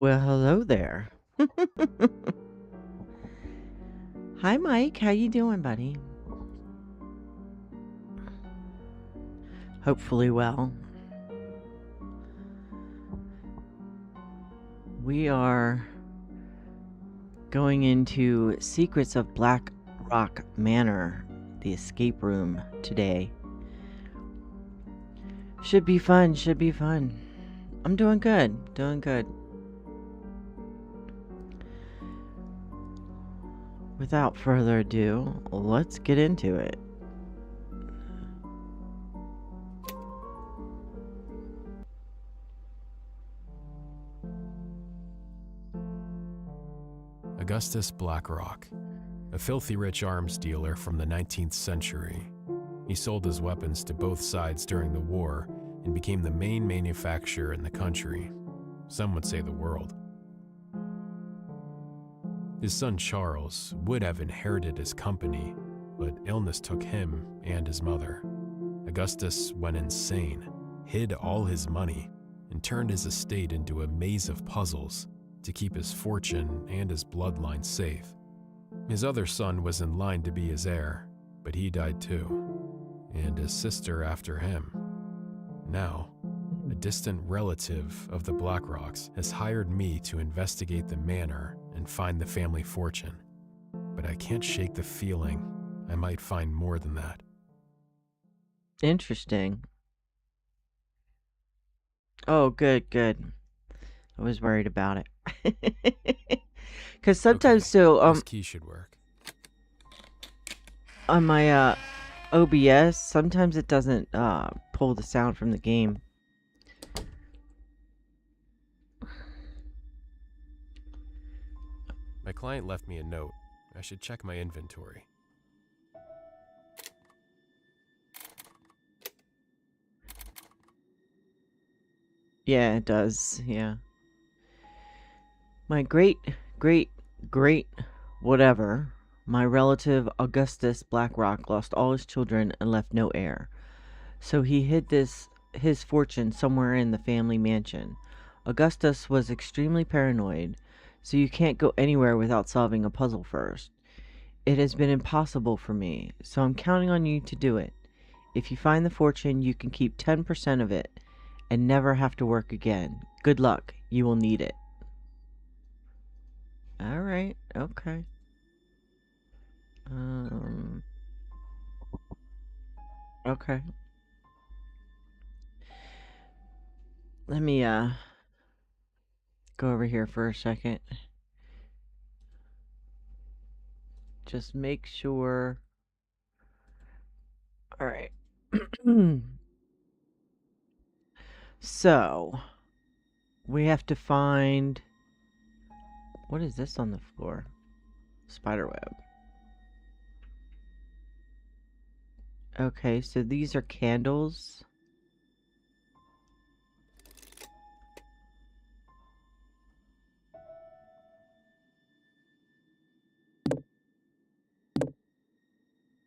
Well, hello there. Hi, Mike. How you doing, buddy? Hopefully well. We are going into Secrets of Blackrock Manor, the escape room today. Should be fun, should be fun. I'm doing good, doing good. Without further ado, let's get into it. Augustus Blackrock, a filthy rich arms dealer from the 19th century. He sold his weapons to both sides during the war and became the main manufacturer in the country. Some would say the world. His son Charles would have inherited his company, but illness took him and his mother. Augustus went insane, hid all his money, and turned his estate into a maze of puzzles to keep his fortune and his bloodline safe. His other son was in line to be his heir, but he died too, and his sister after him. Now, a distant relative of the Blackrocks has hired me to investigate the manor and find the family fortune, but I can't shake the feeling I might find more than that. Interesting. Oh, good, good. I was worried about it. Because sometimes, Okay, this key should work. on my OBS, sometimes it doesn't pull the sound from the game. My client left me a note. I should check my inventory. Yeah, it does. Yeah. My great whatever, my relative Augustus Blackrock lost all his children and left no heir. So he hid his fortune somewhere in the family mansion. Augustus was extremely paranoid, so you can't go anywhere without solving a puzzle first. It has been impossible for me, so I'm counting on you to do it. If you find the fortune, you can keep 10% of it and never have to work again. Good luck. You will need it. Alright, okay. Okay. Let me, go over here for a second. Just make sure. Alright. So, we have to find... What is this on the floor? Spiderweb. Okay, so these are candles.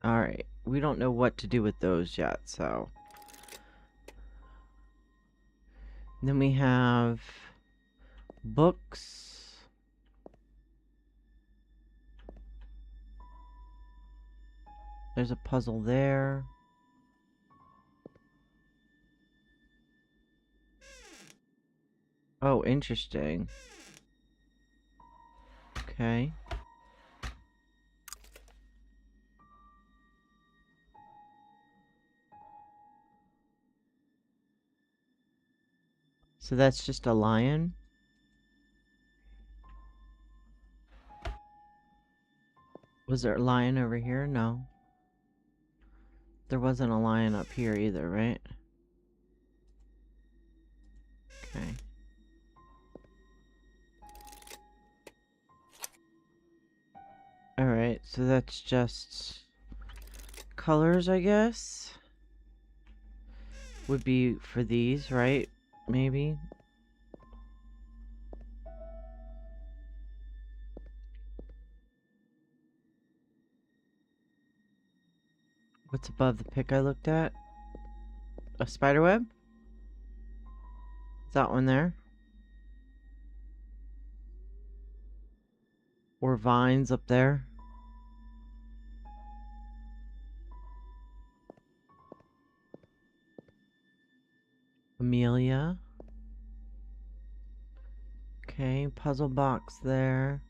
Alright, we don't know what to do with those yet, so... And then we have... books. There's a puzzle there. Oh, interesting. Okay. So that's just a lion? Was there a lion over here? No. There wasn't a lion up here either, right? Okay. Alright, so that's just colors, I guess? Would be for these, right? Maybe? What's above the pick I looked at? A spider web? Is that one there? Or vines up there. Amelia. Okay, puzzle box there.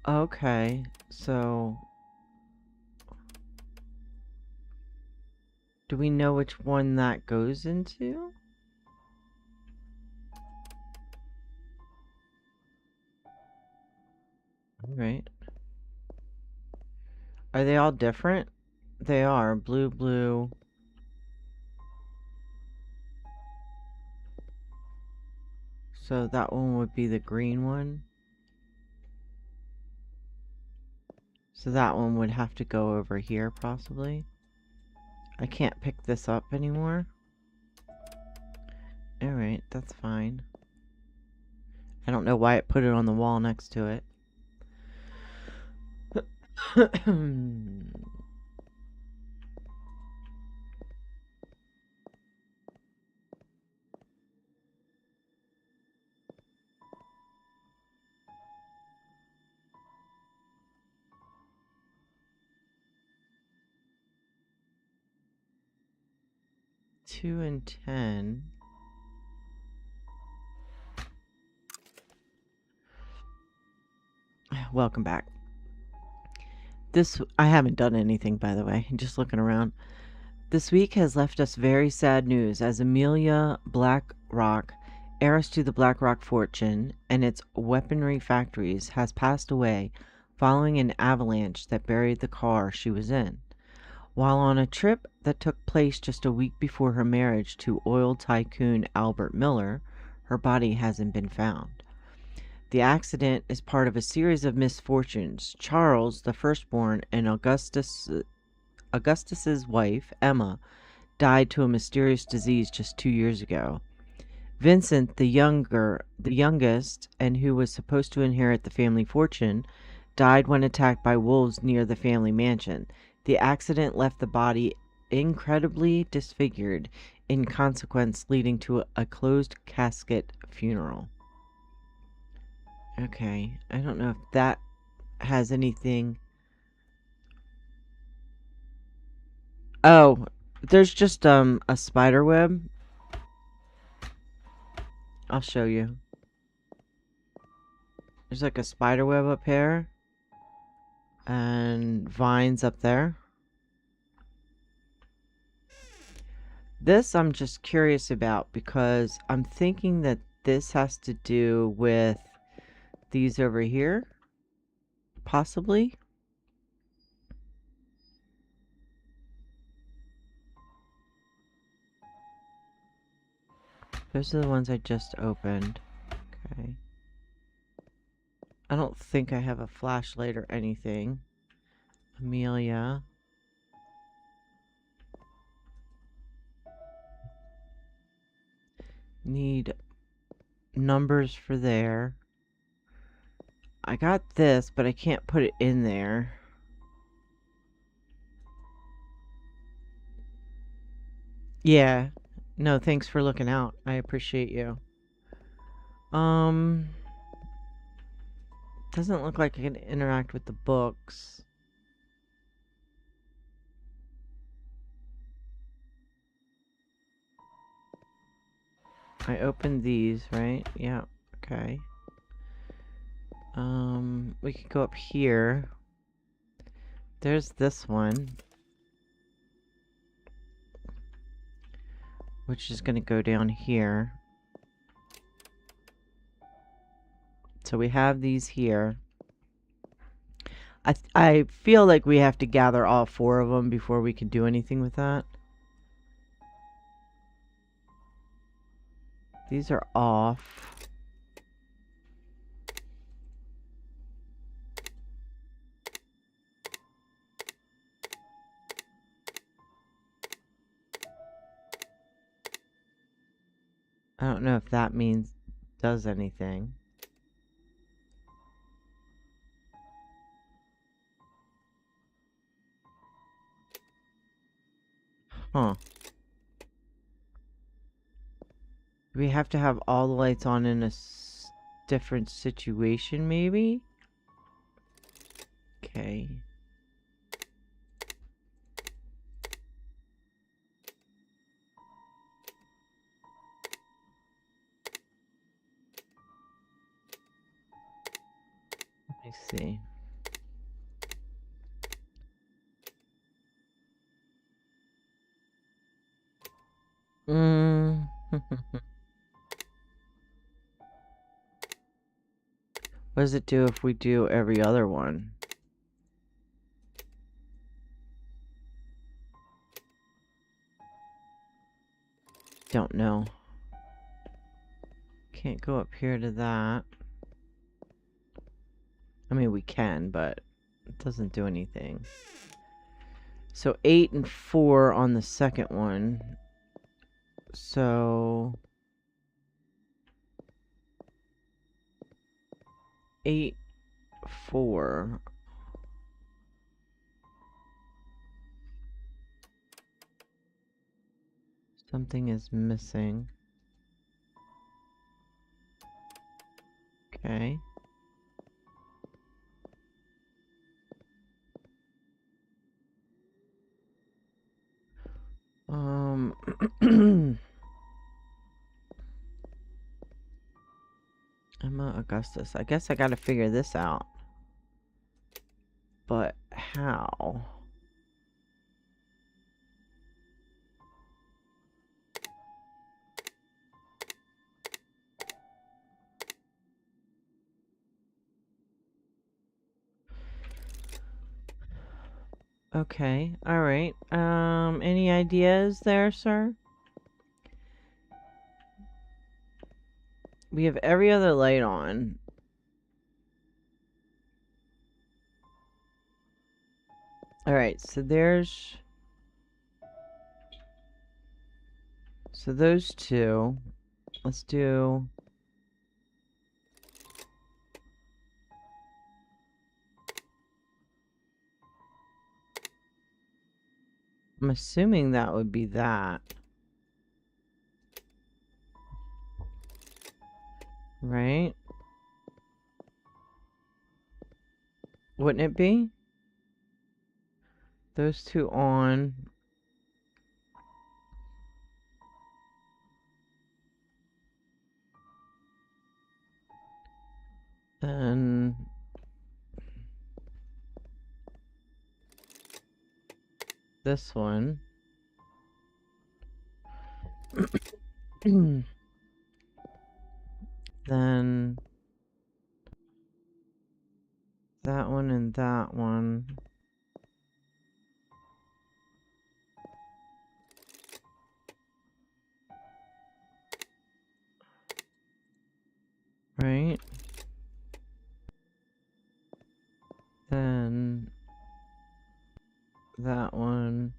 Okay, so do we know which one that goes into? Alright. Are they all different? They are. Blue, blue. So that one would be the green one. So that one would have to go over here, possibly. I can't pick this up anymore. Alright, that's fine. I don't know why it put it on the wall next to it. 2 and 10. Welcome back. I haven't done anything, by the way. I'm just looking around. This week has left us very sad news as Amelia Blackrock, heiress to the Blackrock fortune and its weaponry factories, has passed away following an avalanche that buried the car she was in. While on a trip that took place just a week before her marriage to oil tycoon Albert Miller, her body hasn't been found. The accident is part of a series of misfortunes. Charles, the firstborn, and Augustus's wife, Emma, died to a mysterious disease just 2 years ago. Vincent, the youngest, and who was supposed to inherit the family fortune, died when attacked by wolves near the family mansion. The accident left the body incredibly disfigured, in consequence leading to a closed casket funeral. Okay, I don't know if that has anything. Oh, there's just a spider web. I'll show you. There's like a spider web up here and vines up there. This I'm just curious about because I'm thinking that this has to do with these over here, possibly. Those are the ones I just opened. Okay. I don't think I have a flashlight or anything. Amelia. Need numbers for there. I got this, but I can't put it in there. Yeah. No, thanks for looking out. I appreciate you. Doesn't look like I can interact with the books. I opened these, right? Yeah, okay. We could go up here. There's this one, which is gonna go down here. So we have these here. I feel like we have to gather all 4 of them before we can do anything with that. These are off. I don't know if that does anything. Huh. We have to have all the lights on in a different situation, maybe? Okay. Let me see. What does it do if we do every other one? Don't know. Can't go up here to that. I mean, we can, but it doesn't do anything. So 8 and 4 on the second one. So 8, 4. Something is missing. Okay. Emma Augustus. I guess I gotta figure this out. But how? Okay, alright. Any ideas there, sir? We have every other light on. Alright, so there's... So those two. Let's do... I'm assuming that would be that. Right? Wouldn't it be? Those two on. Then... this one. Then... that one and that one. Right? Then... that one.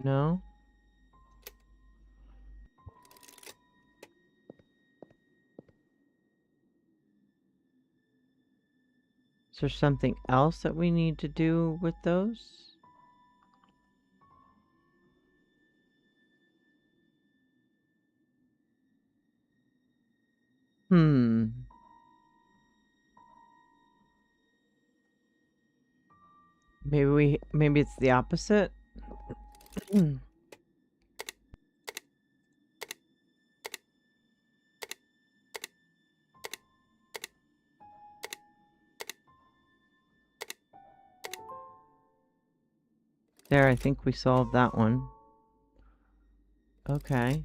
No? Is there something else that we need to do with those? Hmm. Maybe it's the opposite? There, I think we solved that one. Okay.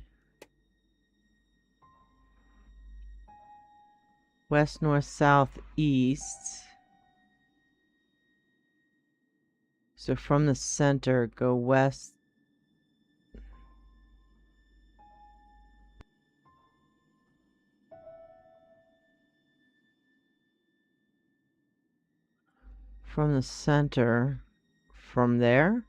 West, north, south, east. So from the center, go west. From the center. From there?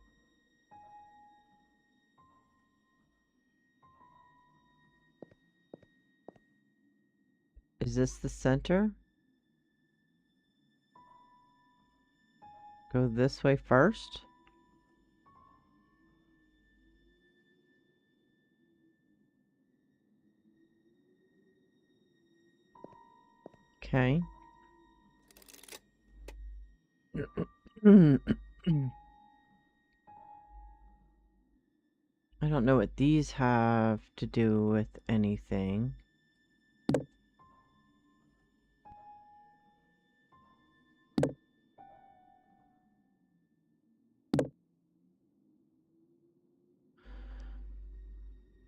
Is this the center? Go this way first. Okay. I don't know what these have to do with anything.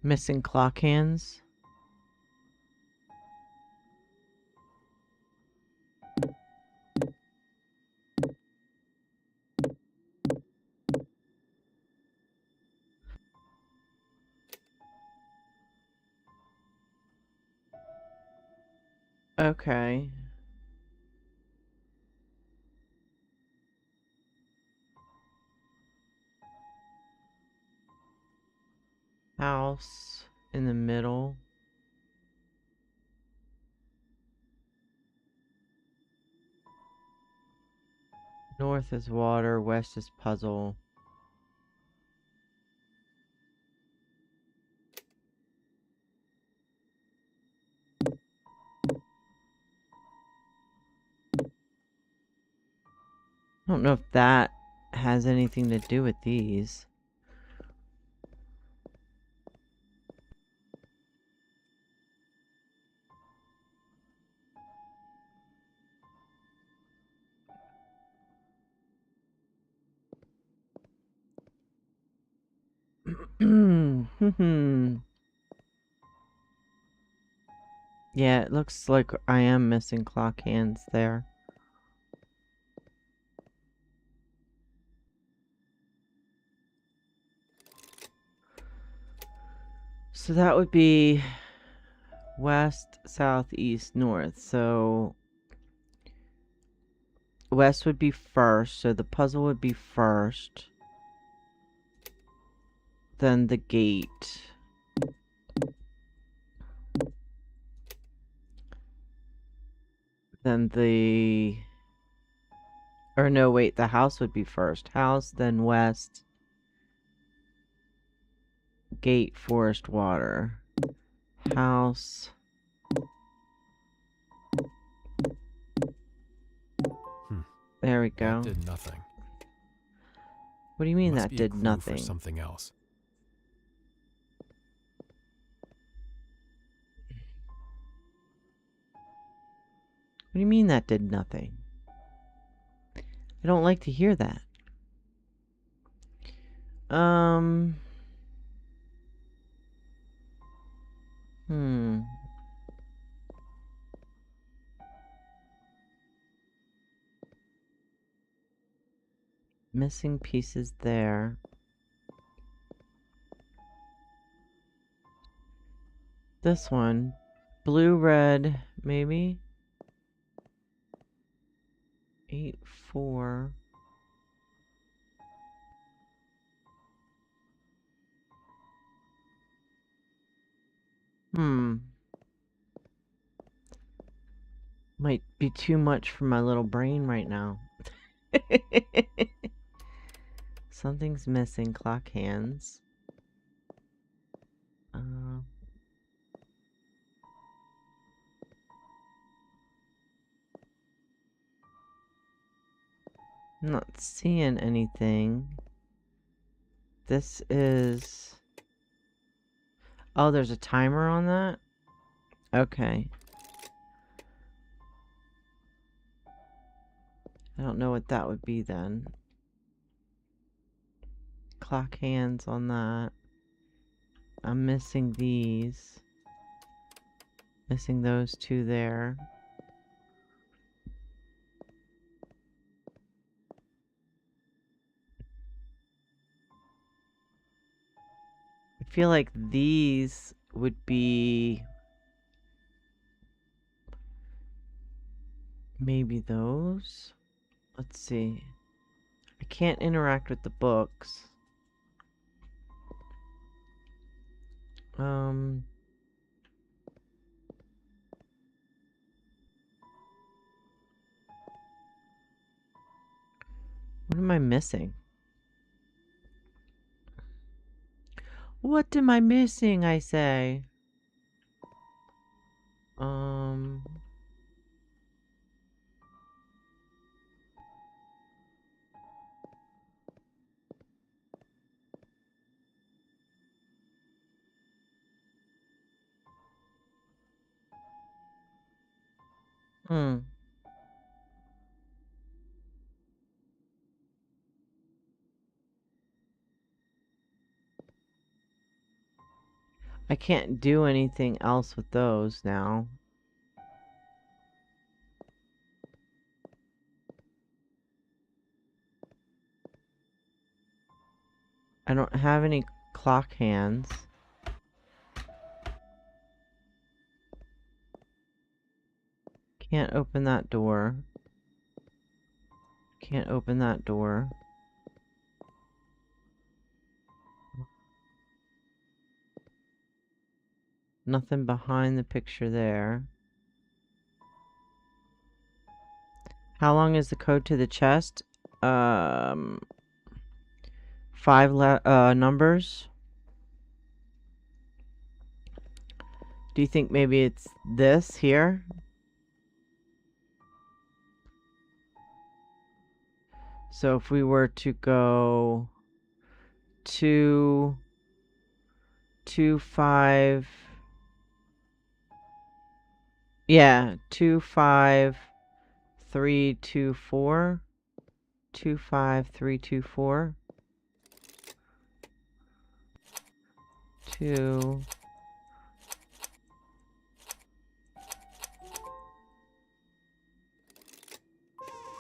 Missing clock hands. Okay. House in the middle. North is water, west is puzzle. I don't know if that has anything to do with these. Yeah, it looks like I am missing clock hands there. So that would be west, south, east, north. So west would be first, so the puzzle would be first. Then the gate. Then the... Or no, wait, the house would be first. House, then west. Gate, forest, water. House. There we go. That did nothing. What do you mean Must that be a did clue nothing? for something else. What do you mean that did nothing? I don't like to hear that. Hmm. Missing pieces there. This one. Blue, red, maybe? 8, 4. Might be too much for my little brain right now. Something's missing. Clock hands. I'm not seeing anything. This is... Oh, there's a timer on that? Okay. I don't know what that would be then. Clock hands on that. I'm missing these. Missing those two there. I feel like these would be maybe those. Let's see. I can't interact with the books. What am I missing? What am I missing, I say? Um... Hmm. I can't do anything else with those now. I don't have any clock hands. Can't open that door. Can't open that door. Nothing behind the picture there. How long is the code to the chest? Um, 5 numbers. Do you think maybe it's this here? So if we were to go 2, 2, 5, yeah, 2, 5, 3, 2, 4, 2, 5, 3, 2, 4, 2.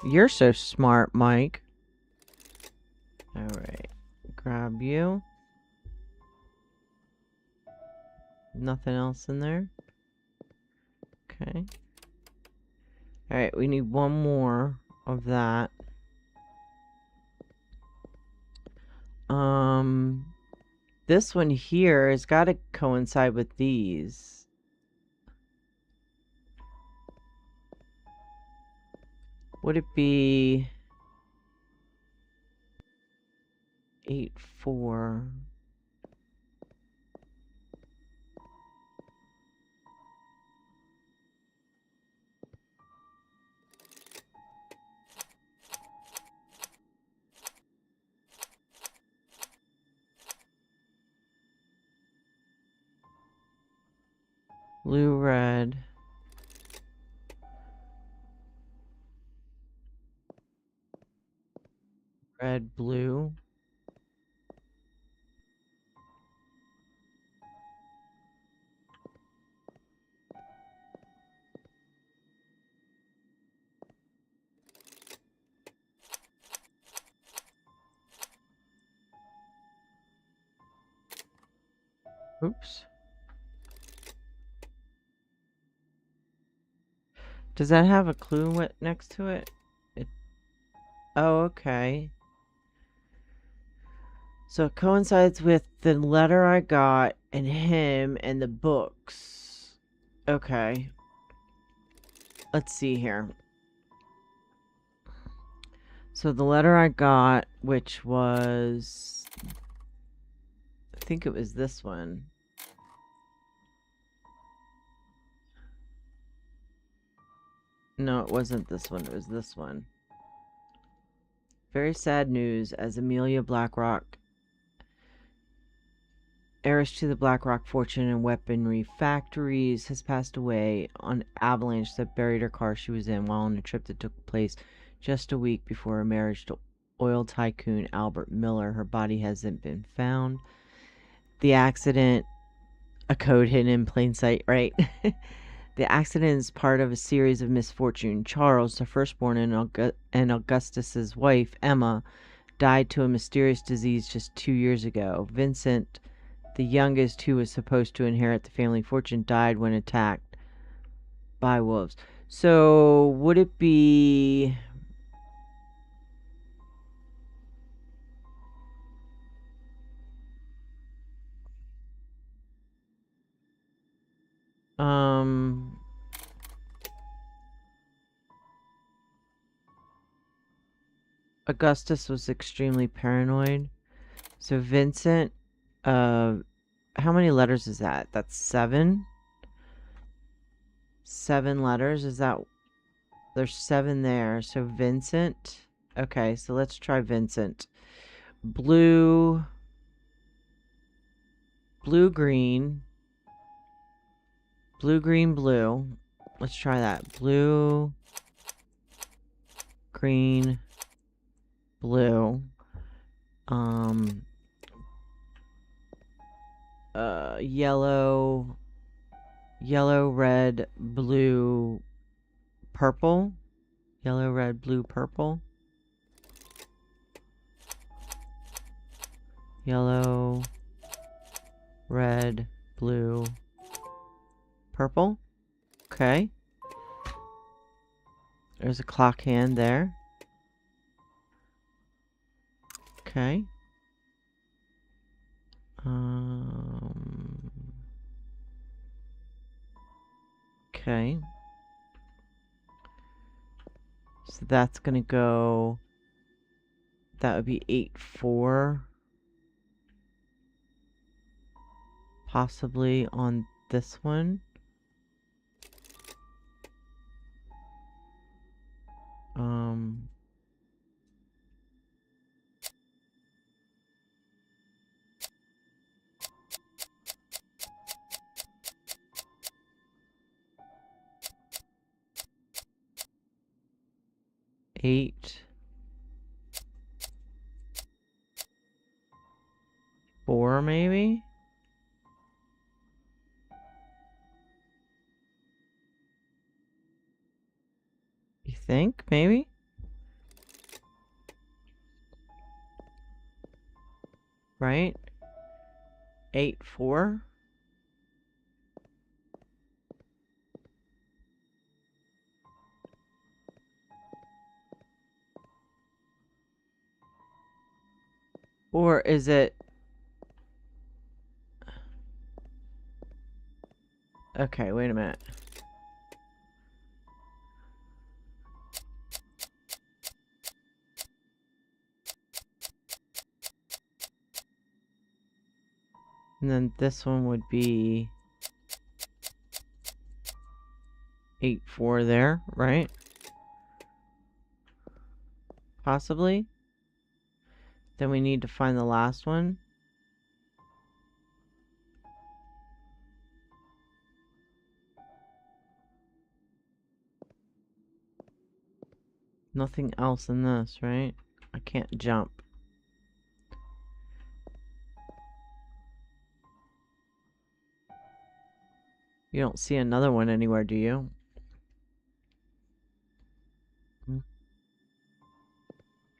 You're so smart, Mike. Alright. Grab you. Nothing else in there. Okay. Alright, we need one more of that. This one here has got to coincide with these. Would it be 8, 4? Blue, red. Red, blue. Oops. Does that have a clue next to it? Oh, okay. So it coincides with the letter I got and him and the books. Okay. Let's see here. So the letter I got, which was... I think it was this one. No, it wasn't this one. It was this one. Very sad news as Amelia Blackrock, heiress to the Blackrock fortune and weaponry factories, has passed away on avalanche that buried her car she was in while on a trip that took place just a week before her marriage to oil tycoon Albert Miller. Her body hasn't been found. The accident, a code hidden in plain sight, right? The accident is part of a series of misfortune. Charles, the firstborn, and Augustus's wife, Emma, died to a mysterious disease just 2 years ago. Vincent, the youngest, who was supposed to inherit the family fortune, died when attacked by wolves. So, would it be... Um... Augustus was extremely paranoid. So Vincent, how many letters is that? That's 7? 7 letters, is that? There's 7 there, so Vincent. Okay, so let's try Vincent. Blue, blue, green, blue, green, blue. Let's try that. Blue, green, blue. Yellow, yellow, red, blue, purple. Yellow, red, blue, purple. Yellow, red, blue, purple. Okay. There's a clock hand there. Okay. Okay. So that's gonna go. That would be 8-4. Possibly on this one. 8, 4 maybe? You think? Maybe? Right? 8-4? Or is it... Okay, wait a minute. And then this one would be 8-4 there, right? Possibly. Then we need to find the last one. Nothing else in this, right? I can't jump. You don't see another one anywhere, do you? Can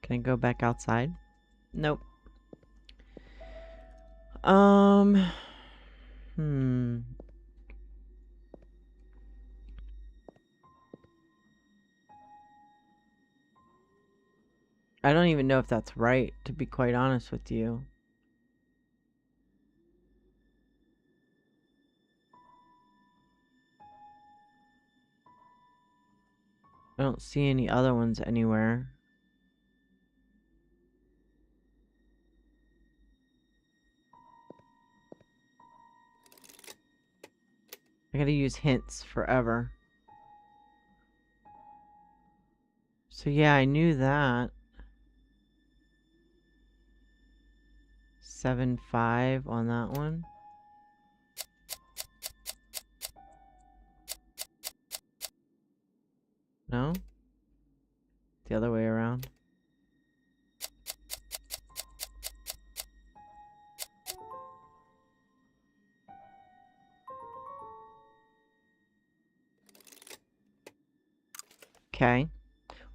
I go back outside? Nope. I don't even know if that's right, to be quite honest with you. I don't see any other ones anywhere. I gotta use hints forever. So yeah, I knew that. 7-5 on that one. No? The other way around. Okay.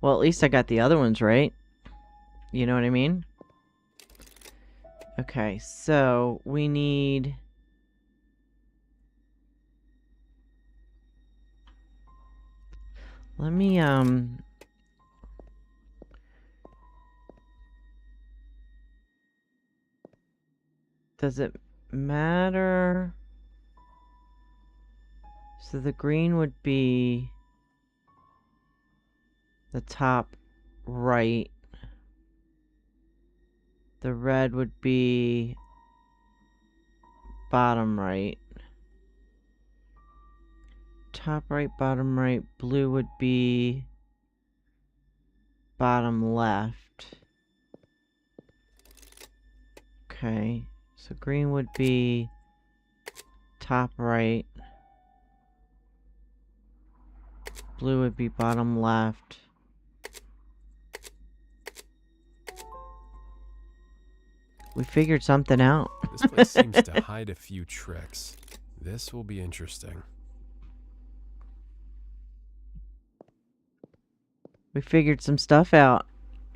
Well, at least I got the other ones right. You know what I mean? Okay, so we need... Let me, does it matter? So the green would be the top right. The red would be bottom right. Top right, bottom right. Blue would be bottom left. Okay. So green would be top right. Blue would be bottom left. We figured something out. This place seems to hide a few tricks. This will be interesting. We figured some stuff out.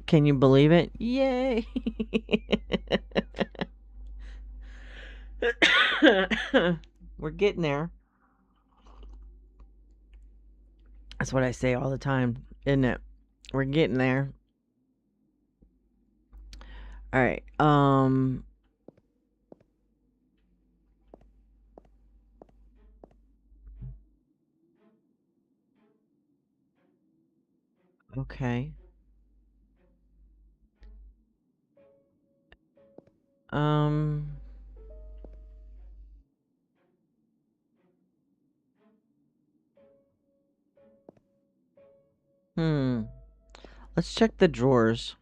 Can you believe it? Yay! We're getting there. That's what I say all the time, isn't it? We're getting there. All right. Okay. Um. Let's check the drawers.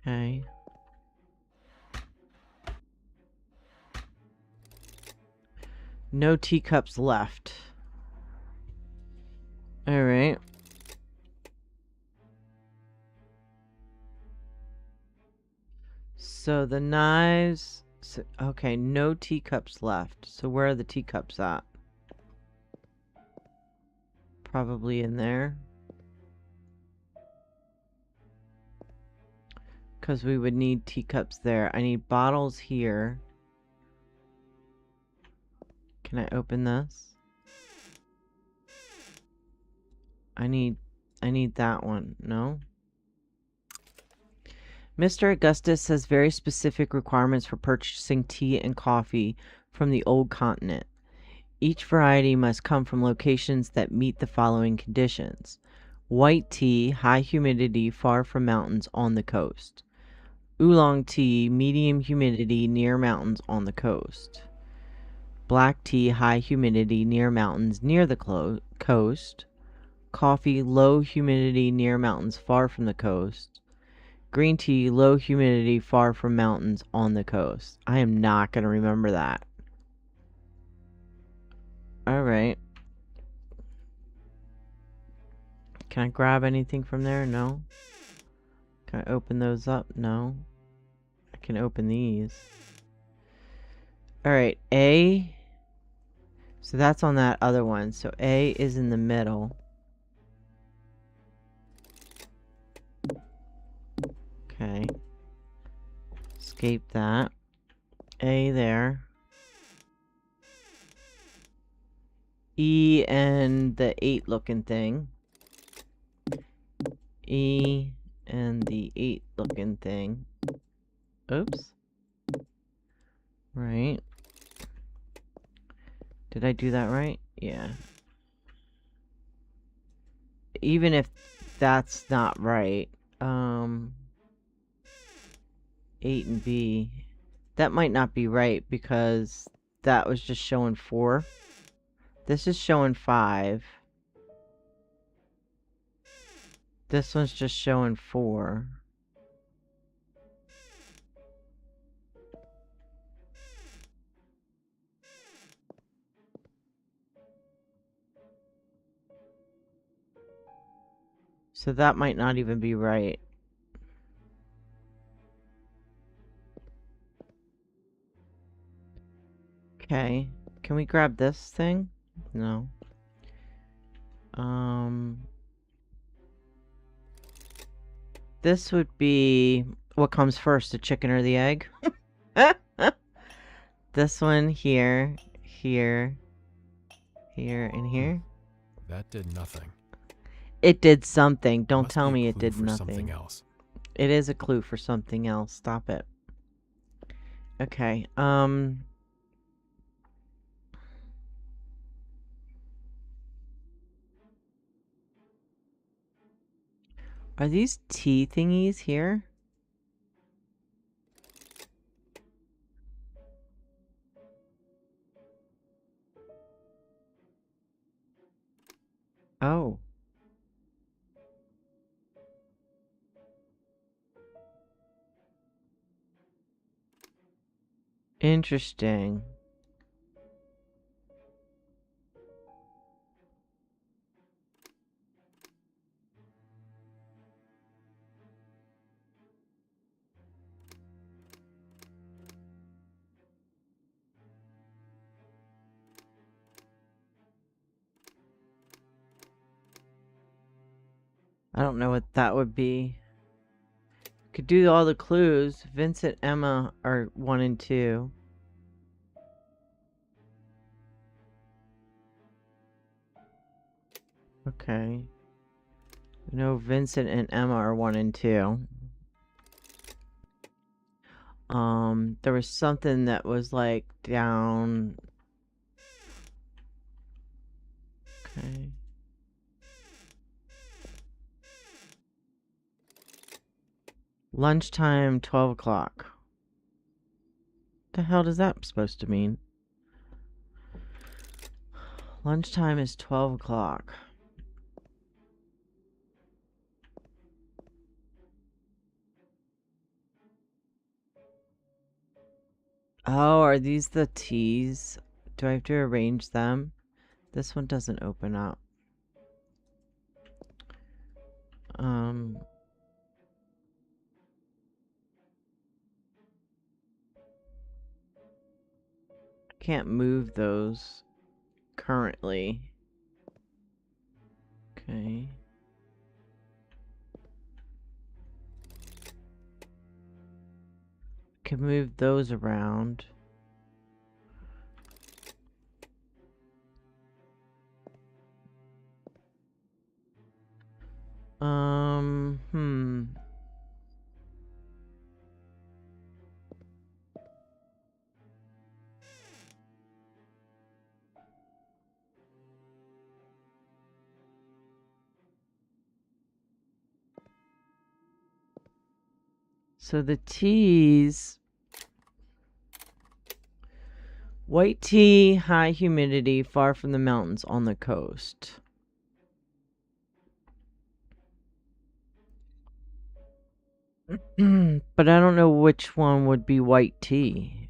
Okay. No teacups left. All right. So the knives. So, okay, no teacups left. So where are the teacups at? Probably in there. Because we would need teacups there. I need bottles here. Can I open this? I need that one. No? Mr. Augustus has very specific requirements for purchasing tea and coffee from the old continent. Each variety must come from locations that meet the following conditions. White tea, high humidity, far from mountains on the coast. Oolong tea, medium humidity, near mountains on the coast. Black tea, high humidity, near mountains, near the coast. Coffee, low humidity, near mountains, far from the coast. Green tea, low humidity, far from mountains, on the coast. I am not going to remember that. Alright. Can I grab anything from there? No. Can I open those up? No. I can open these. Alright, A. So that's on that other one. So A is in the middle. Okay. Escape that. A there. E and the 8 looking thing. E and the 8 looking thing. Oops. Right. Did I do that right? Yeah. Even if that's not right, 8 and B, that might not be right because that was just showing 4. This is showing 5. This one's just showing 4. So that might not even be right. Okay. Can we grab this thing? No. This would be what comes first, the chicken or the egg? This one here, here, here, and here. That did nothing. It did something. Don't Must tell be a me it clue did for nothing. something else. It is a clue for something else. Stop it. Okay. Are these T thingies here? Oh. Interesting. I don't know what that would be. Could do all the clues. Vincent, Emma are 1 and 2. Okay. No, Vincent and Emma are 1 and 2. There was something that was like down. Okay. Lunchtime, 12 o'clock. The hell does that supposed to mean? Lunchtime is 12 o'clock. Oh, are these the T's? Do I have to arrange them? This one doesn't open up. Can't move those currently. Okay. Can move those around. So the T's, white tea, high humidity, far from the mountains, on the coast. But I don't know which one would be white tea.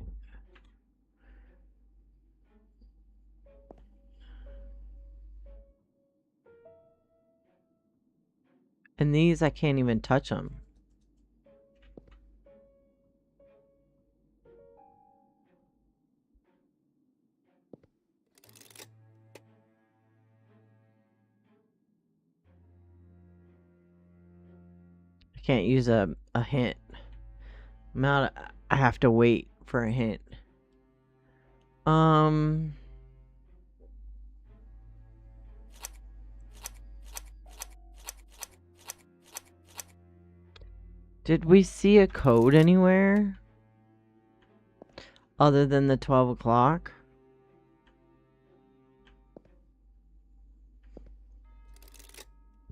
And these, I can't even touch them. I can't use a hint. I have to wait for a hint. Did we see a code anywhere? Other than the 12 o'clock?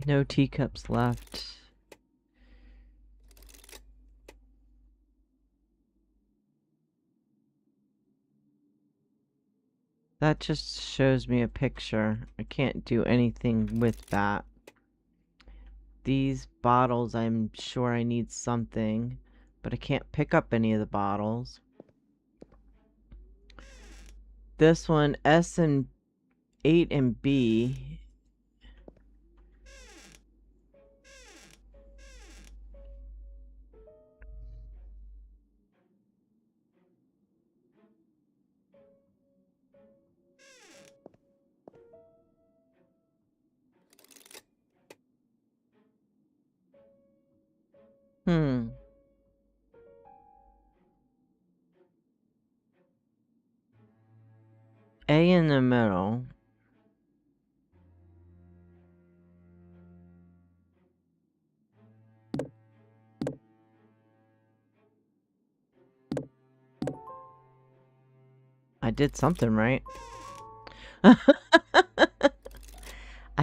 No teacups left. That just shows me a picture. I can't do anything with that. These bottles, I'm sure I need something, but I can't pick up any of the bottles. This one, S and 8 and B. A in the middle. I did something right. I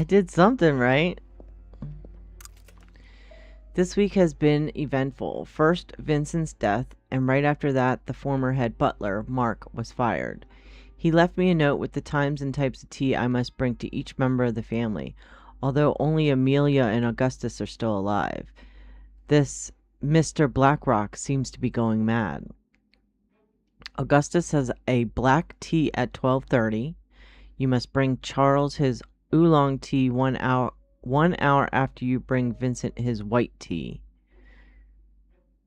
did something right. This week has been eventful. First, Vincent's death, and right after that, the former head butler, Mark, was fired. He left me a note with the times and types of tea I must bring to each member of the family, although only Amelia and Augustus are still alive. This Mr. Blackrock seems to be going mad. Augustus has a black tea at 12:30. You must bring Charles his oolong tea 1 hour after you bring Vincent his white tea.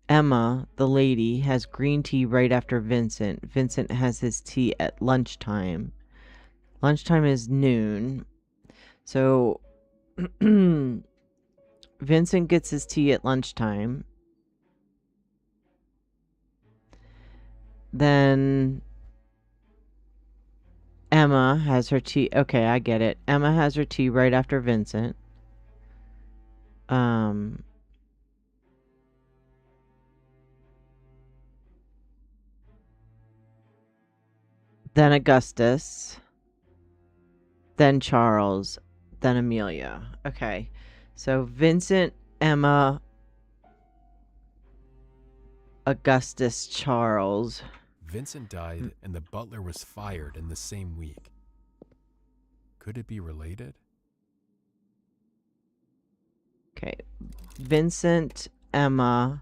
Emma, the lady, has green tea right after Vincent. Vincent has his tea at lunchtime. Lunchtime is noon. So Vincent gets his tea at lunchtime. Then Emma has her tea. Okay, I get it. Emma has her tea right after Vincent. Then Augustus. Then Charles. Then Amelia. Okay. So Vincent, Emma, Augustus, Charles. Vincent died and the butler was fired in the same week. Could it be related? Okay. Vincent, Emma.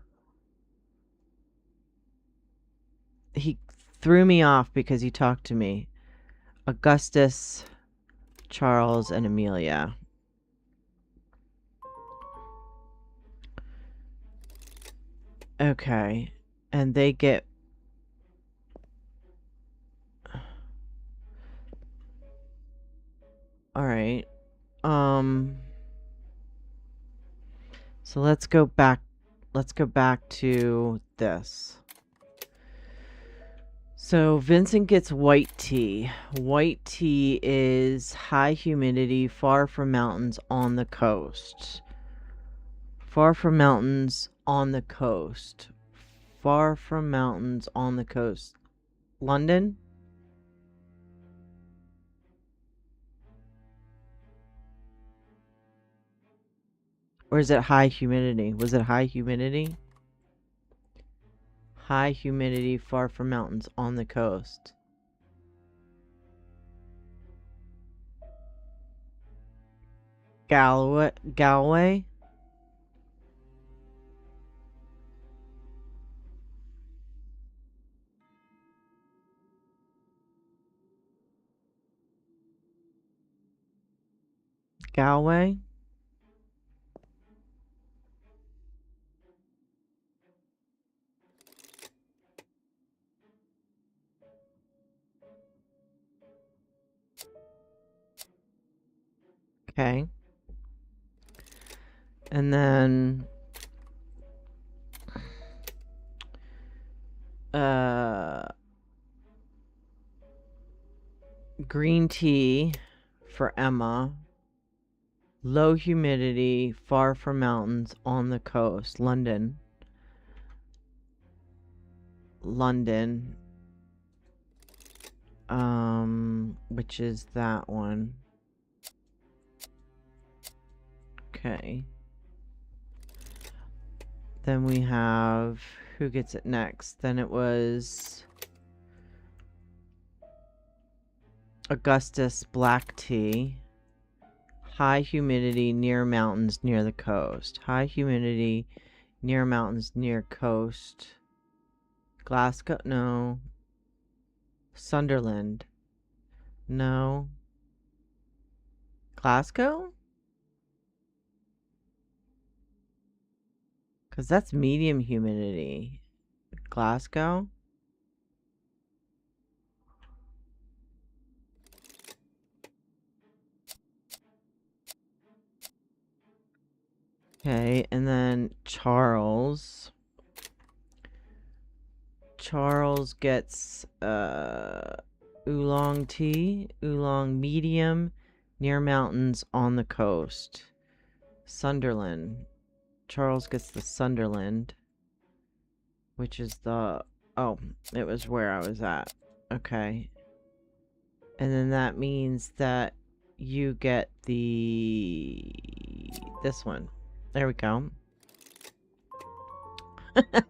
He threw me off because he talked to me. Augustus, Charles, and Amelia. Okay. And they get... Alright. So let's go back to this. So Vincent gets white tea. White tea is high humidity, far from mountains on the coast. Far from mountains on the coast. Far from mountains on the coast. London? Or is it high humidity? Was it high humidity? High humidity, far from mountains on the coast. Galway? Galway? Galway? Okay. And then green tea for Emma. Low humidity, far from mountains on the coast. London. London. Which is that one. Okay. Then we have, who gets it next? Then it was Augustus black tea. High humidity near mountains near the coast. High humidity near mountains near coast. Glasgow? No. Sunderland? No. Glasgow? Because that's medium humidity. Glasgow? Okay, and then Charles. Charles gets oolong tea. Oolong medium near mountains on the coast. Sunderland. Charles gets the Sunderland, which is the... Oh, it was where I was at. Okay. And then that means that you get the... this one. There we go.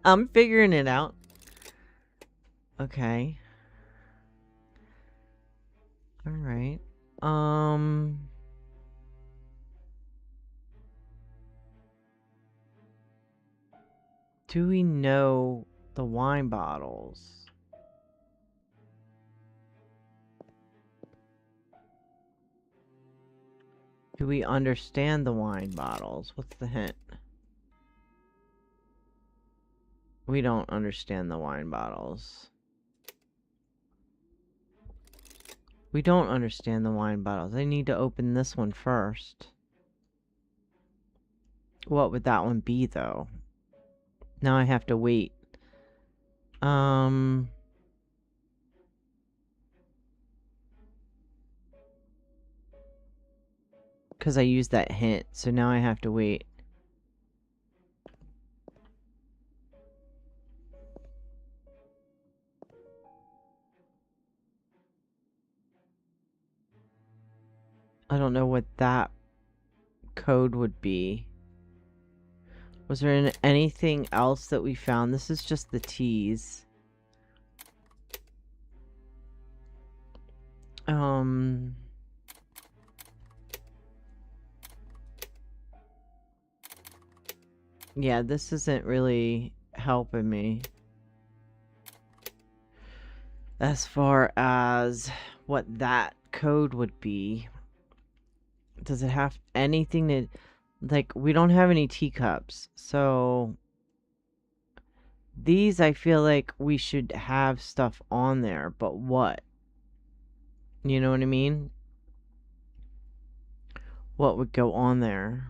I'm figuring it out. Okay. All right. Do we know the wine bottles? Do we understand the wine bottles? What's the hint? We don't understand the wine bottles. We don't understand the wine bottles. I need to open this one first. What would that one be, though? Now I have to wait. Because I used that hint, so now I have to wait. I don't know what that code would be. Was there anything else that we found? This is just the T's. Yeah, this isn't really helping me as far as what that code would be. Does it have anything to... Like, we don't have any teacups, so... These, I feel like we should have stuff on there, but what? You know what I mean? What would go on there?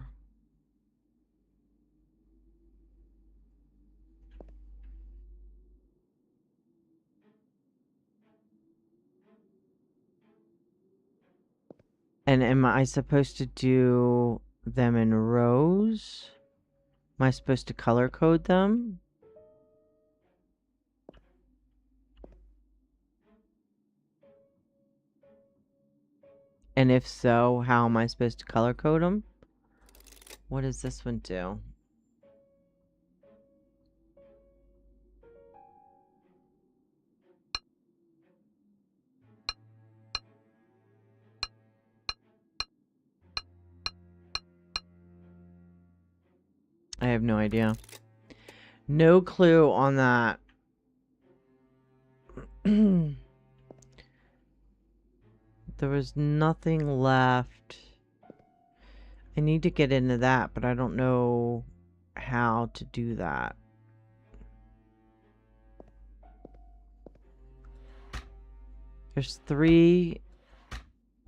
And am I supposed to do them in rows? Am I supposed to color code them? And if so, how am I supposed to color code them? What does this one do? I have no idea. No clue on that. There was nothing left. I need to get into that, but I don't know how to do that. There's 3,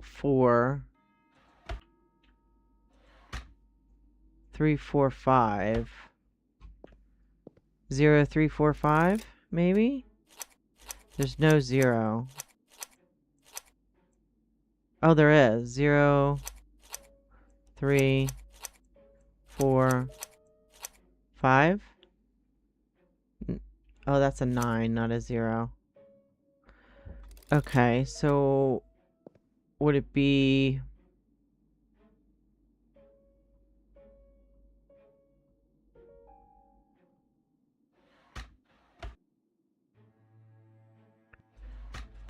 4, 3, 4, 5. 0, 3, 4, 5, maybe? There's no 0. Oh, there is. 0, 3, 4, 5. Oh, that's a 9, not a 0. Okay, so would it be...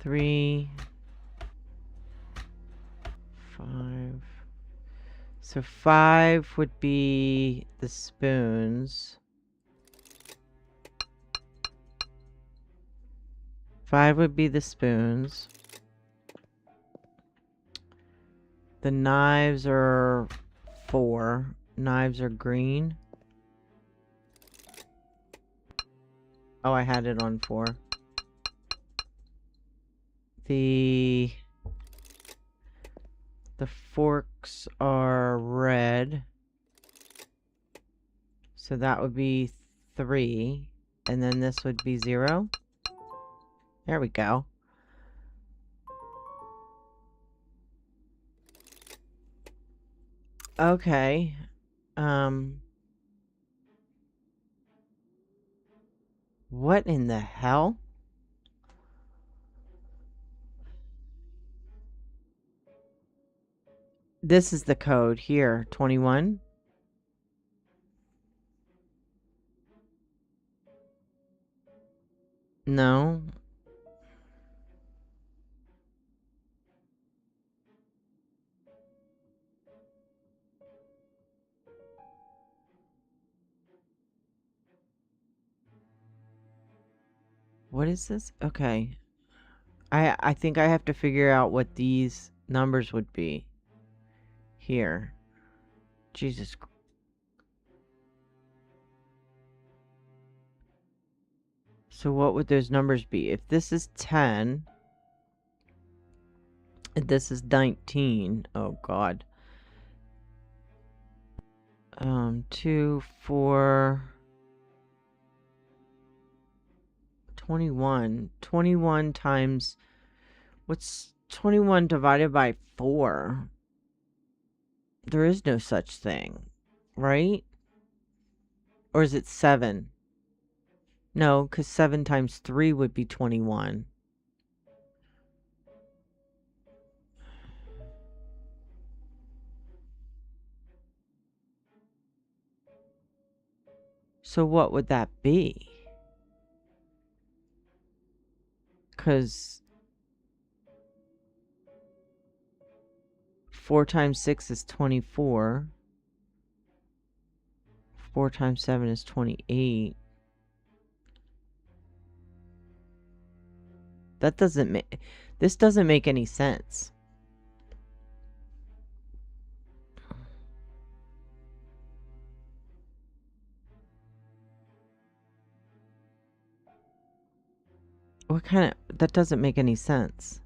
Three, 5. So 5 would be the spoons. 5 would be the spoons. The knives are 4. Knives are green. Oh, I had it on 4. The forks are red. So that would be 3. And then this would be 0. There we go. Okay. What in the hell? This is the code here, 21. No. What is this? Okay. I think I have to figure out what these numbers would be. Here. Jesus. So what would those numbers be? If this is 10, and this is 19. Oh god. 2, 4, 21. 21 times, what's 21 divided by 4? There is no such thing, right? Or is it 7? No, because 7 times 3 would be 21. So what would that be? Because 4 times 6 is 24. 4 times 7 is 28. That doesn't make... This doesn't make any sense. What kind of... That doesn't make any sense.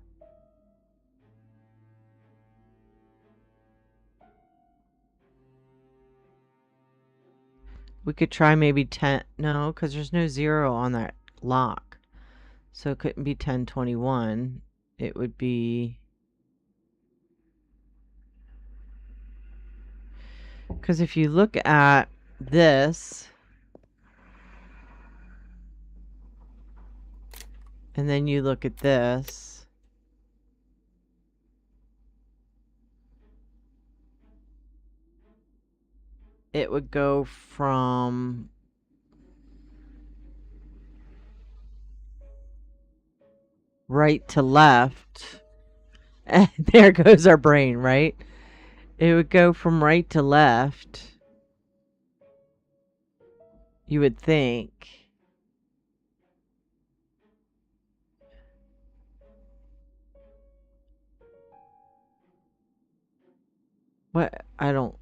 We could try maybe 10... No, because there's no 0 on that lock. So it couldn't be 1021. It would be... Because if you look at this... And then you look at this... It would go from... right to left. There goes our brain, right? It would go from right to left. You would think. What? I don't...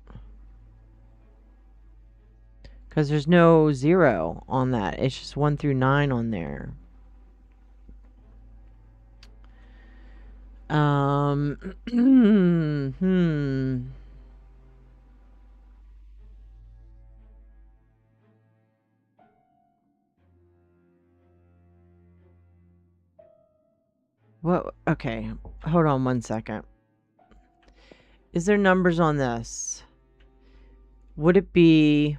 Because there's no 0 on that. It's just 1 through 9 on there. What? Okay. Hold on 1 second. Is there numbers on this? Would it be...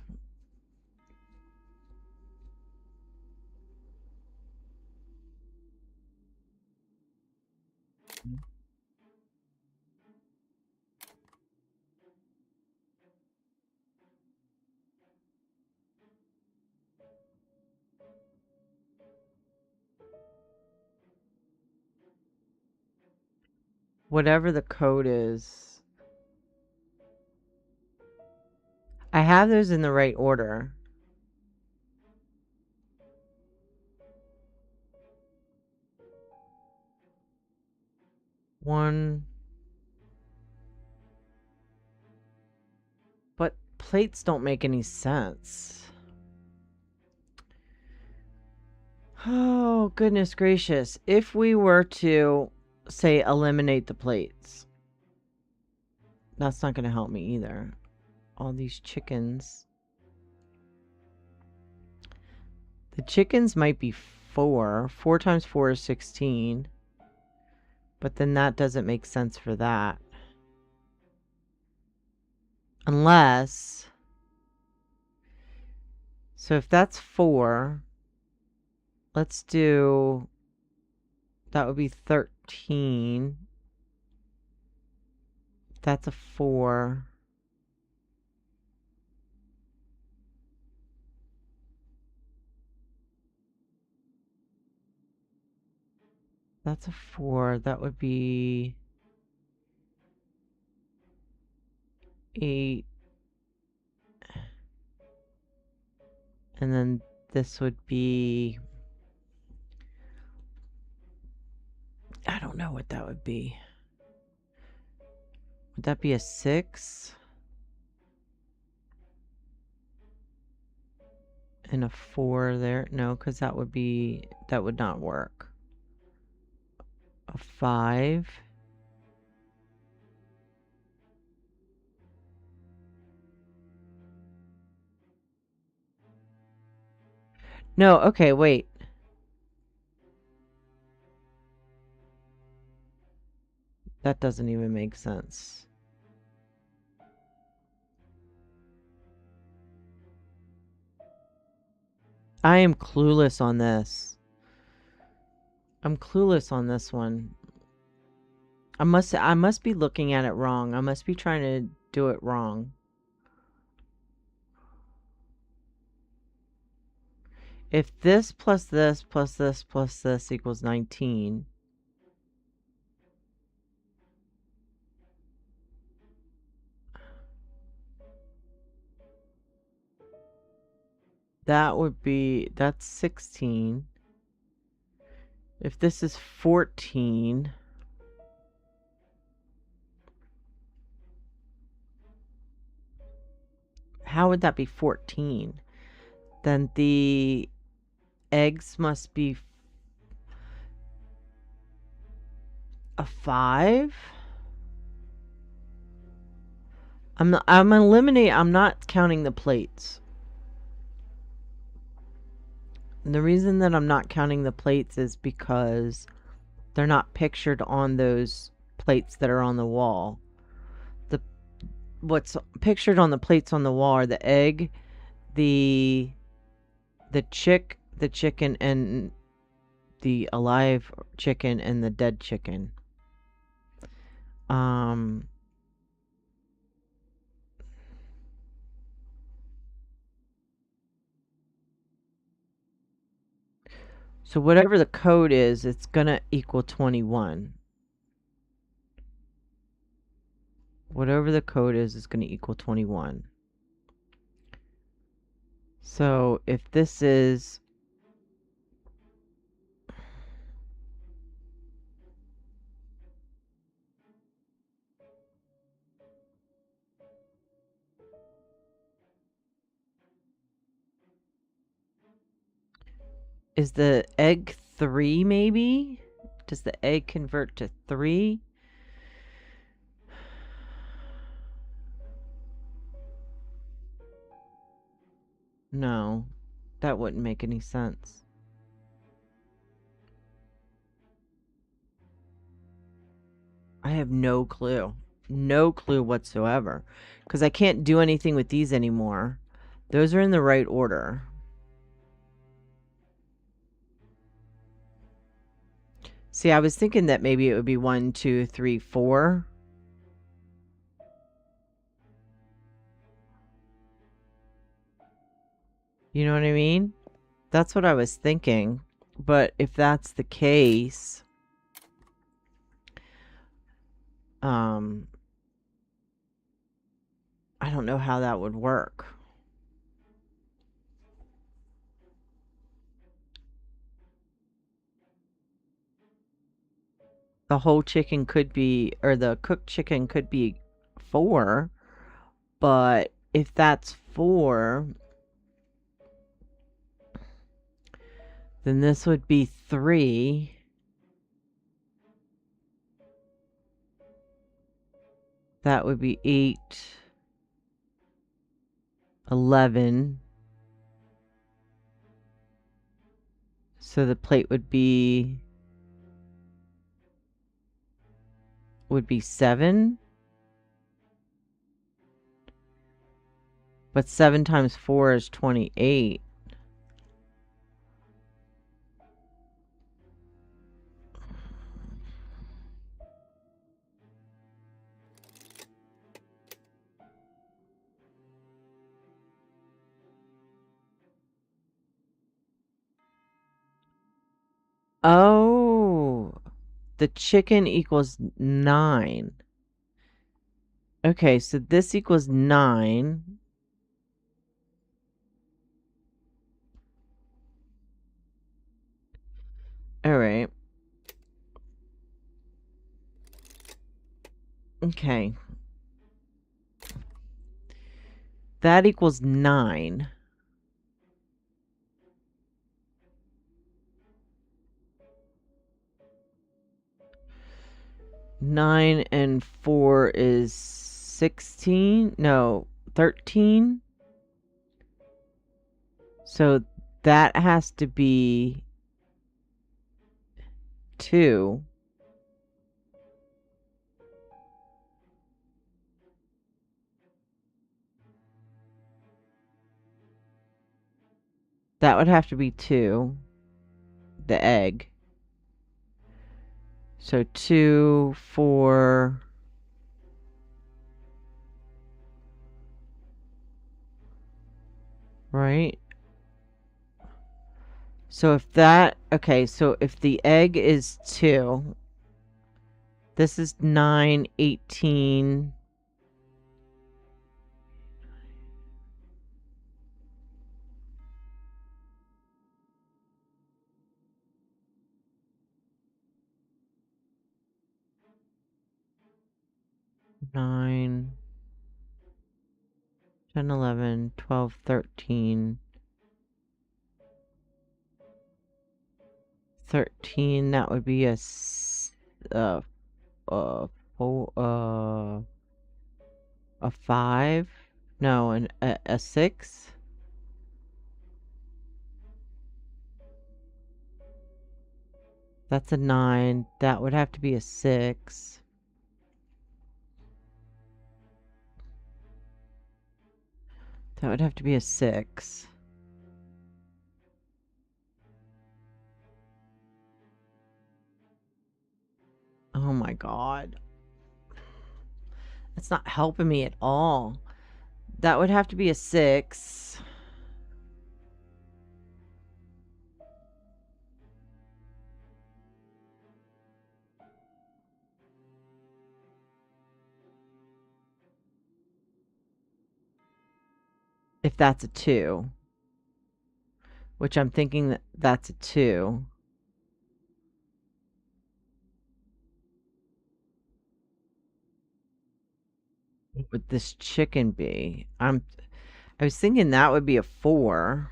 Whatever the code is. I have those in the right order. One. But plates don't make any sense. Oh, goodness gracious. If we were to, say, eliminate the plates, that's not going to help me either. All these chickens. The chickens might be 4. 4 times 4 is 16. But then that doesn't make sense for that. Unless... So if that's 4... Let's do... That would be 13. That's a 4. That's a 4. That would be 8. And then this would be... I don't know what that would be. Would that be a 6? And a 4 there? No, because that would not work. A 5. No, okay, wait. That doesn't even make sense. I am clueless on this. I'm clueless on this one. I must be looking at it wrong. I must be trying to do it wrong. If this plus this plus this plus this equals 19, that's 16. If this is 14, how would that be 14? Then the eggs must be a 5. I'm not counting the plates. And the reason that I'm not counting the plates is because they're not pictured on those plates that are on the wall. What's pictured on the plates on the wall are the egg, the chicken, and the alive chicken and the dead chicken. So whatever the code is, it's gonna equal 21. Whatever the code is gonna equal 21. So if this is... Is the egg 3 maybe? Does the egg convert to 3? No, that wouldn't make any sense. I have no clue. No clue whatsoever. Because I can't do anything with these anymore. Those are in the right order. See, I was thinking that maybe it would be 1, 2, 3, 4. You know what I mean? That's what I was thinking. But if that's the case, I don't know how that would work. The whole chicken could be, or the cooked chicken could be 4, but if that's 4, then this would be 3. That would be 8, 11. So the plate would be 7. But 7 times 4 is 28. Oh. the chicken equals 9. Okay, so this equals 9. All right. Okay. That equals 9. 9 and 4 is 16. No, 13. So that has to be 2. That would have to be 2. The egg. So 2, 4. Right? So if that, okay, so if the egg is 2, this is 9, 18. Nine, 10, 11, 12, 13. 13, that would be a four, a 5. No, a 6. That's a 9. That would have to be a 6. That would have to be a 6. Oh my god. That's not helping me at all. That would have to be a 6. If that's a 2. Which I'm thinking that that's a 2. What would this chicken be? I was thinking that would be a 4.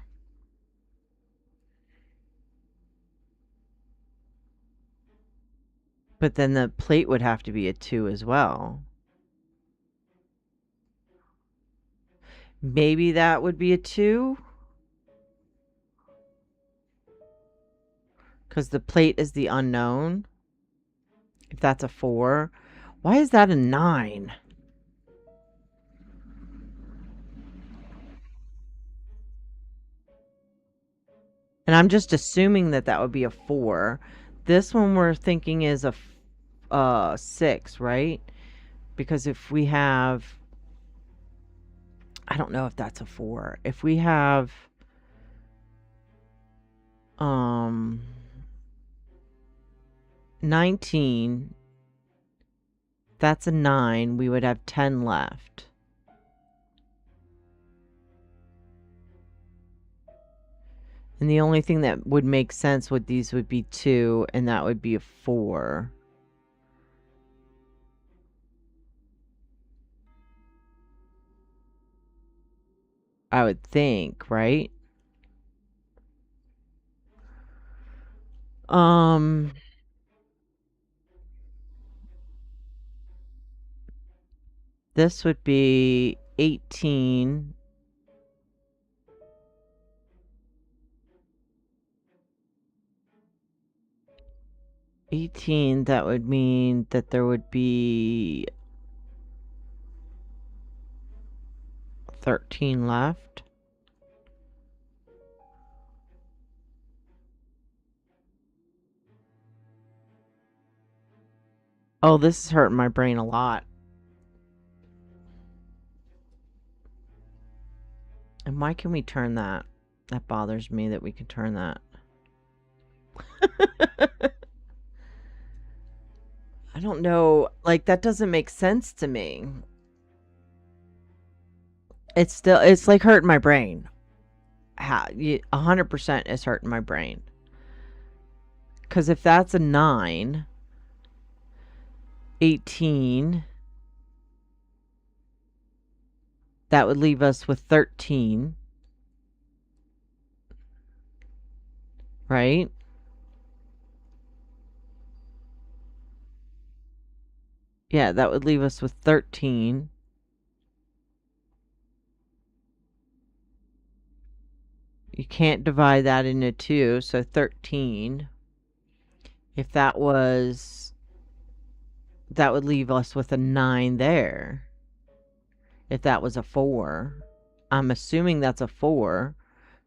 But then the plate would have to be a 2 as well. Maybe that would be a 2? Because the plate is the unknown. If that's a 4. Why is that a 9? And I'm just assuming that that would be a 4. This one we're thinking is a 6, right? Because if we have... I don't know if that's a 4. If we have... 19, that's a 9. We would have 10 left. And the only thing that would make sense with these would be 2, and that would be a 4. I would think, right? This would be 18. 18, that would mean that there would be 13 left. Oh, this is hurting my brain a lot. And why can we turn that? That bothers me that we can turn that. I don't know. Like, that doesn't make sense to me. It's like hurting my brain. 100% is hurting my brain. Because if that's a 9, 18, that would leave us with 13, right? Yeah, that would leave us with 13. You can't divide that into 2, so 13. If that would leave us with a 9 there. If that was a 4. I'm assuming that's a 4,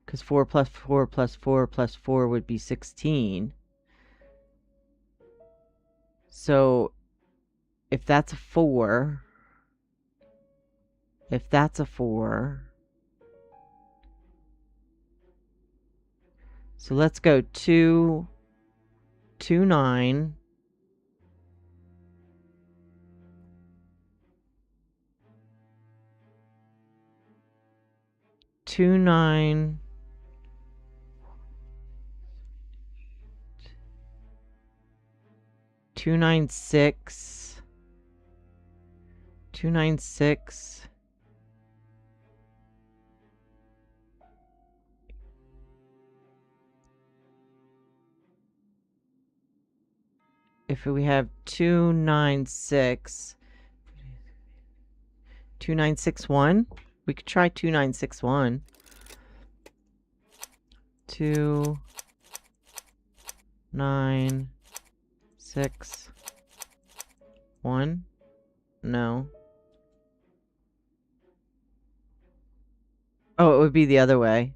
because 4 plus 4 plus 4 plus 4 would be 16. So if that's a 4, so let's go 2, 2, 9, 2, 9, 2, 9, 6, 2, 9, 6. If we have 2, 9, 6, 2, 9, 6, 1, we could try 2, 9, 6, 1. 2, 9, 6, 1. No. Oh, it would be the other way.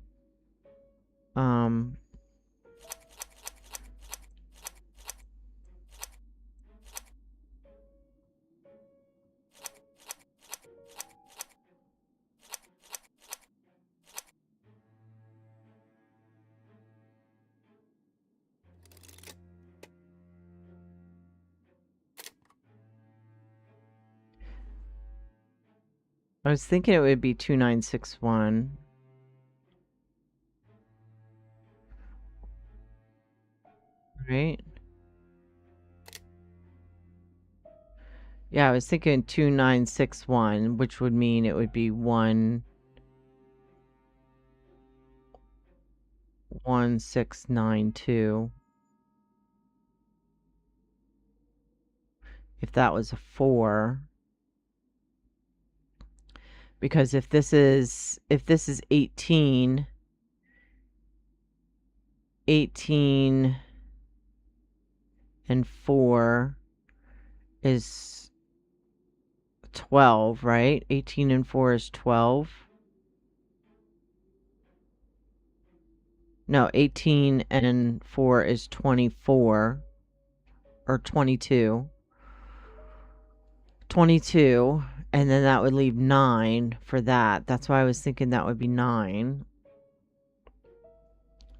I was thinking it would be 2, 9, 6, 1. Right? Yeah, I was thinking 2, 9, 6, 1, which would mean it would be 1, 1, 6, 9, 2. If that was a 4. Because if this is 18, 18 and 4 is 12, right? 18 and 4 is 12. No, 18 and 4 is 24 or 22. 22, and then that would leave 9 for that. That's why I was thinking that would be 9.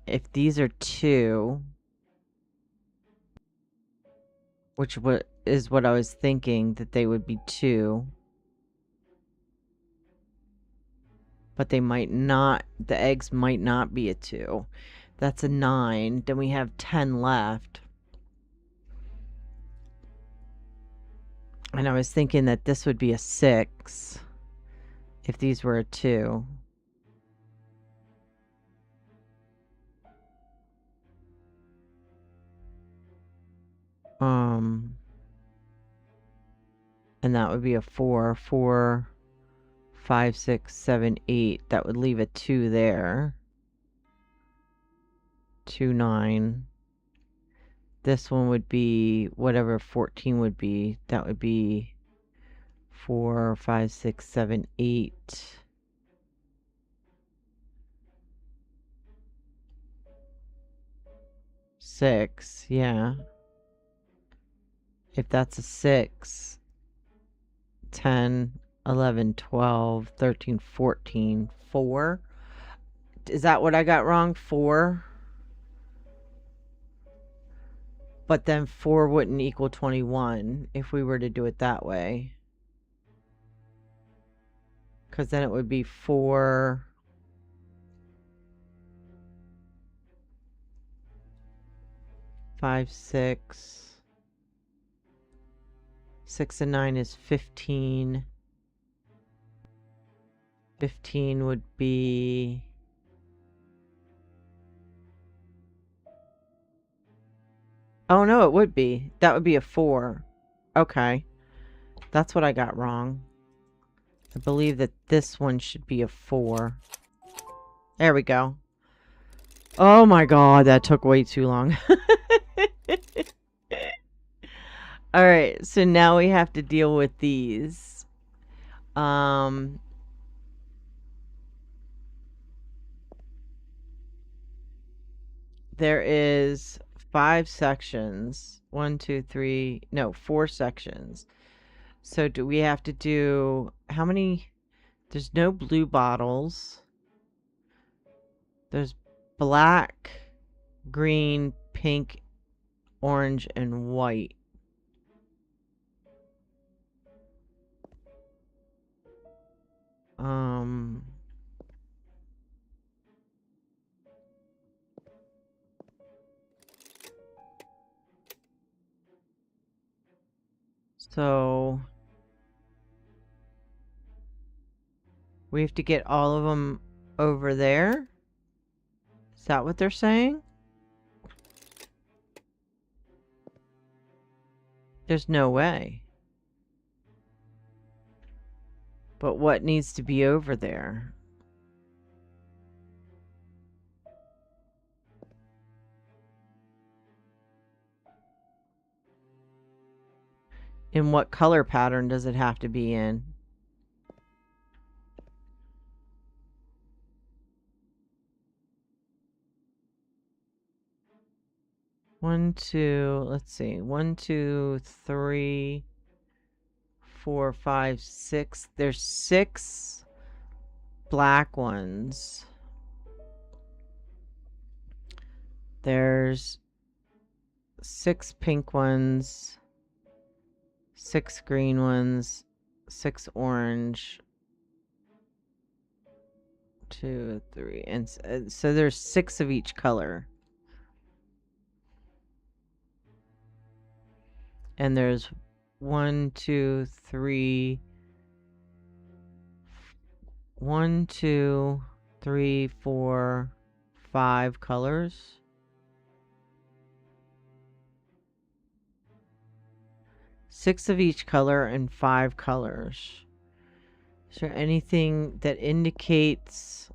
If these are 2, which is what I was thinking, that they would be 2. But they might not, the eggs might not be a 2. That's a 9. Then we have 10 left. And I was thinking that this would be a 6 if these were a 2. And that would be a 4, 4, 5, 6, 7, 8. That would leave a 2 there. 2, 9. This one would be whatever 14 would be. That would be 4, 5, 6, 7, 8. Six, yeah. If that's a 6, 10, 11, 12, 13, 14, 4. Is that what I got wrong? 4? But then 4 wouldn't equal 21 if we were to do it that way. Because then it would be 4... 5, 6. 6 and 9 is 15. 15 would be... Oh, no, it would be. That would be a 4. Okay. That's what I got wrong. I believe that this one should be a 4. There we go. Oh my god, that took way too long. Alright, so now we have to deal with these. There is 5 sections. 1, 2, 3... No, 4 sections. So do we have to do... How many... There's no blue bottles. There's black, green, pink, orange, and white. So we have to get all of them over there? Is that what they're saying? There's no way. But what needs to be over there? In what color pattern does it have to be in? One, two, let's see. 1, 2, 3, 4, 5, 6. There's 6 black ones. There's 6 pink ones. 6 green ones. 6 orange. 2, 3, and so there's 6 of each color. And there's 1, 2, 3, 1, 2, 3, 4, 5 colors. Six of each color and 5 colors. Is there anything that indicates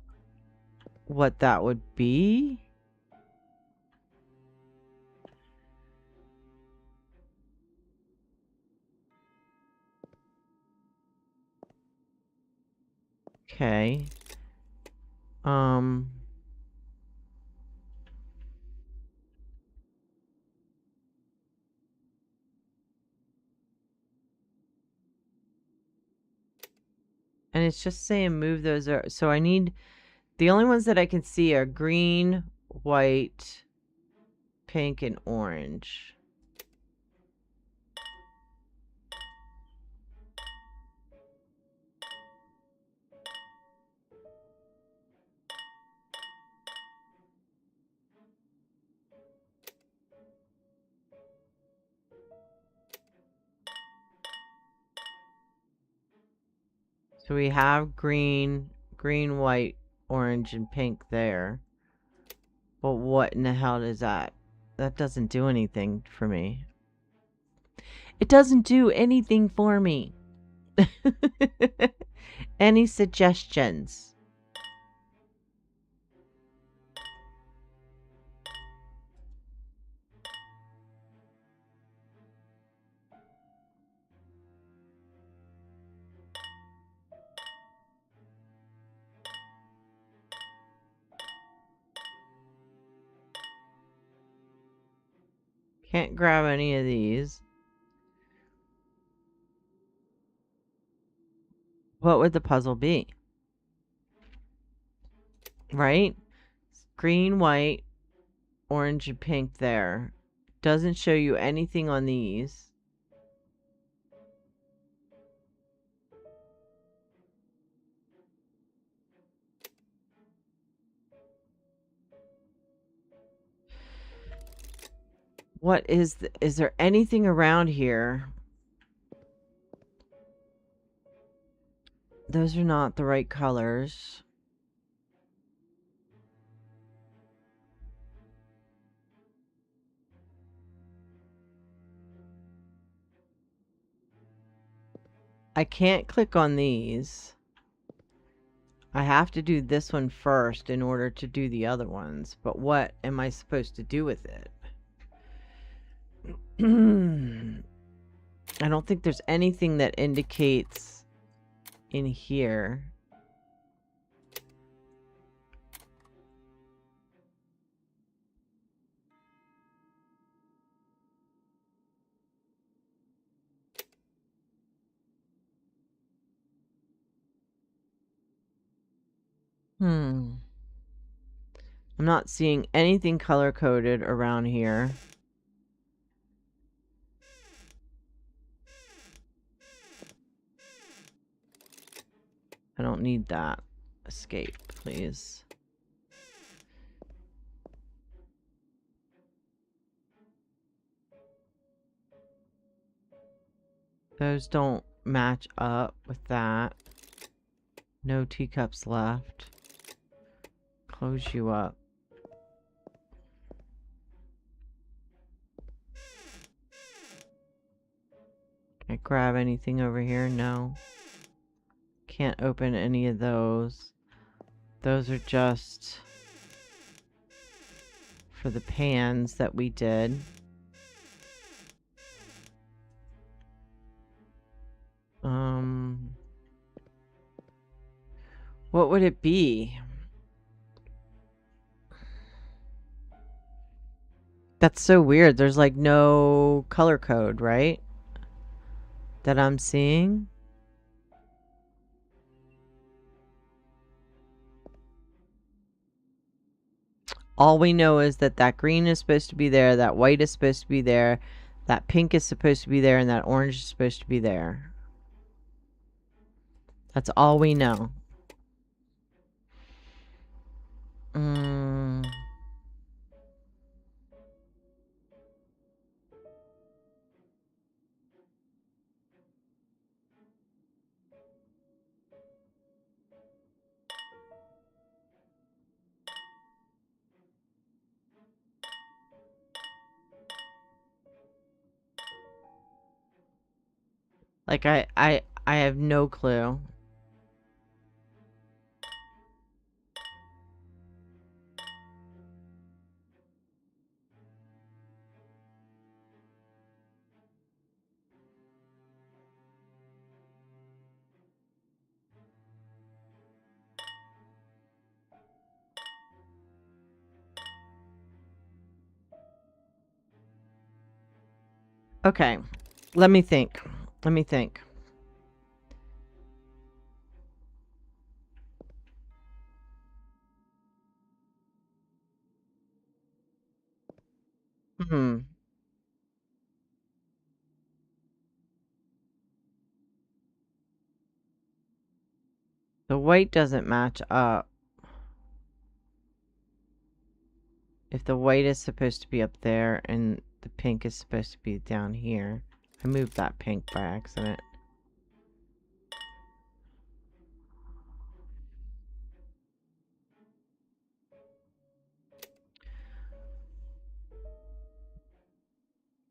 what that would be? Okay. And it's just saying move those. So I need... The only ones that I can see are green, white, pink, and orange. So we have green, white, orange, and pink there. But what in the hell is that? That doesn't do anything for me. It doesn't do anything for me. Any suggestions? Can't grab any of these. What would the puzzle be? Right? Green, white, orange, and pink there. Doesn't show you anything on these. What is is there anything around here? Those are not the right colors. I can't click on these. I have to do this one first in order to do the other ones. But what am I supposed to do with it? I don't think there's anything that indicates in here. I'm not seeing anything color-coded around here. I don't need that. Escape, please. Those don't match up with that. No teacups left. Close you up. Can I grab anything over here? No. Can't open any of those. Those are just for the pans that we did. What would it be? That's so weird. There's like no color code, right? That I'm seeing. All we know is that that green is supposed to be there, that white is supposed to be there, that pink is supposed to be there, and that orange is supposed to be there. That's all we know. Like I have no clue. Okay, let me think. Let me think. The white doesn't match up. If the white is supposed to be up there and the pink is supposed to be down here. I moved that pink by accident.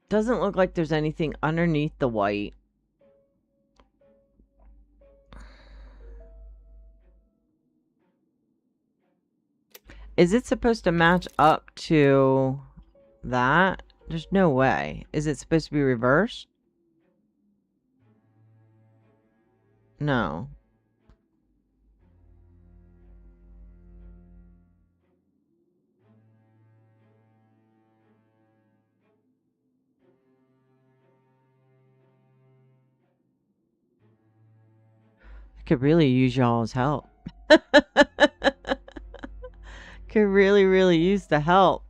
Doesn't look like there's anything underneath the white. Is it supposed to match up to that? There's no way. Is it supposed to be reversed? No. I could really use y'all's help. Could really use the help.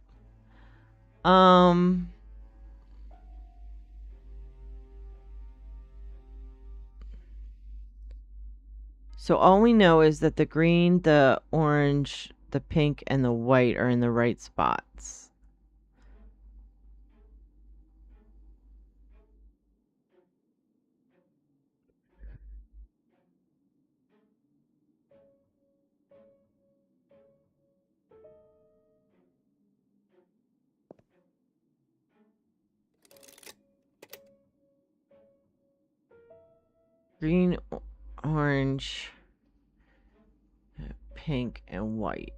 So all we know is that the green, the orange, the pink, and the white are in the right spots. Green, orange, pink, and white.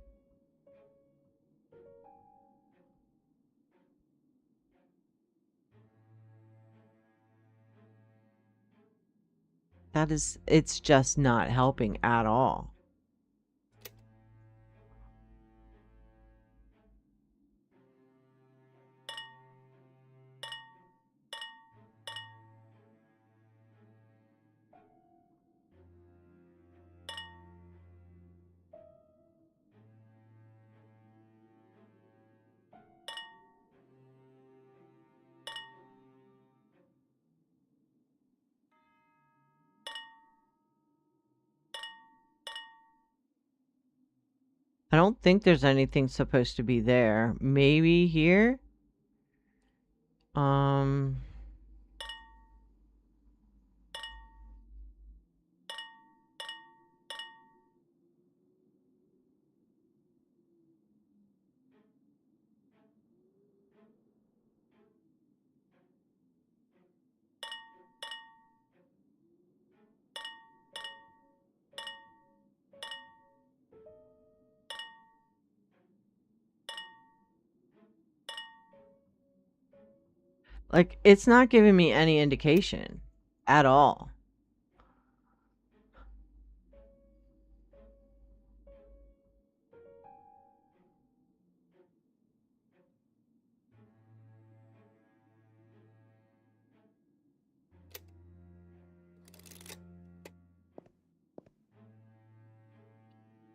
It's just not helping at all. I don't think there's anything supposed to be there. Maybe here? Like, it's not giving me any indication at all.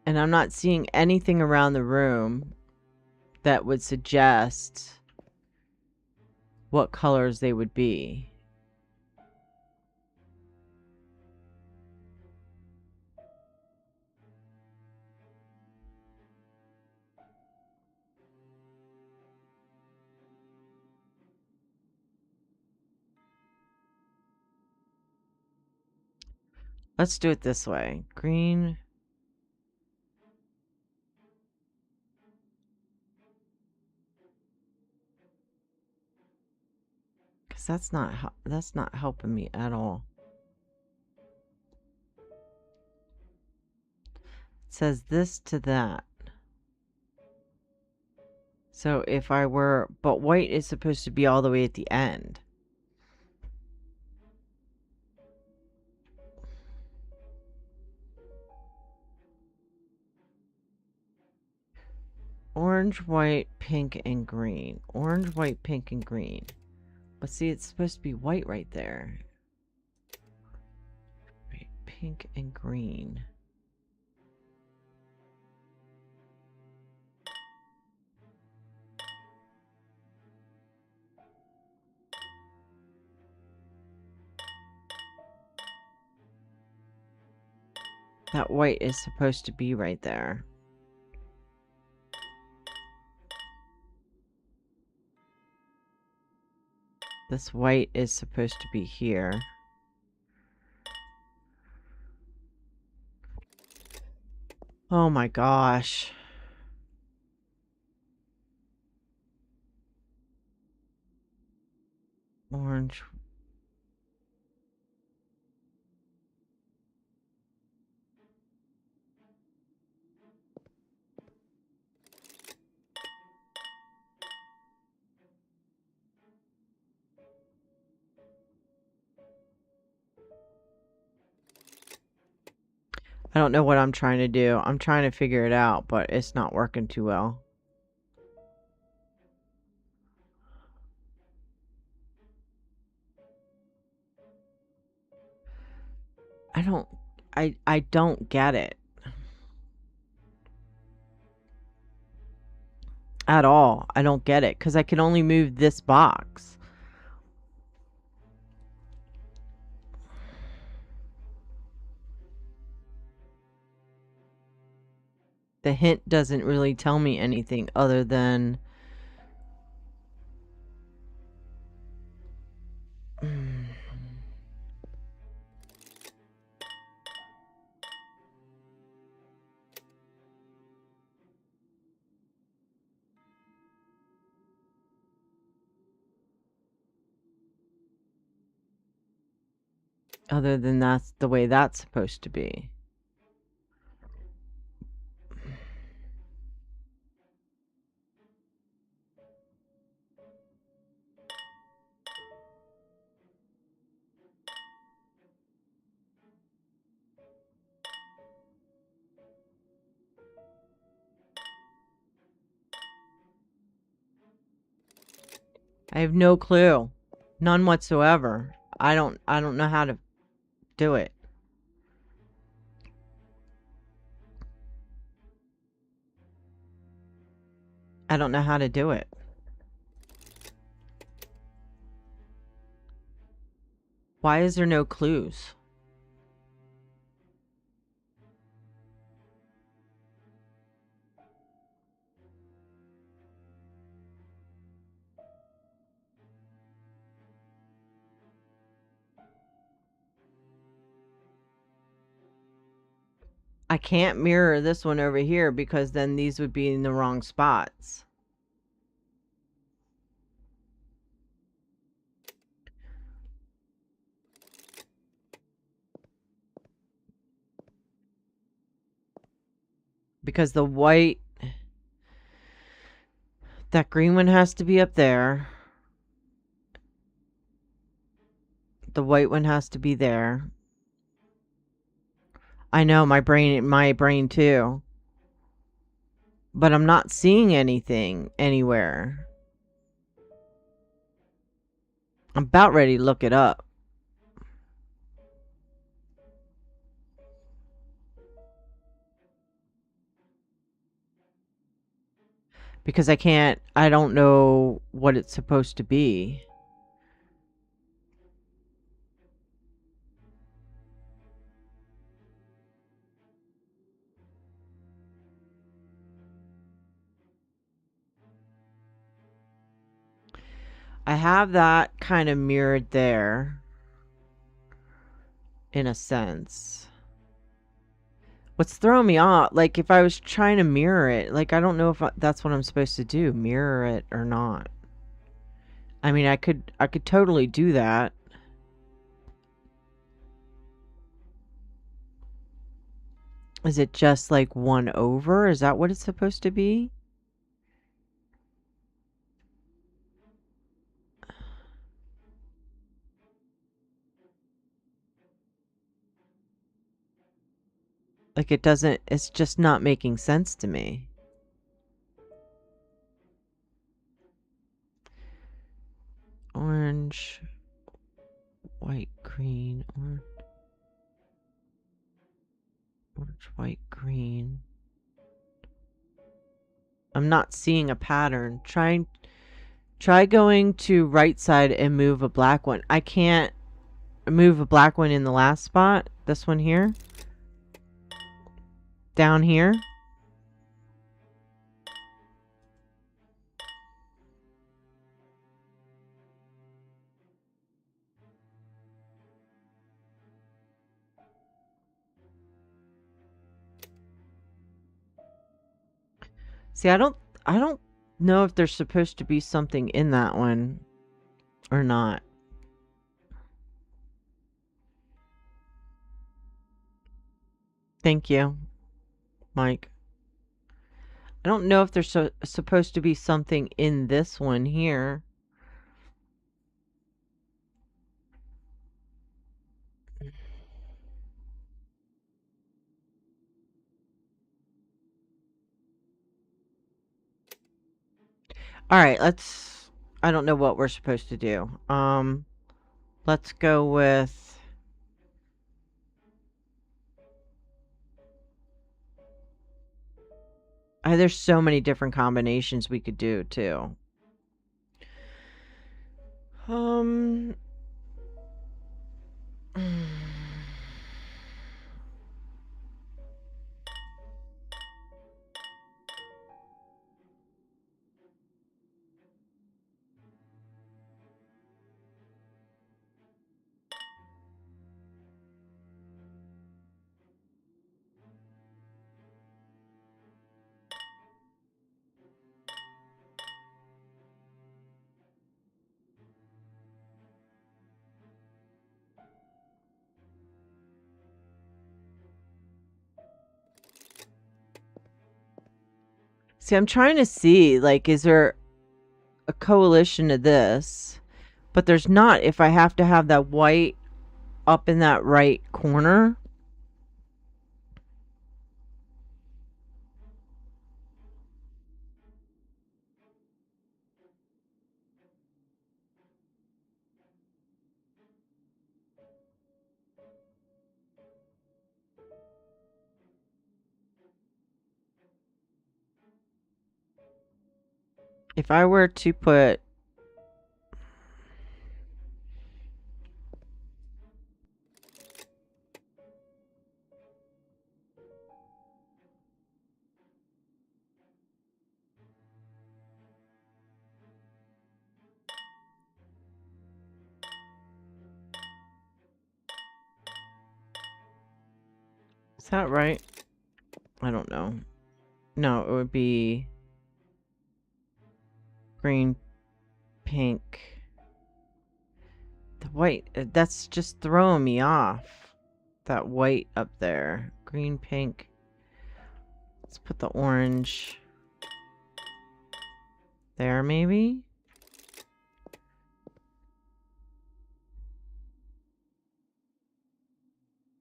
And I'm not seeing anything around the room that would suggest what colors they would be. Let's do it this way. Green. Because that's not helping me at all. It says this to that. So if I were, but white is supposed to be all the way at the end. Orange, white, pink, and green. Orange, white, pink, and green. But see, it's supposed to be white right there. Right, pink and green. That white is supposed to be right there. This white is supposed to be here. Oh my gosh. Orange. I don't know what I'm trying to do. I'm trying to figure it out, but it's not working too well. I don't get it. At all. I don't get it. Because I can only move this box. The hint doesn't really tell me anything other than... Other than that's the way that's supposed to be. I have no clue. None whatsoever. I don't know how to do it. I don't know how to do it. Why is there no clues? I can't mirror this one over here because then these would be in the wrong spots. Because the white... That green one has to be up there. The white one has to be there. I know, my brain too. But I'm not seeing anything anywhere. I'm about ready to look it up. Because I don't know what it's supposed to be. I have that kind of mirrored there. In a sense. What's throwing me off, like if I was trying to mirror it, like I don't know if that's what I'm supposed to do, mirror it or not. I mean, I could totally do that. Is it just like one over? Is that what it's supposed to be? Like it doesn't, it's just not making sense to me. Orange, white, green, orange, white, green. I'm not seeing a pattern. Try going to right side and move a black one. I can't move a black one in the last spot. This one here. Down here. See, I don't know if there's supposed to be something in that one or not. Thank you, Mike. I don't know if there's supposed to be something in this one here. All right, I don't know what we're supposed to do. Let's go with... there's so many different combinations we could do, too. See, I'm trying to see, like, is there a coalition to this? But there's not if I have to have that white up in that right corner. If I were to put... Is that right? I don't know. No, it would be green, pink. The white, that's just throwing me off. That white up there. Green, pink. Let's put the orange there, maybe?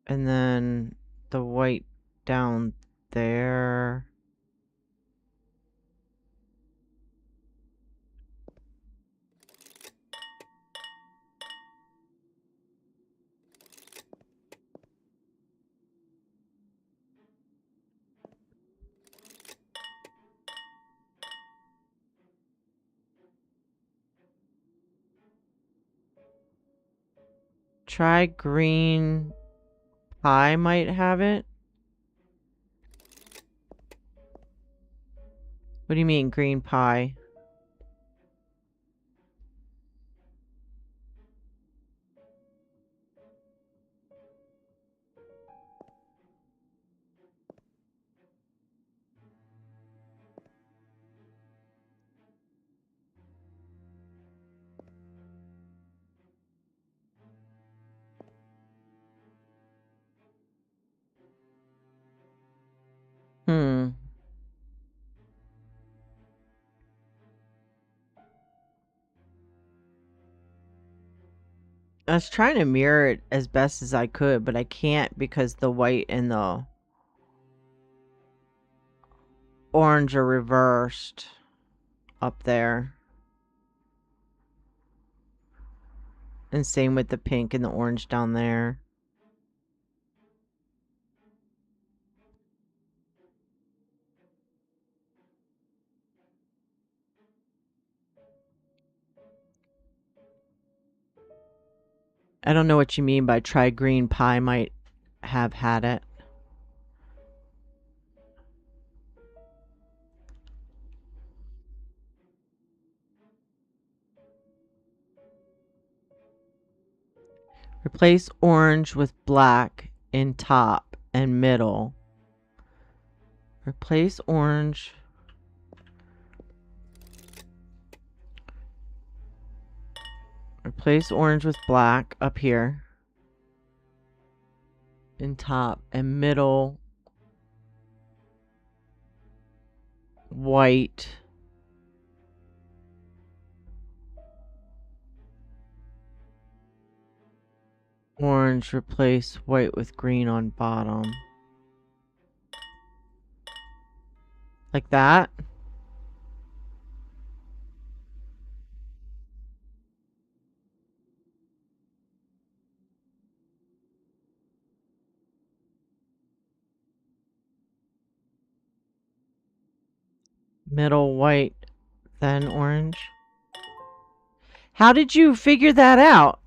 And then the white down there. Try green pie might have it. What do you mean, green pie? Hmm. I was trying to mirror it as best as I could, but I can't because the white and the orange are reversed up there. And same with the pink and the orange down there. I don't know what you mean by try green pie might have had it. Replace orange with black in top and middle. Replace orange. Replace orange with black up here. In top and middle. White. Orange, replace white with green on bottom. Like that. Middle white, then orange. How did you figure that out?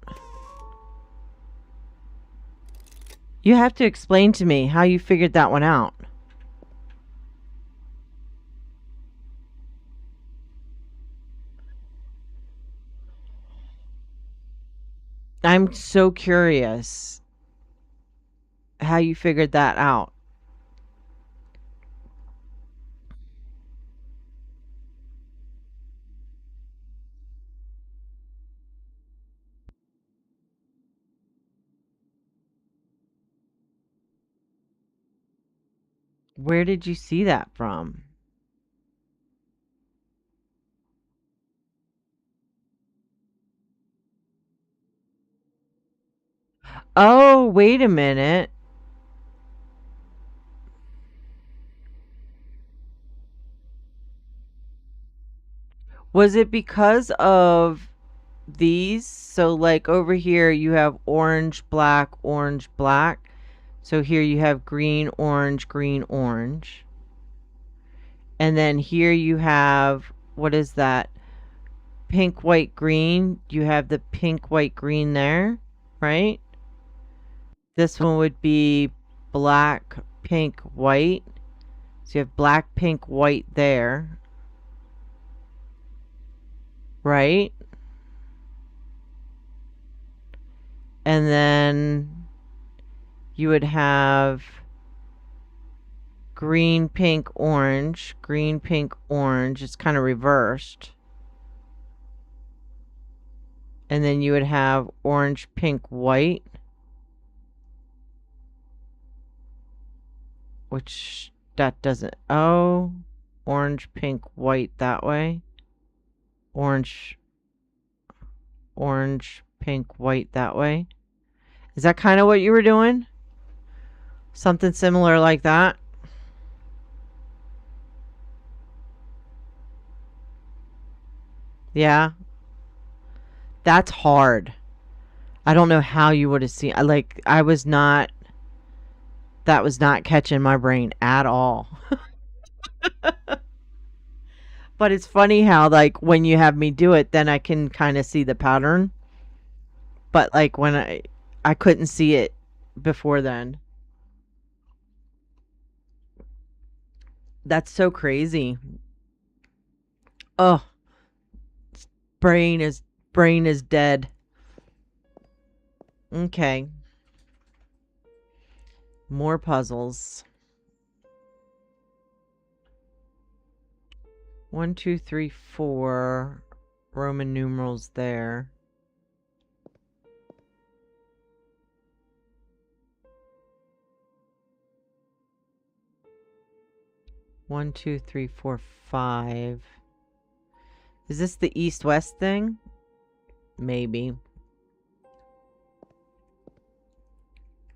You have to explain to me how you figured that one out. I'm so curious how you figured that out. Where did you see that from? Oh, wait a minute. Was it because of these? So like over here you have orange, black, orange, black. So here you have green, orange, green, orange. And then here you have, what is that? Pink, white, green. You have the pink, white, green there, right? This one would be black, pink, white. So you have black, pink, white there, right? And then you would have green, pink, orange. Green, pink, orange. It's kind of reversed. And then you would have orange, pink, white. Which that doesn't. Oh, orange, pink, white that way. Orange, orange, pink, white that way. Is that kind of what you were doing? Something similar like that? Yeah. That's hard. I don't know how you would have seen. I was not. That was not catching my brain at all. But it's funny how, like, when you have me do it, then I can kind of see the pattern. But, like, when I couldn't see it before then. That's so crazy. Oh, brain is brain is dead. Okay. More puzzles. 1, 2, 3, 4 Roman numerals there. One, two, three, four, 5. Is this the east-west thing? Maybe.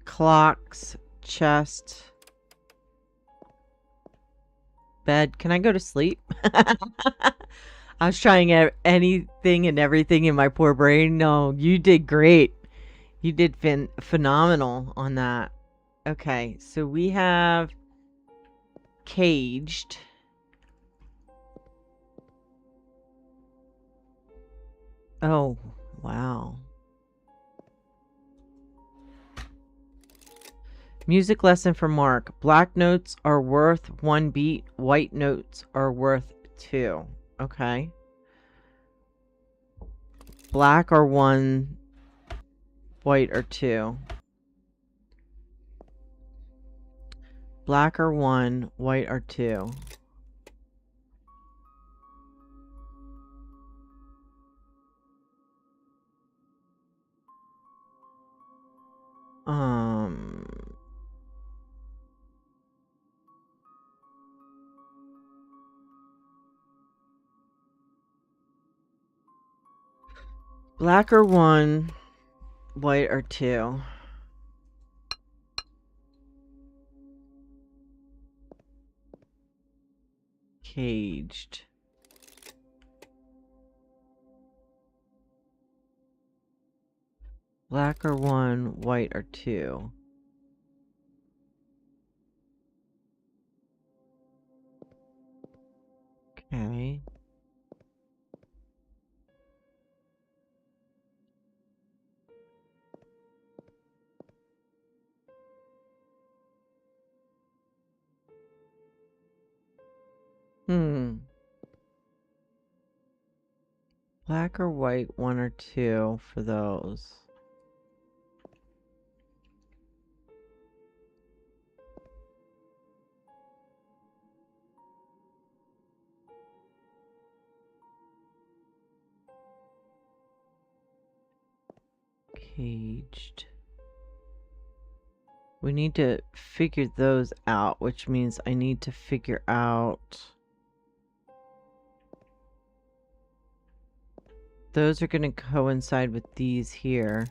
Clocks, chest, bed. Can I go to sleep? I was trying anything and everything in my poor brain. No, you did great. You did phenomenal on that. Okay, so we have caged. Oh, wow. Music lesson for Mark. Black notes are worth 1 beat. White notes are worth 2. Okay. Black are 1. White are 2. Black are 1. White are 2. Black are 1. White are 2. Caged. Black are 1. White are 2. Okay. Black or white, 1 or 2 for those. Caged. We need to figure those out, which means I need to figure out... Those are going to coincide with these here.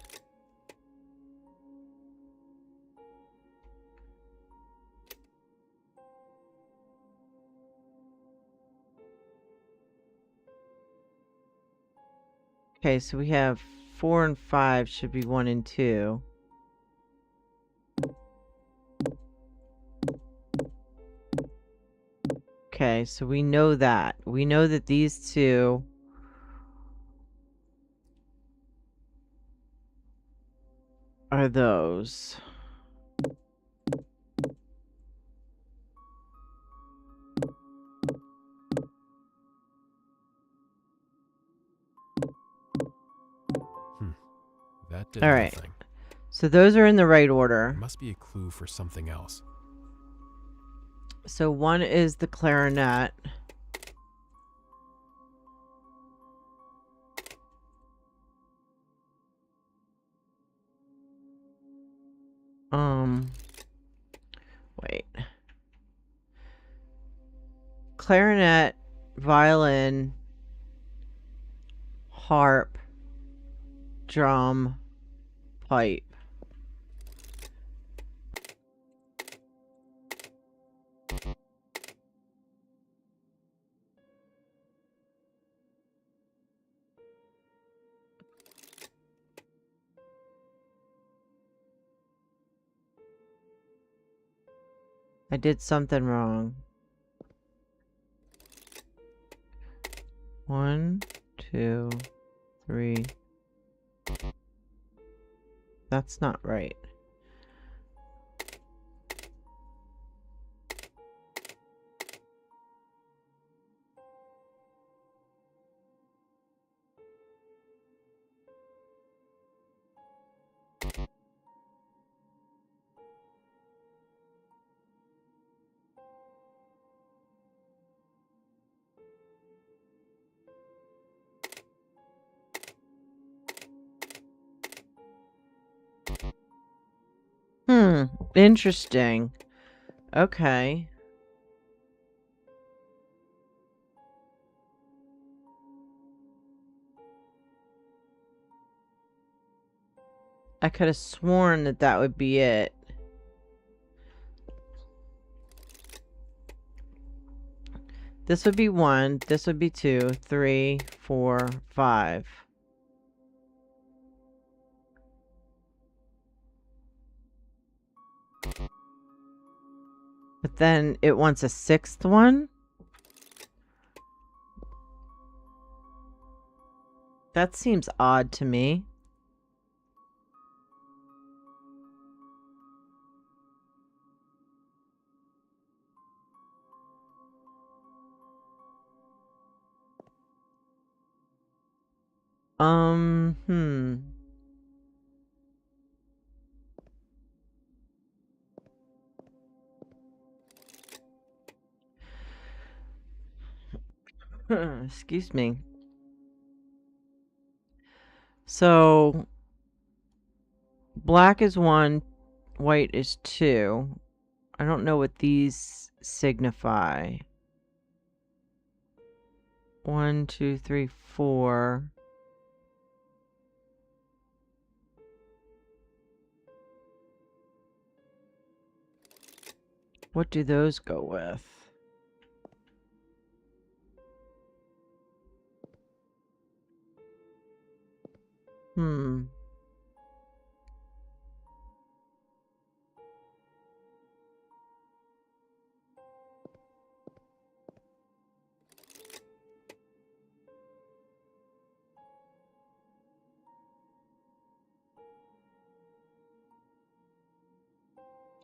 Okay, so we have 4 and 5 should be 1 and 2. Okay, so we know that. We know that these two are those. That did All right. nothing. So those are in the right It order. must be a clue for something else. So 1 is the clarinet. Wait. Clarinet, violin, harp, drum, pipe. I did something wrong. 1, 2, 3. That's not right. Interesting. Okay. I could have sworn that that would be it. This would be 1, this would be 2, 3, 4, 5. But then it wants a 6th one? That seems odd to me. Excuse me. So, black is 1, white is 2. I don't know what these signify. 1, 2, 3, 4. What do those go with?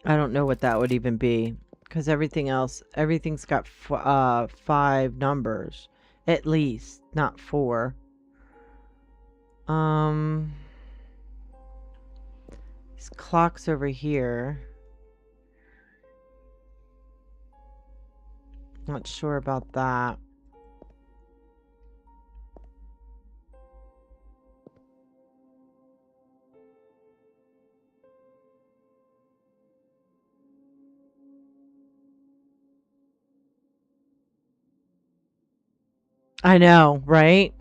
I don't know what that would even be. Because everything's got 5 numbers. At least, not 4. This clock's over here. Not sure about that. I know, right?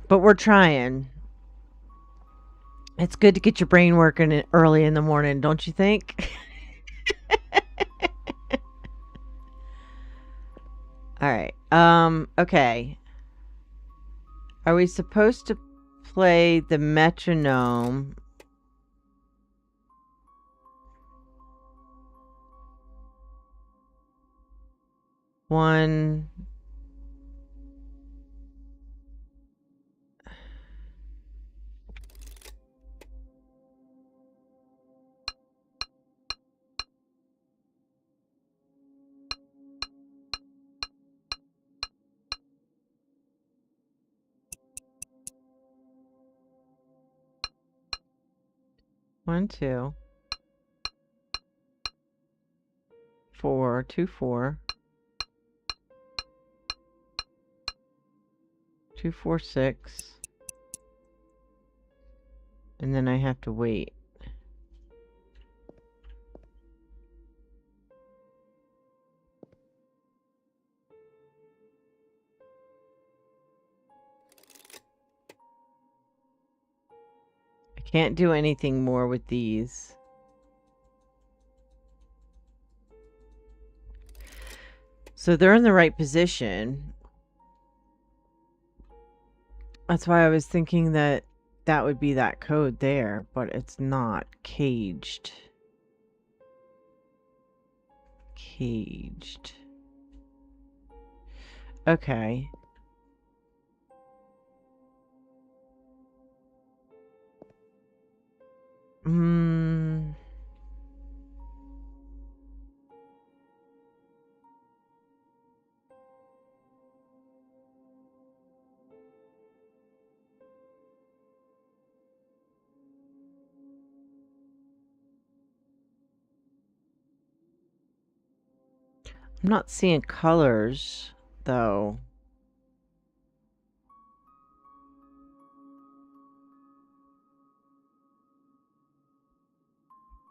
But we're trying. It's good to get your brain working early in the morning, don't you think? All right. Okay. Are we supposed to play the metronome? One. One, two. 4, 2, 4. 2, 4, 6. And then I have to wait. I can't do anything more with these. So they're in the right position. That's why I was thinking that that would be that code there, but it's not. Caged. Caged. Okay. I'm not seeing colors, though.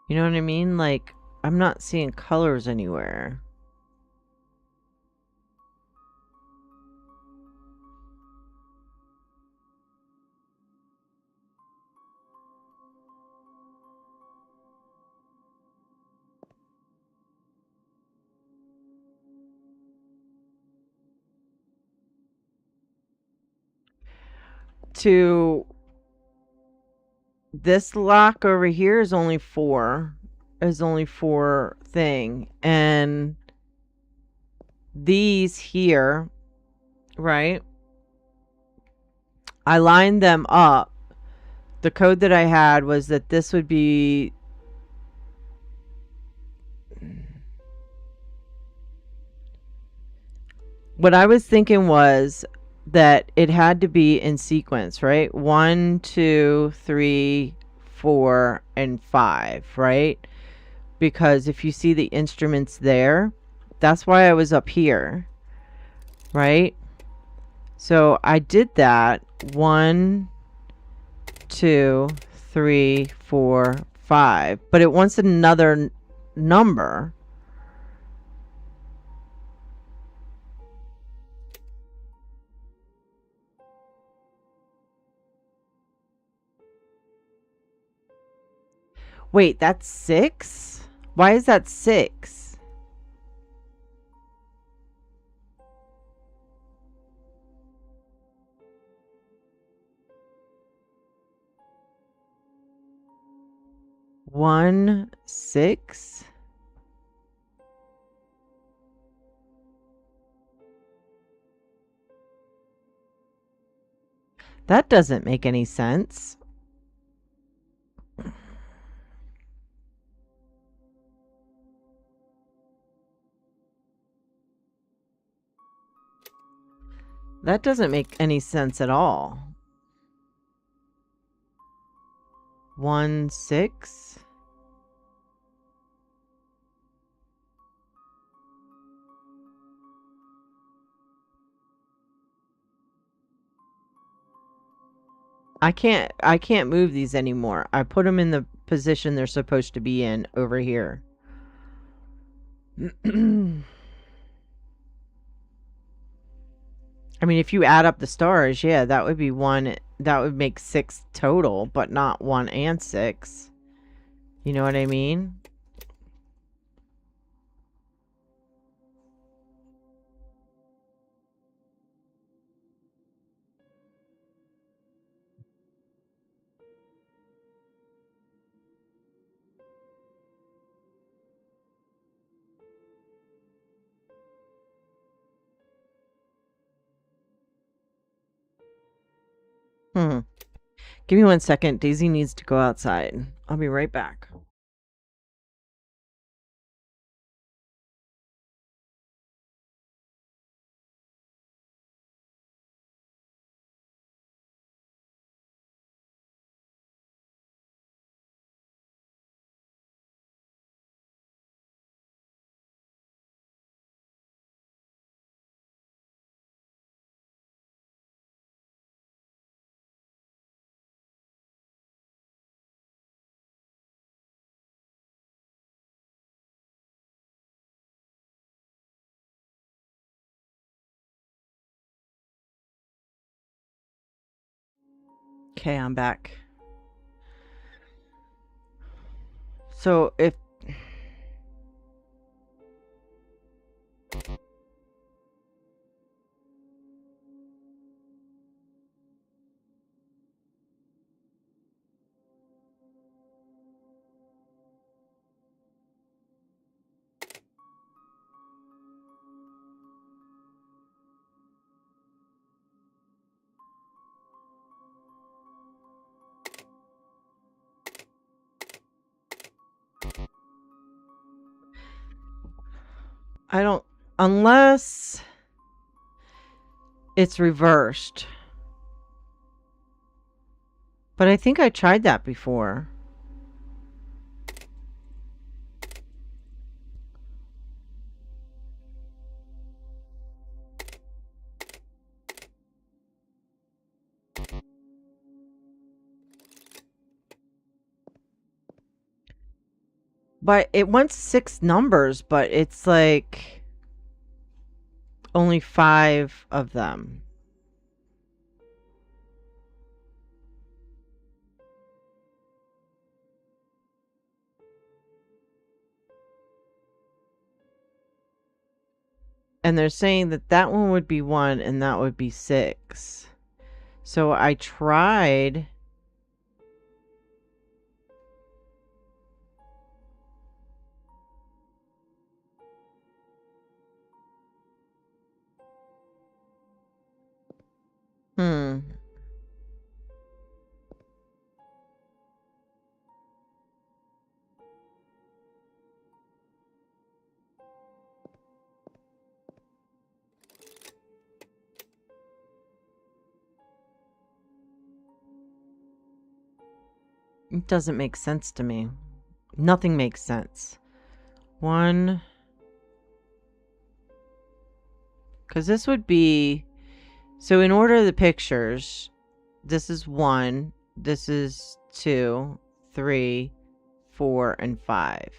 You know what I mean? Like, I'm not seeing colors anywhere. To this lock over here is only 4. Is only 4 thing. And these here, right? I lined them up. The code that I had was that this would be... What I was thinking was that it had to be in sequence, right? 1, 2, 3, 4, and 5, right? Because if you see the instruments there, that's why I was up here, right? So I did that. 1, 2, 3, 4, 5. But it wants another number. Wait, that's 6? Why is that 6? One, 6? That doesn't make any sense. That doesn't make any sense at all. 1, 6? I can't move these anymore. I put them in the position they're supposed to be in over here. I mean, if you add up the stars, yeah, that would be 1. That would make 6 total, but not 1 and 6. You know what I mean? Hmm. Give me 1 second. Daisy needs to go outside. I'll be right back. Okay, I'm back. So if I don't, unless it's reversed. But I think I tried that before. But it wants 6 numbers, but it's like only 5 of them. And they're saying that that one would be 1 and that would be 6. So I tried. Hmm. It doesn't make sense to me. Nothing makes sense. 1. Because this would be. So in order of the pictures, this is 1, this is 2, 3, 4, and 5.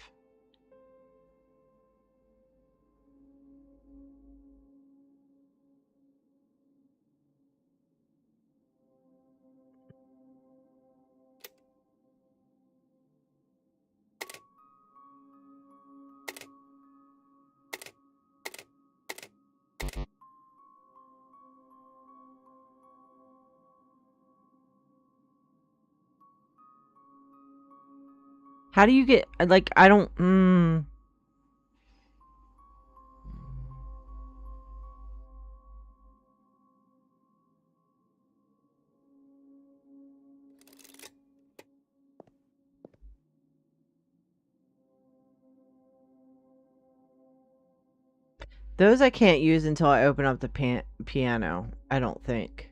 How do you get, like, I don't, those I can't use until I open up the piano, I don't think.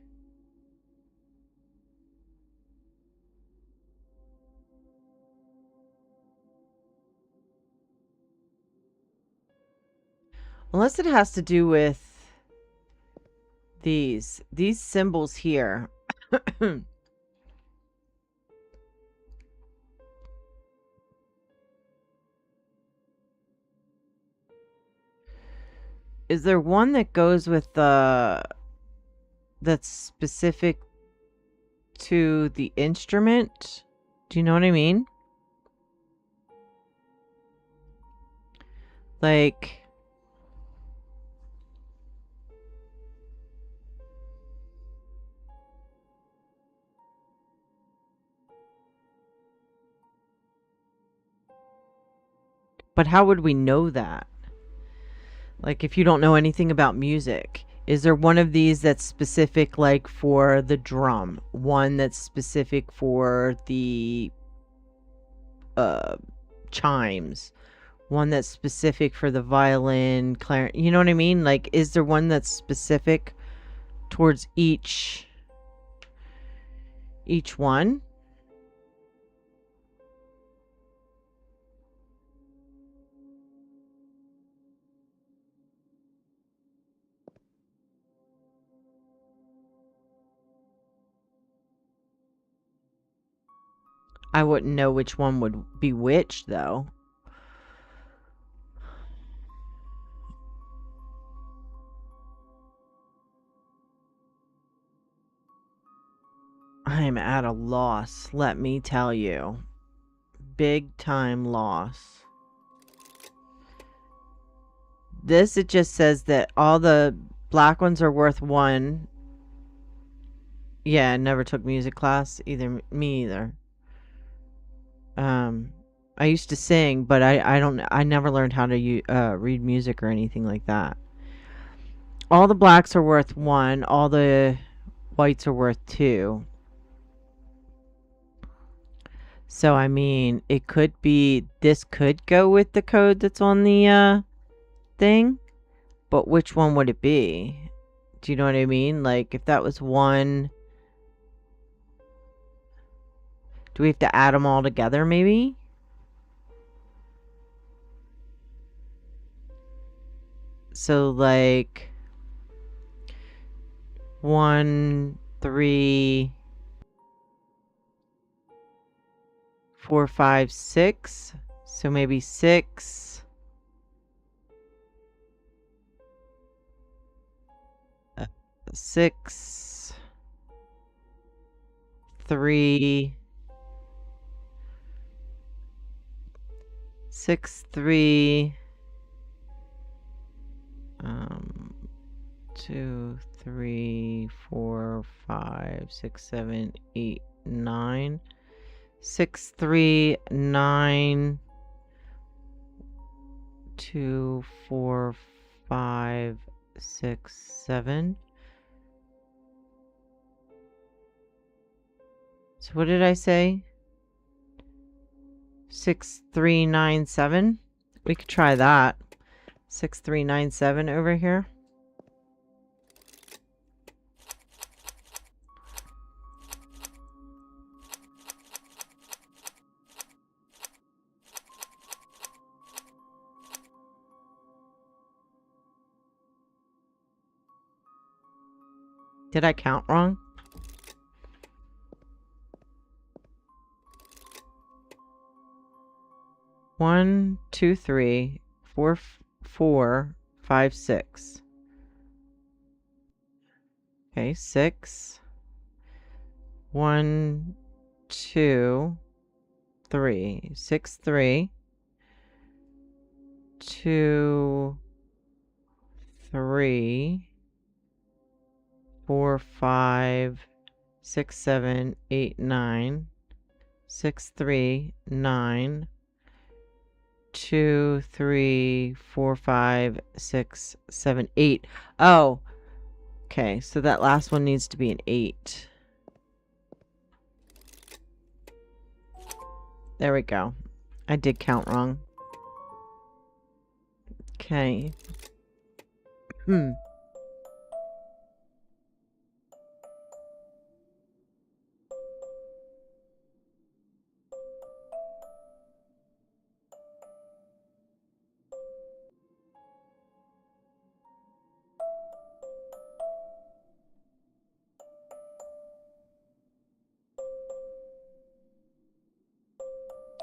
Unless it has to do with these symbols here. Is there one that goes with the that's specific to the instrument? Do you know what I mean? Like, but how would we know that? Like, if you don't know anything about music, Is there one of these that's specific, like, for the drum? One that's specific for the chimes? One that's specific for the violin, clarinet? You know what I mean? Like, is there one that's specific towards each one? I wouldn't know which one would be which, though. I'm at a loss, let me tell you. Big time loss. This, it just says that all the black ones are worth 1. Yeah, I never took music class either. Me either. I used to sing, but I never learned how to read music or anything like that. All the blacks are worth 1. All the whites are worth 2. So, I mean, it could be, this could go with the code that's on the thing, but which one would it be? Do you know what I mean? Like, if that was 1, do we have to add them all together, maybe? So, like, 1, 3, 4, 5, 6. So maybe 6. 6, 3, 6, 3, 2, 3, 4, 5, 6, 7, 8, 9. 6, 3, 9, 2, 4, 5, 6, 7. So what did I say? 6, 3, 9, 7. We could try that. 6, 3, 9, 7 over here. Did I count wrong? One, two, three, four, 4, 5, 6. Okay, 6. 1, 2, 3. 6, 3. 2, 3. 4, 5, 6, 7, 8, 9. 6, 3, 9. 2, 3, 4, 5, 6, 7, 8. Oh, okay. So that last one needs to be an 8. There we go. I did count wrong. Okay.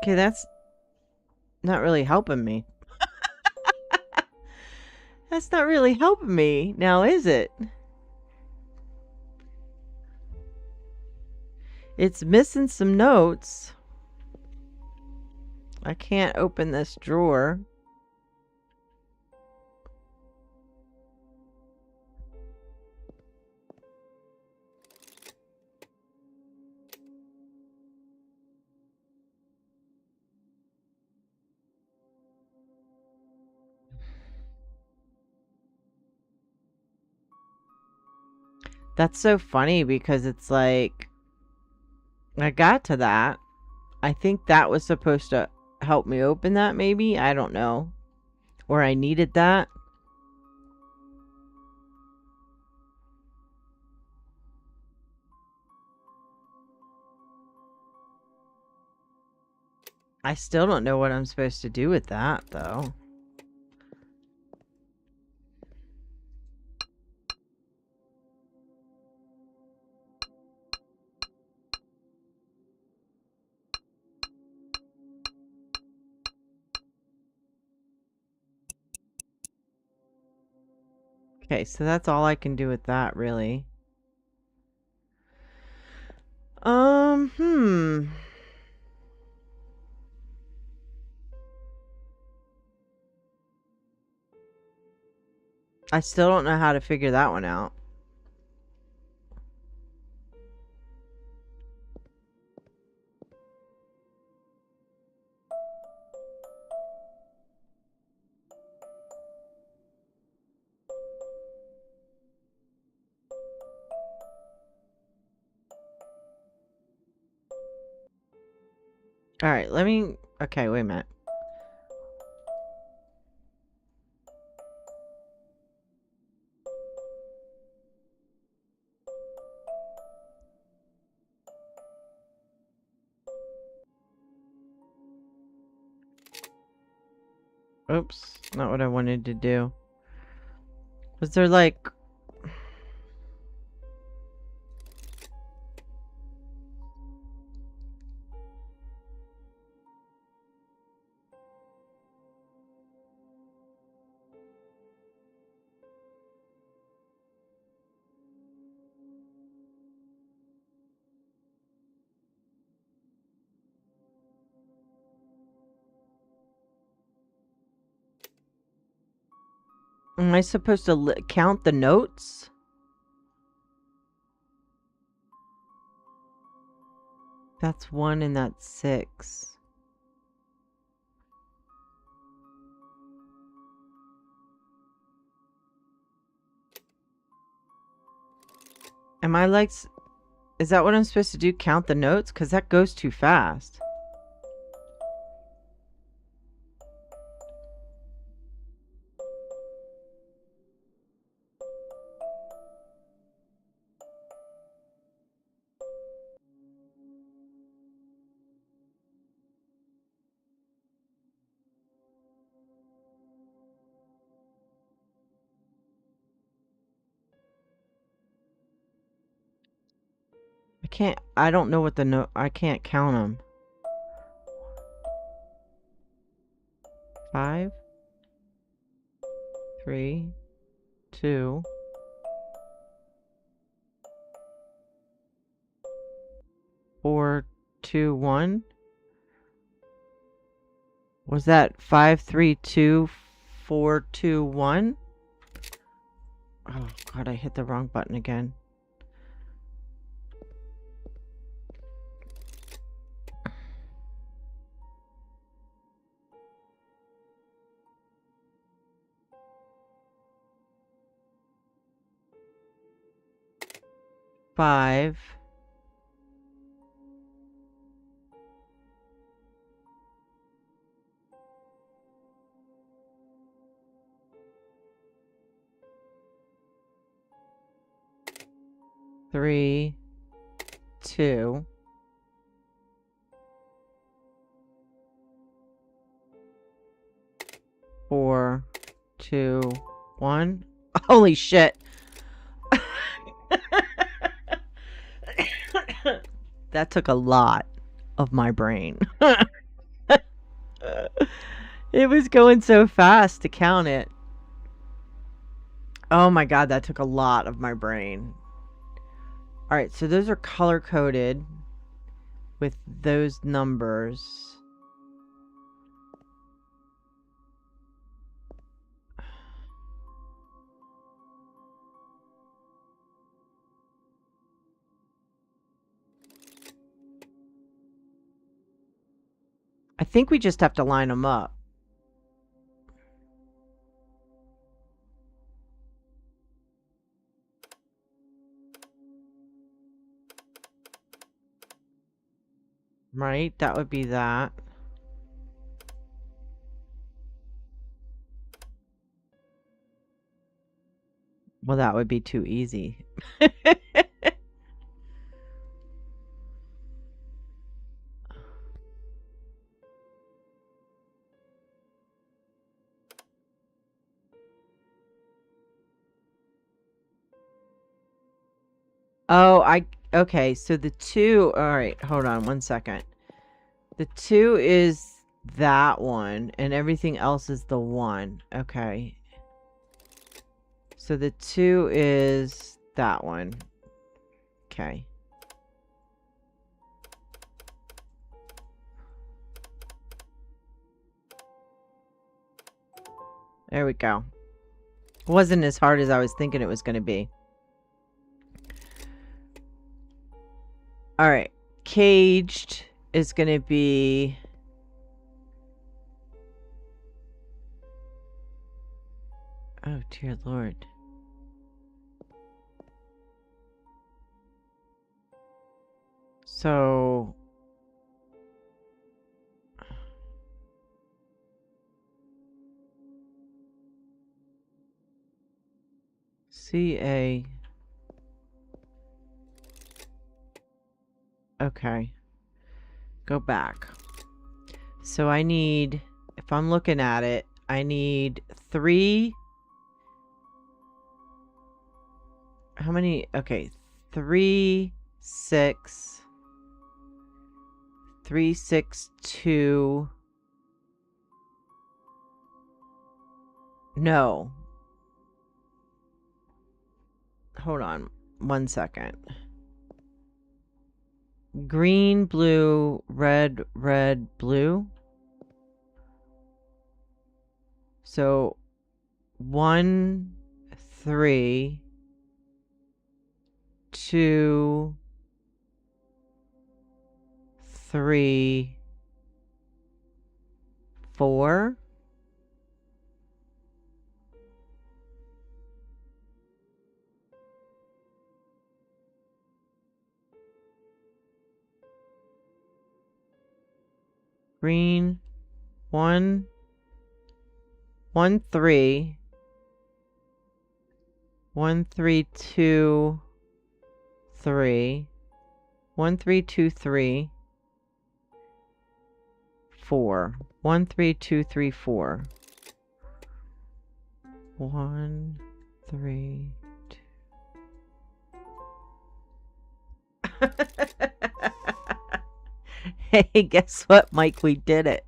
Okay, that's not really helping me. That's not really helping me now, is it? It's missing some notes. I can't open this drawer. That's so funny because it's like I got to that. I think that was supposed to help me open that, maybe. I don't know. Or I needed that. I still don't know what I'm supposed to do with that, though. Okay, so that's all I can do with that, really. Hmm. I still don't know how to figure that one out. Alright, let me... Okay, wait a minute. Oops, not what I wanted to do. Was there like... Am I supposed to count the notes? That's 1 and that's 6. Am I like... Is that what I'm supposed to do? Count the notes? Because that goes too fast. I don't know what the note... I can't count them. 5, 3, 2... 4, 2, 1. Was that 5, 3, 2, 4, 2, 1? Oh god, I hit the wrong button again. Five. Three, 2, 4, 2, 1. Holy shit. That took a lot of my brain. It was going so fast to count it. Oh my god, that took a lot of my brain. Alright, so those are color coded with those numbers. I think we just have to line them up. Right? That would be that. Well, that would be too easy. Oh, okay, so the 2, all right, hold on one second. The 2 is that one, and everything else is the 1. Okay. So the 2 is that one. Okay. There we go. It wasn't as hard as I was thinking it was going to be. All right. Caged is going to be... Oh, dear Lord. So... CA... Okay. Go back. So I need, if I'm looking at it, I need 3. How many? Okay. 3, 6. 3, 6, 2. No. Hold on. 1 second. Green, blue, red, red, blue. So 1, 3, 2, 3, 4. Green, 1, 1, 3, 1, 3, 2, 3, 1, 3, 2, 3, 4, 1, 3, 2, 3, 4, 1, 3, 2. Hey, guess what, Mike? We did it.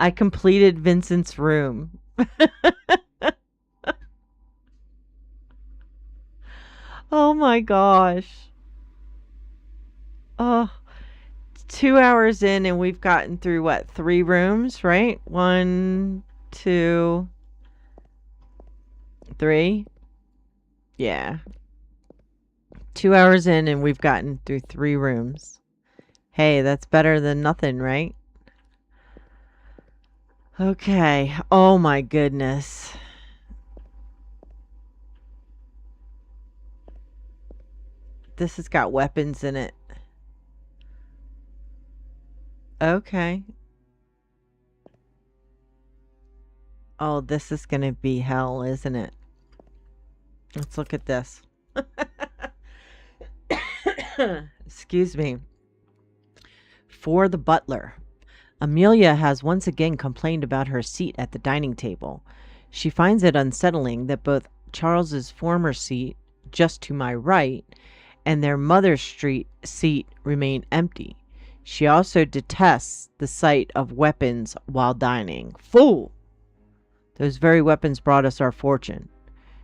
I completed Vincent's room. Oh my gosh. Oh, 2 hours in and we've gotten through what, 3 rooms, right? 1, 2, 3. Yeah. 2 hours in and we've gotten through 3 rooms. Hey, that's better than nothing, right? Okay. Oh my goodness. This has got weapons in it. Okay. Oh, this is going to be hell, isn't it? Let's look at this. Excuse me. For the butler. Amelia has once again complained about her seat at the dining table. She finds it unsettling that both Charles's former seat, just to my right, and their mother's seat remain empty. She also detests the sight of weapons while dining. Fool! Those very weapons brought us our fortune.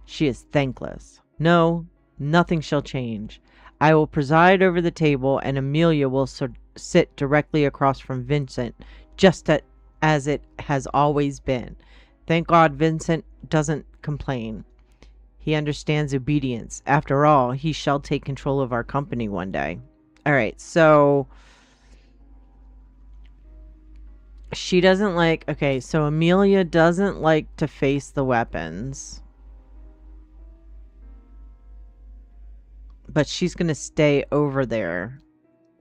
She is thankless. No, nothing shall change. I will preside over the table, and Amelia will sit directly across from Vincent, just as it has always been. Thank God Vincent doesn't complain. He understands obedience. After all, he shall take control of our company one day. All right, so she doesn't like... Okay, so Amelia doesn't like to face the weapons. But she's going to stay over there.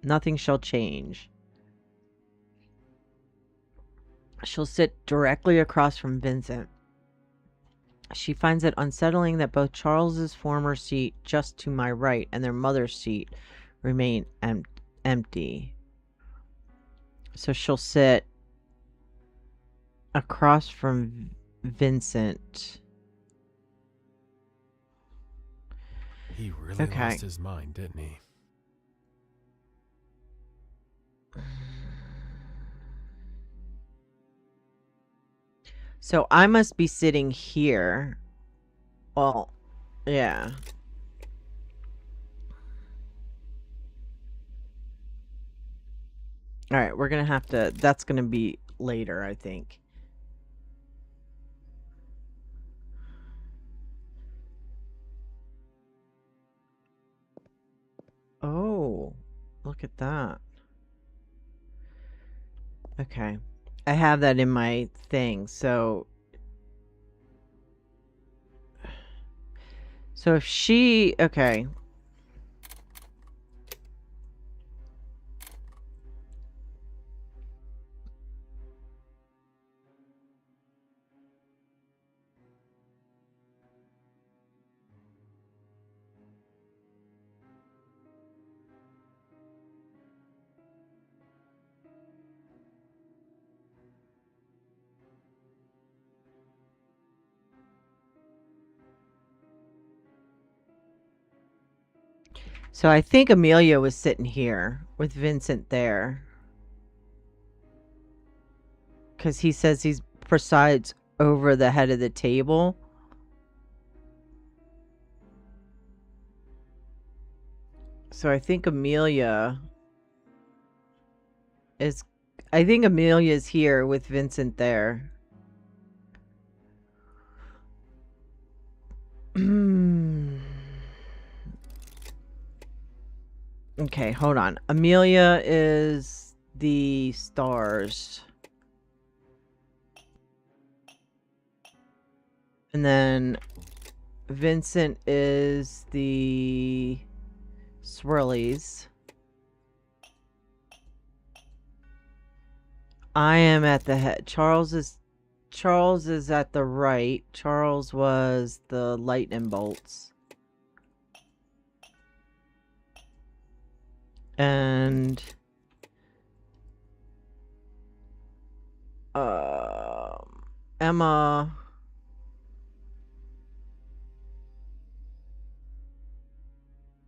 Nothing shall change. She'll sit directly across from Vincent. She finds it unsettling that both Charles's former seat just to my right and their mother's seat remain empty. So she'll sit across from Vincent. He really lost his mind, didn't he? So I must be sitting here. Well, yeah. All right, we're going to have to... That's going to be later, I think. Oh, look at that. Okay. I have that in my thing, so... So if she... Okay. So I think Amelia was sitting here with Vincent there. Because he says he presides over the head of the table. So I think Amelia is... I think Amelia's here with Vincent there. Okay, hold on. Amelia is the stars. And then Vincent is the swirlies. I am at the head. Charles is at the right. Charles was the lightning bolts. And Emma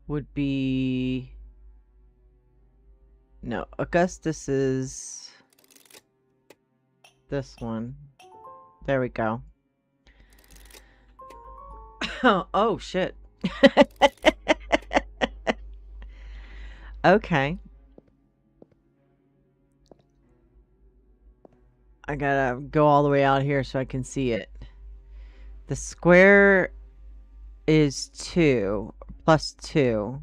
would be... No, Augustus is this one. There we go. Oh, shit. Okay. I gotta go all the way out here so I can see it. The square is 2 plus 2.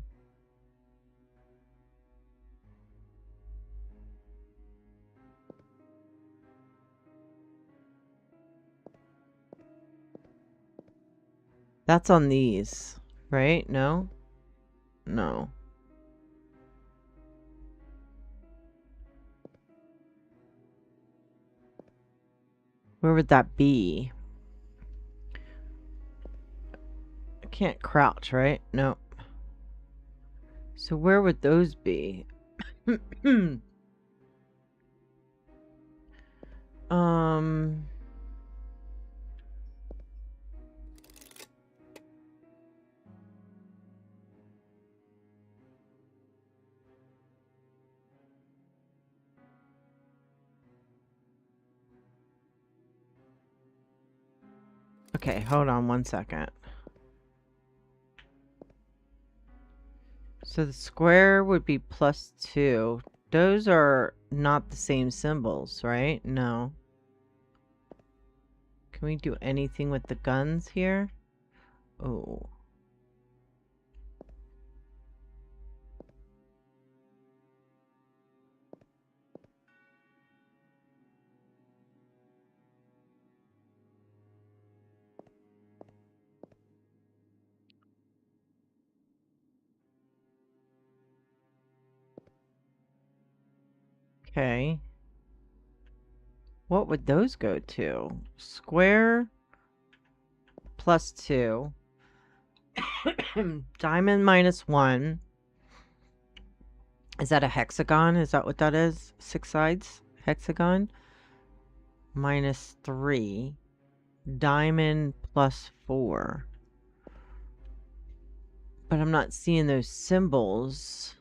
That's on these, right? No? No. Where would that be? I can't crouch, right? No. So where would those be? Okay, hold on one second. So the square would be plus 2. Those are not the same symbols, right? No. Can we do anything with the guns here? Oh. Okay. What would those go to? Square +2. Diamond -1. Is that a hexagon? Is that what that is? 6 sides? Hexagon? -3. Diamond +4. But I'm not seeing those symbols.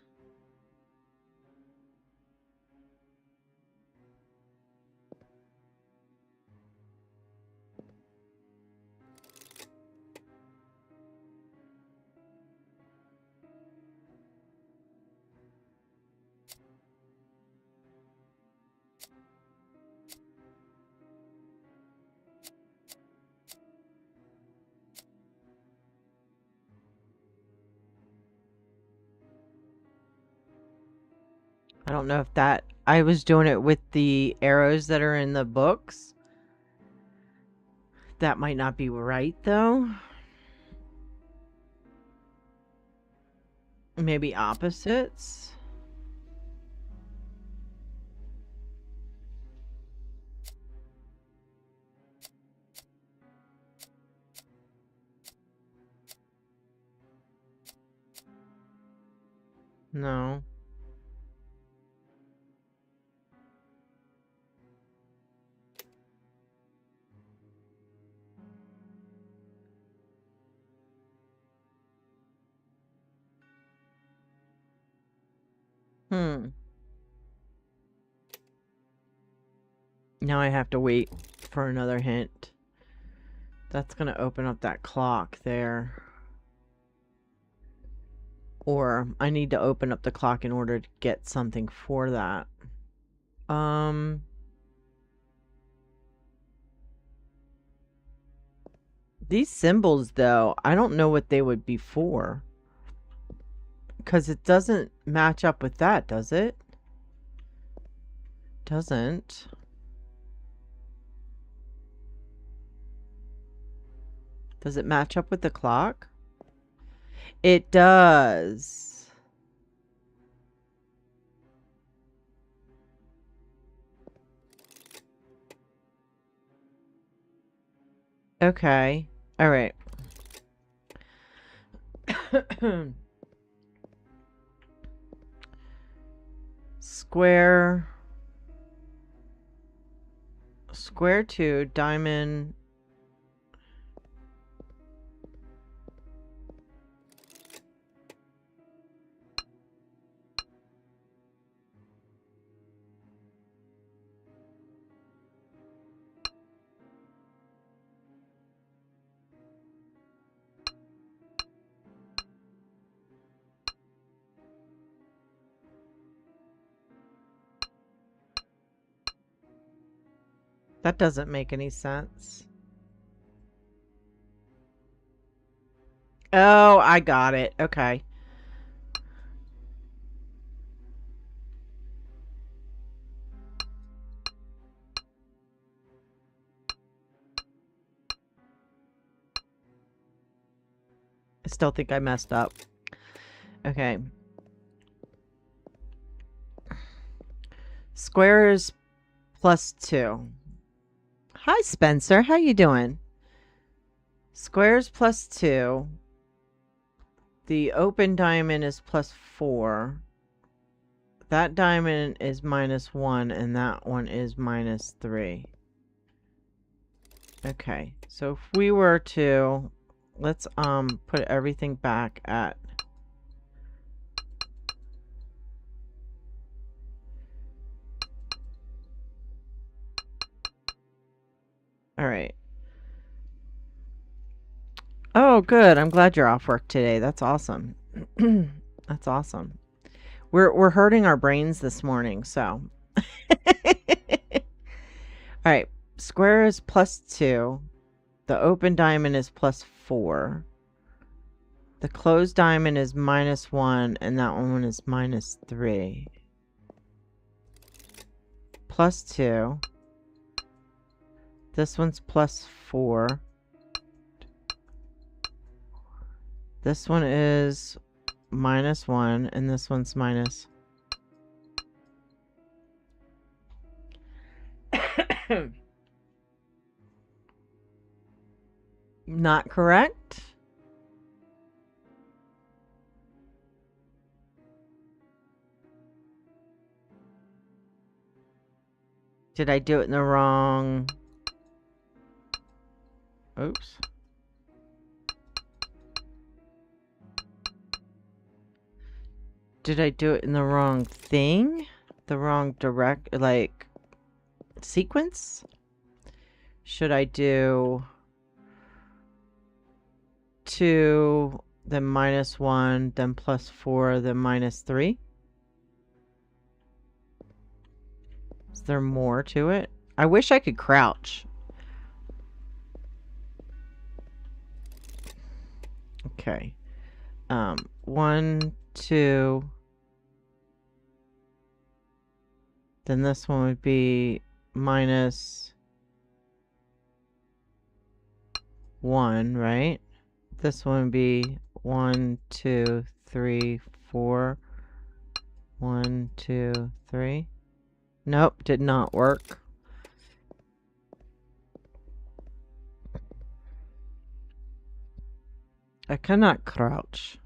I don't know if that... I was doing it with the arrows that are in the books. That might not be right, though. Maybe opposites? No. Now I have to wait for another hint. That's gonna open up that clock there. Or I need to open up the clock in order to get something for that. These symbols, though, I don't know what they would be for. Because it doesn't match up with that, does it? Doesn't. Does it match up with the clock? It does. Okay. All right. Square 2, diamond. That doesn't make any sense. Oh, I got it. Okay. I still think I messed up. Okay. Squares +2. Hi, Spencer. How you doing? Squares +2. The open diamond is +4. That diamond is -1, and that one is -3. Okay, so if we were to... Let's put everything back at... Alright. Oh, good. I'm glad you're off work today. That's awesome. That's awesome. We're hurting our brains this morning, so. Alright. Square is +2. The open diamond is +4. The closed diamond is -1, and that one is -3. +2. This one's +4. This one is -1, and this one's -. Not correct. Did I do it in the wrong? Oops. Did I do it in the wrong thing? The wrong sequence? Should I do 2, then -1, then +4, then -3? Is there more to it? I wish I could crouch. Okay. 1, 2. Then this one would be -1, right? This one would be 1, 2, 3, 4. 1, 2, 3. Nope, did not work. I cannot crouch.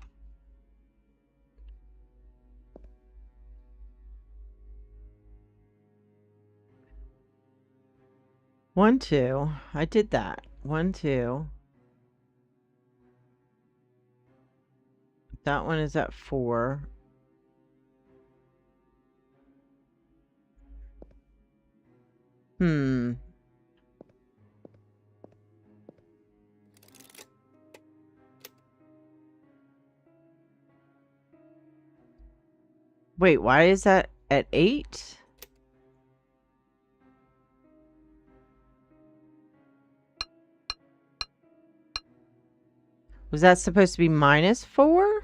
One, 2. I did that. 1, 2. That one is at 4. Wait, why is that at 8? Was that supposed to be -4?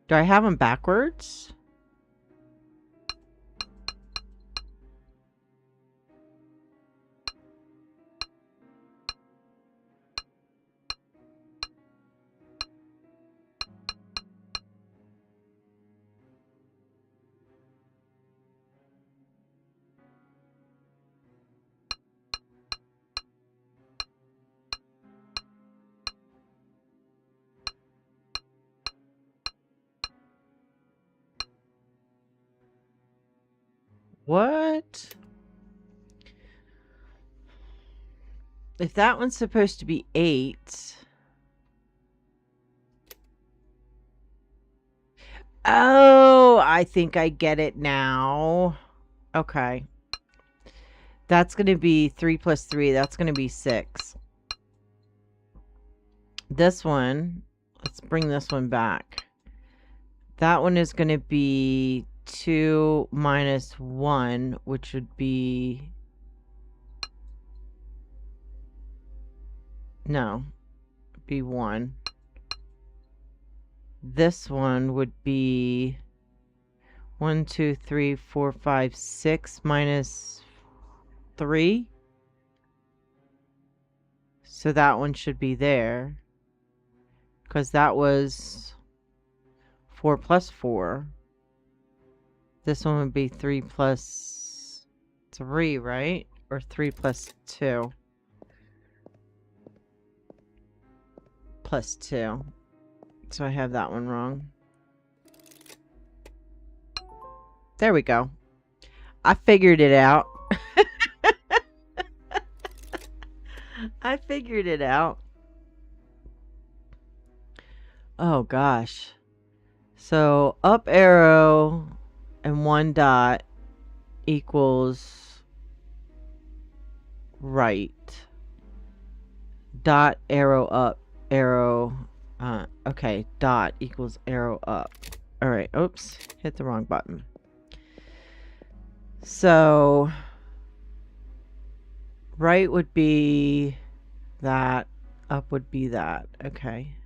Do I have them backwards? What? If that one's supposed to be 8. Oh, I think I get it now. Okay. That's going to be 3 plus 3. That's going to be 6. This one, let's bring this one back. That one is going to be 2 minus 1, which would be... No, be 1. This one would be 1, 2, 3, 4, 5, 6 minus 3. So that one should be there. Because that was 4 plus 4. This one would be 3 plus 3, right? Or 3 plus 2. Plus 2. So I have that one wrong. There we go. I figured it out. I figured it out. Oh gosh. So up arrow and 1 dot equals right. Dot arrow up arrow. Okay, dot equals arrow up. All right, oops, hit the wrong button. So right would be that, up would be that. Okay.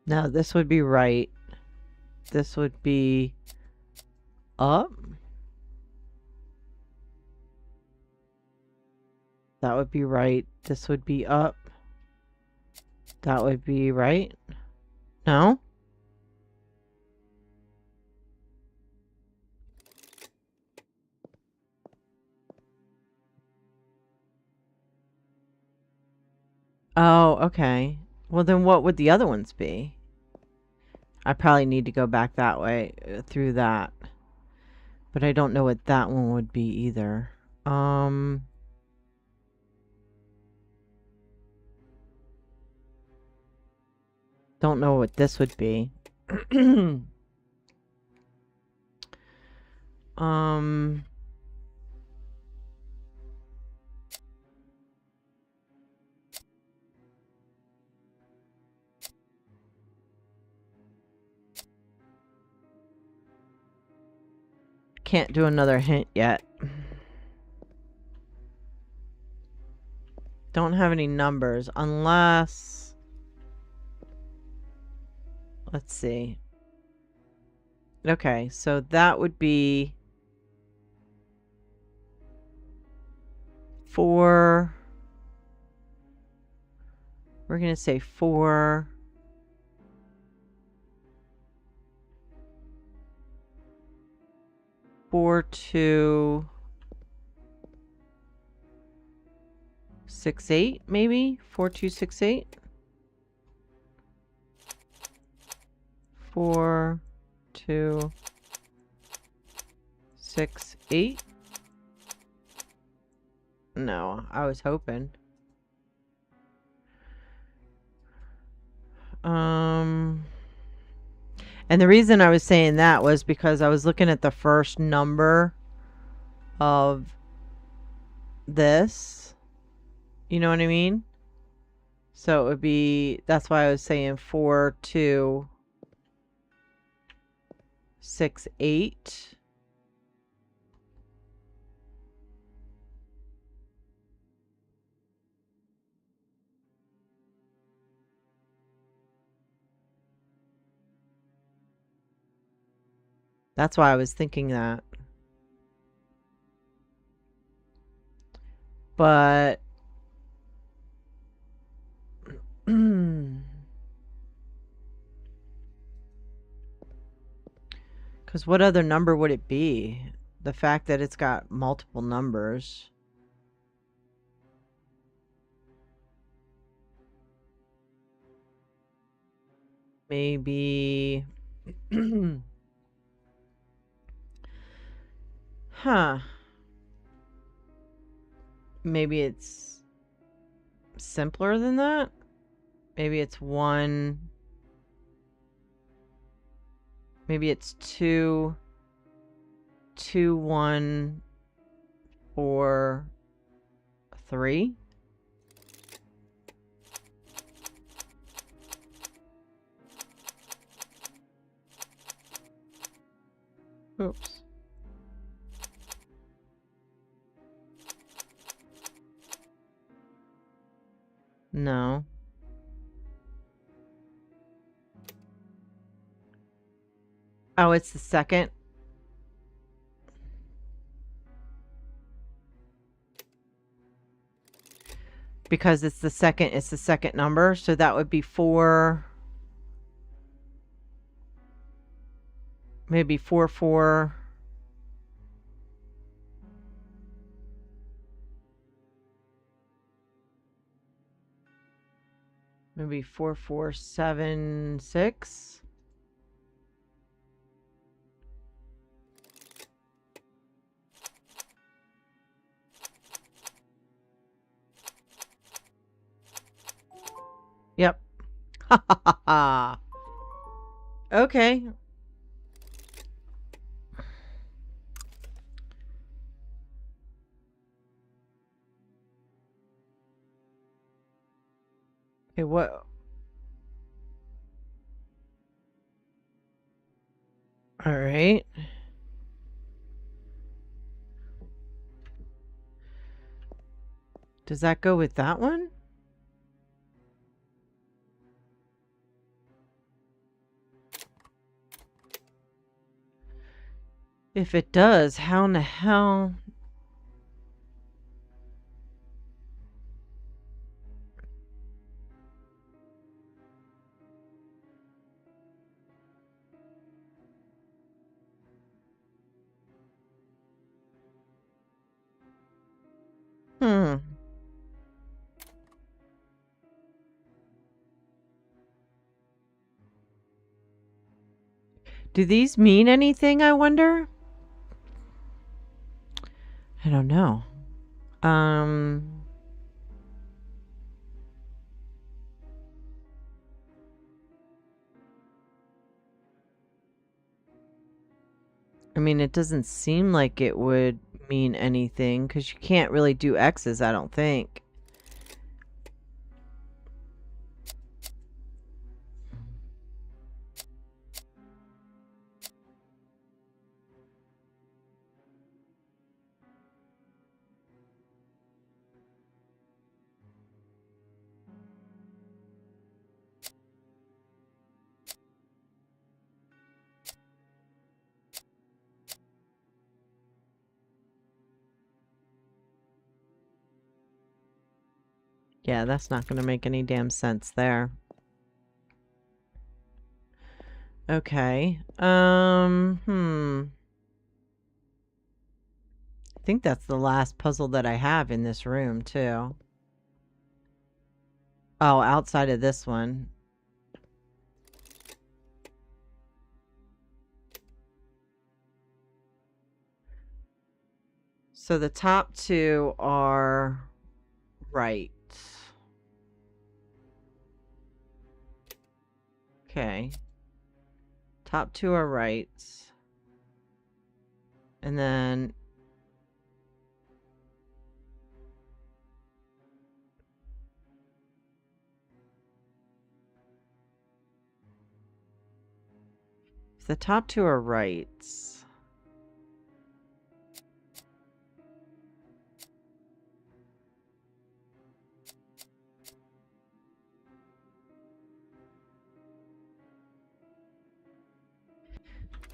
No, this would be right. This would be up. That would be right. This would be up. That would be right. No? Oh, okay. Well, then what would the other ones be? I probably need to go back that way through that. But I don't know what that one would be either. Don't know what this would be. um Can't do another hint yet. Don't have any numbers unless, let's see. Okay, so that would be 4. We're going to say 4. 4, 2, 6, 8, maybe? 4, 2, 6, 8? 4, 2, 6, 8? No, I was hoping. And the reason I was saying that was because I was looking at the first number of this. You know what I mean? So it would be, that's why I was saying 4, 2, 6, 8. That's why I was thinking that. But because what other number would it be? The fact that it's got multiple numbers. Maybe. Huh. Maybe it's simpler than that? Maybe it's 1. Maybe it's 2, 2, 1, 4, 3. Oops. No. Oh, it's the second. Because it's the second number, so that would be 4. Maybe 4, 4. Maybe 4, 4, 7, 6. Yep. Ha ha ha ha. Okay. Okay, what? All right. Does that go with that one? If it does, how in the hell? Hmm. Do these mean anything, I wonder? I don't know. I mean, it doesn't seem like it would mean anything because you can't really do X's, I don't think. Yeah, that's not going to make any damn sense there. Okay. I think that's the last puzzle that I have in this room, too. Oh, outside of this one. So the top two are right. Okay. Top two are right. And then if the top two are right.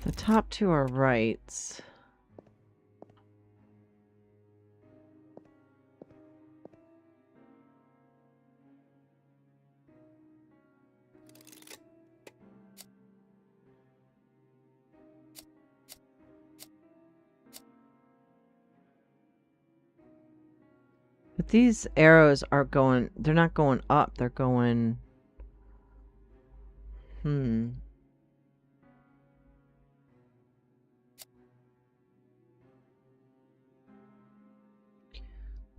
The top two are right. But these arrows are going, they're not going up, they're going,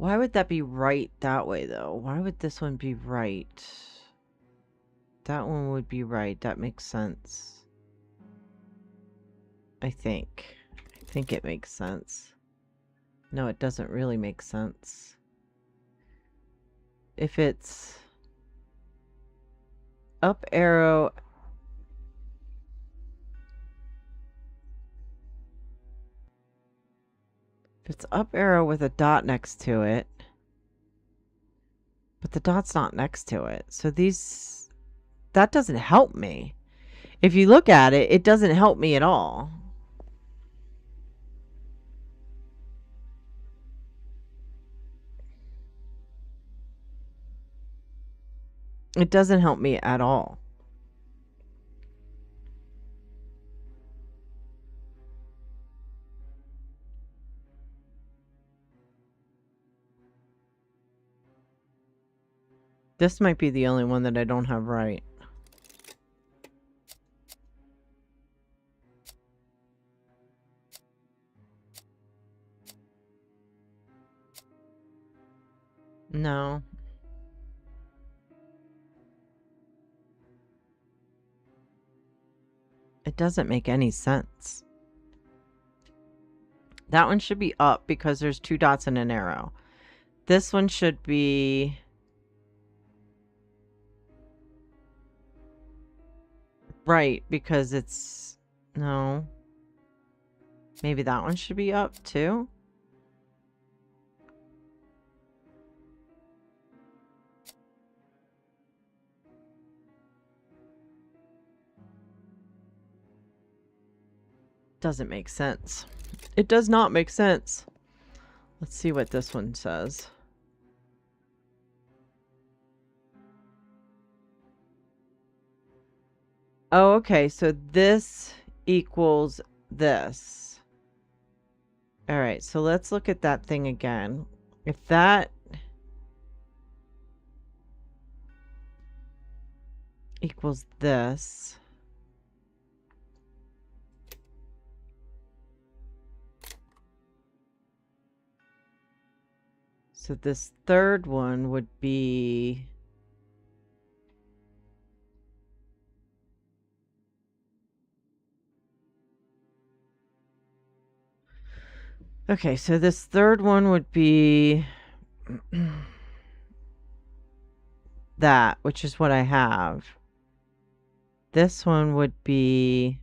Why would that be right that way, though? Why would this one be right? That one would be right. That makes sense. I think. I think it makes sense. No, it doesn't really make sense. If it's up arrow... If it's up arrow with a dot next to it... But the dot's not next to it. So these... That doesn't help me. If you look at it, it doesn't help me at all. It doesn't help me at all. This might be the only one that I don't have right. No. It doesn't make any sense. That one should be up because there's two dots and an arrow. This one should be... right because it's... No. Maybe that one should be up too? doesn't make sense. It does not make sense. Let's see what this one says. Oh, okay. So this equals this. All right. So let's look at that thing again. If that equals this. So this third one would be... Okay, so this third one would be that, which is what I have. This one would be...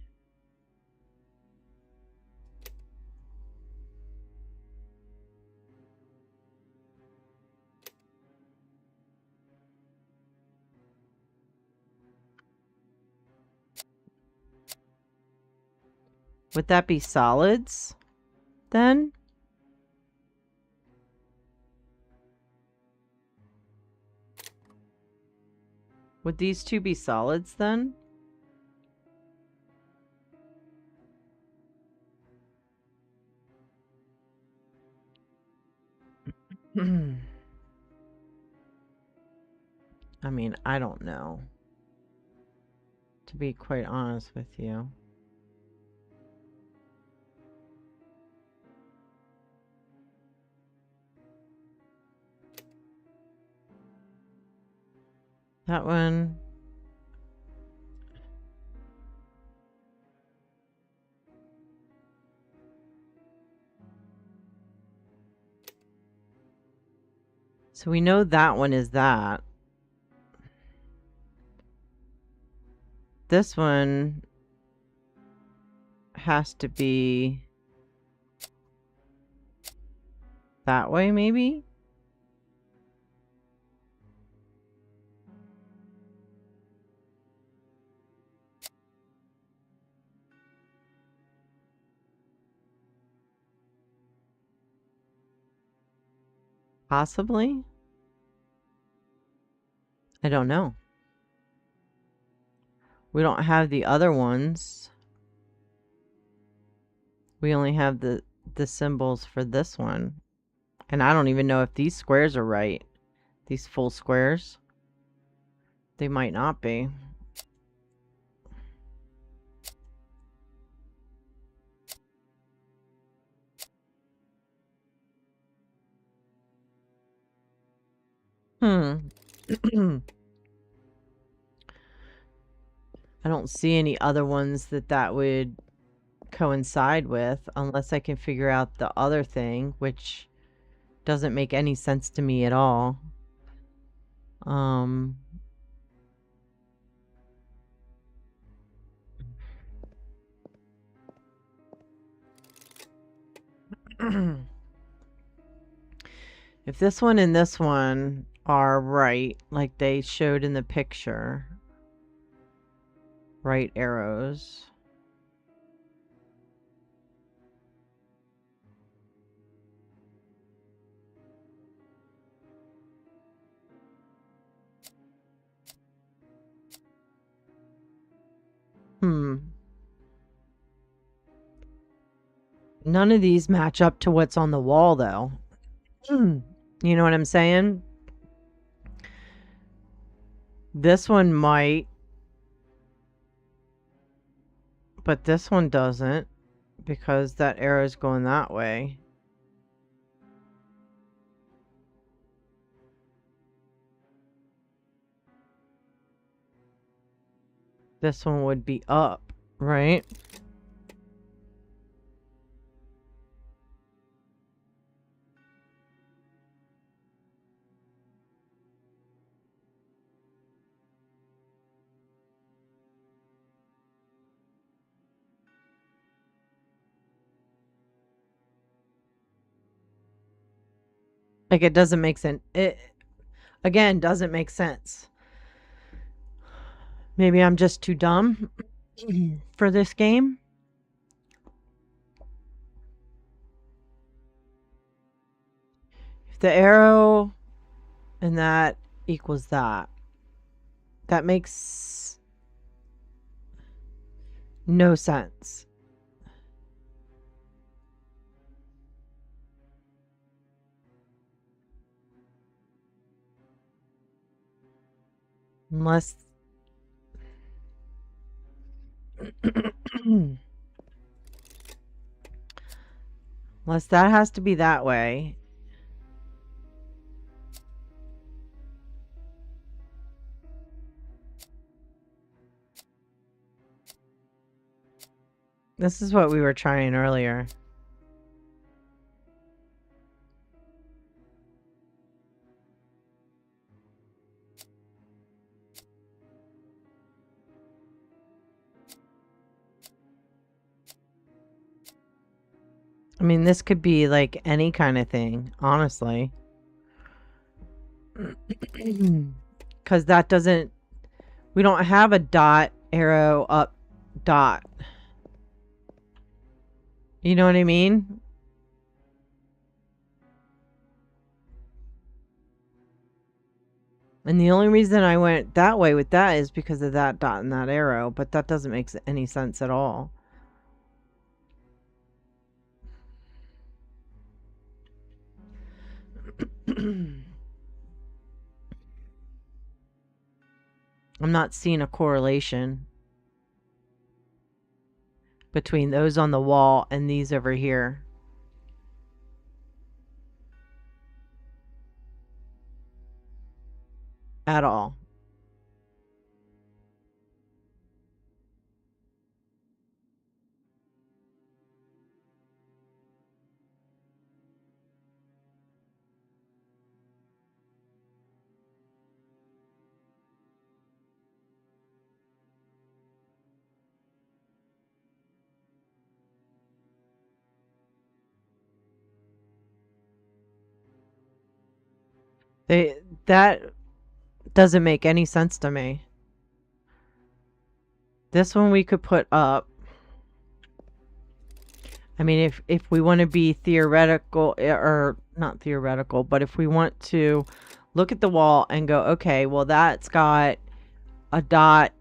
Would that be solids then? Would these two be solids then? I mean, I don't know. To be quite honest with you. That one. So we know that one is that. This one has to be that way, maybe? Possibly? I don't know. We don't have the other ones. We only have the symbols for this one. And I don't even know if these squares are right. These full squares. They might not be. I don't see any other ones that would coincide with, unless I can figure out the other thing, which doesn't make any sense to me at all. If this one and this one are right, like they showed in the picture, right arrows. None of these match up to what's on the wall, though. You know what I'm saying? This one might, but this one doesn't, because that arrow is going that way. This one would be up, right? Like, it doesn't make sense. It, again, doesn't make sense. Maybe I'm just too dumb for this game. If the arrow and that equals that, that makes no sense. Unless unless that has to be that way. This is what we were trying earlier. I mean, this could be like any kind of thing, honestly. Because that doesn't... We don't have a dot, arrow, up, dot. You know what I mean? And the only reason I went that way with that is because of that dot and that arrow. But that doesn't make any sense at all. I'm not seeing a correlation between those on the wall and these over here. At all. That doesn't make any sense to me. This one we could put up. I mean, if we want to be theoretical, or not theoretical, but if we want to look at the wall and go, okay, well, that's got a dot,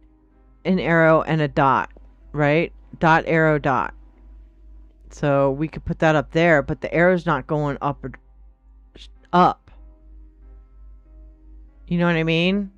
an arrow, and a dot, right? Dot, arrow, dot. So we could put that up there, but the arrow's not going up. You know what I mean?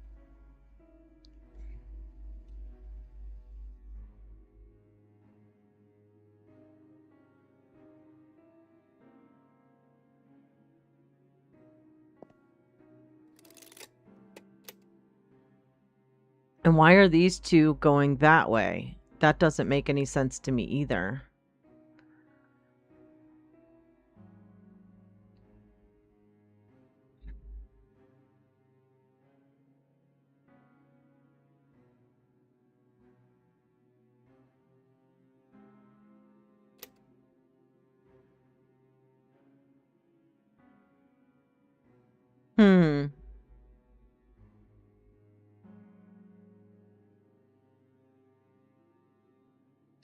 And why are these two going that way? That doesn't make any sense to me either.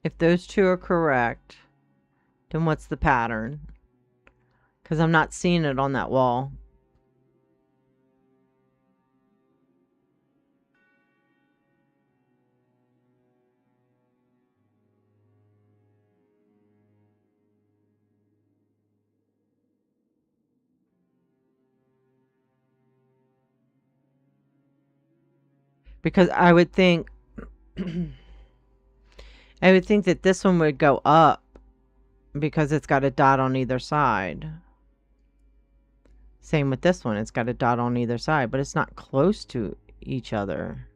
If those two are correct, then what's the pattern? Because I'm not seeing it on that wall. Because I would think I would think that this one would go up because it's got a dot on either side. Same with this one. It's got a dot on either side, but it's not close to each other.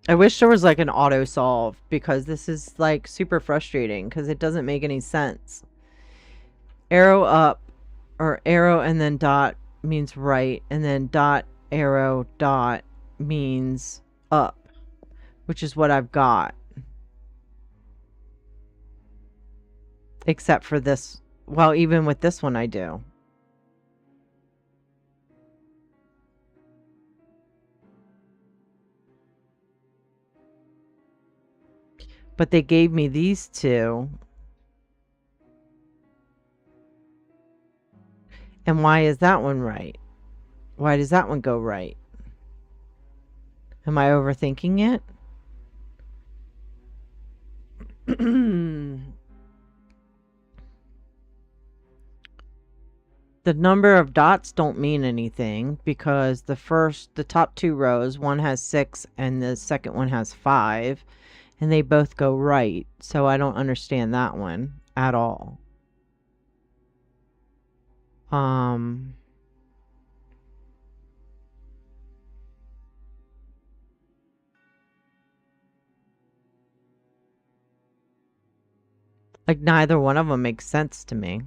I wish there was like an auto solve, because this is like super frustrating because it doesn't make any sense. Arrow up, or arrow and then dot means right, and then dot, arrow, dot means up, which is what I've got. Except for this. Well, even with this one I do. But they gave me these two. And why is that one right? Why does that one go right? Am I overthinking it? The number of dots don't mean anything because the top two rows, one has 6 and the second one has 5, and they both go right. So I don't understand that one at all. Like neither one of them makes sense to me.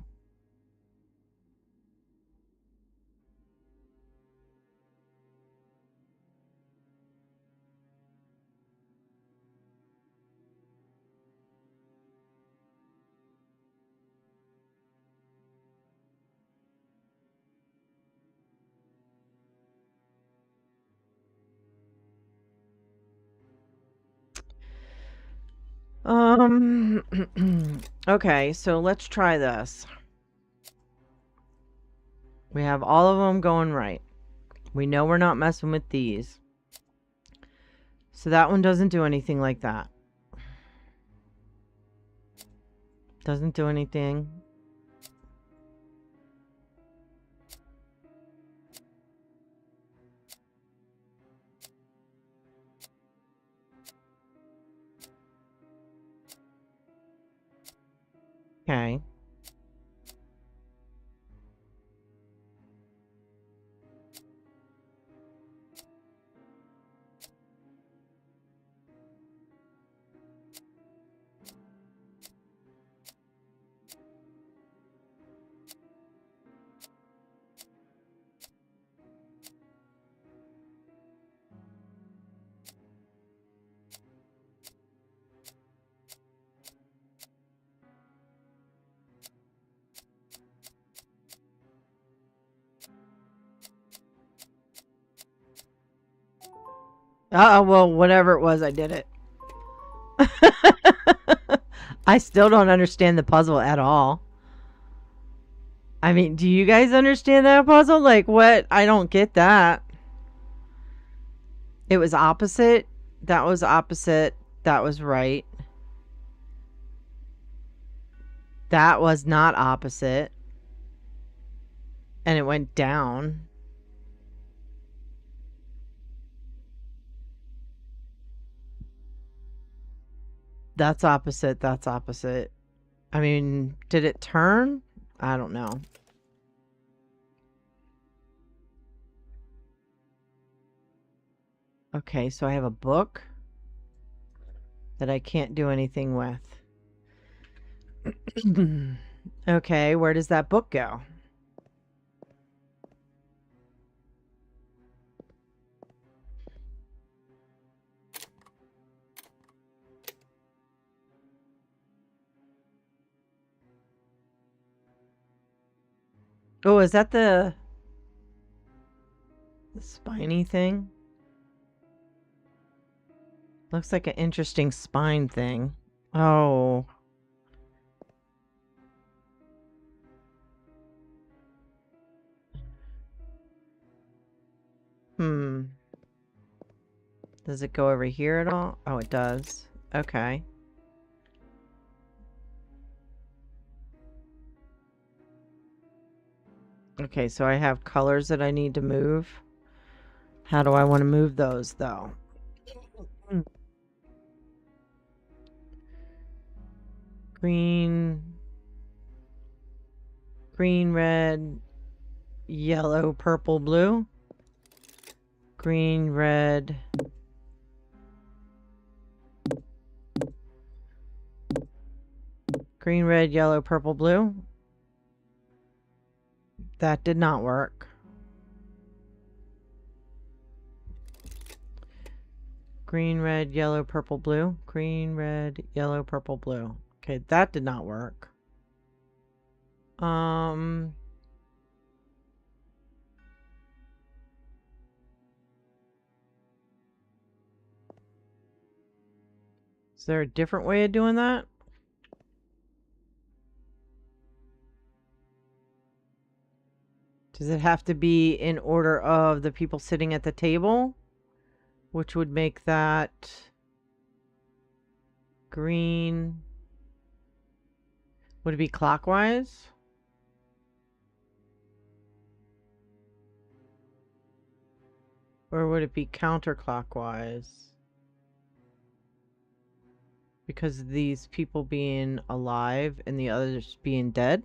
Okay, so let's try this. We have all of them going right. We know we're not messing with these. So that one doesn't do anything like that. Doesn't do anything. Okay. Well, whatever it was, I did it. I still don't understand the puzzle at all. I mean, do you guys understand that puzzle? Like, what? I don't get that. It was opposite. That was opposite. That was right. That was not opposite. And it went down. That's opposite. That's opposite. I mean, did it turn? I don't know. Okay, so I have a book that I can't do anything with. Okay, where does that book go? Oh, is that the spiny thing? Looks like an interesting spine thing. Oh. Does it go over here at all? Oh, it does. Okay. Okay, so I have colors that I need to move. How do I want to move those, though? Green, red, yellow, purple, blue. Green, red. Green, red, yellow, purple, blue. That did not work. Green, red, yellow, purple, blue. Green, red, yellow, purple, blue. Okay, that did not work. Um, is there a different way of doing that? Does it have to be in order of the people sitting at the table? Which would make that green. Would it be clockwise? Or would it be counterclockwise? Because of these people being alive and the others being dead?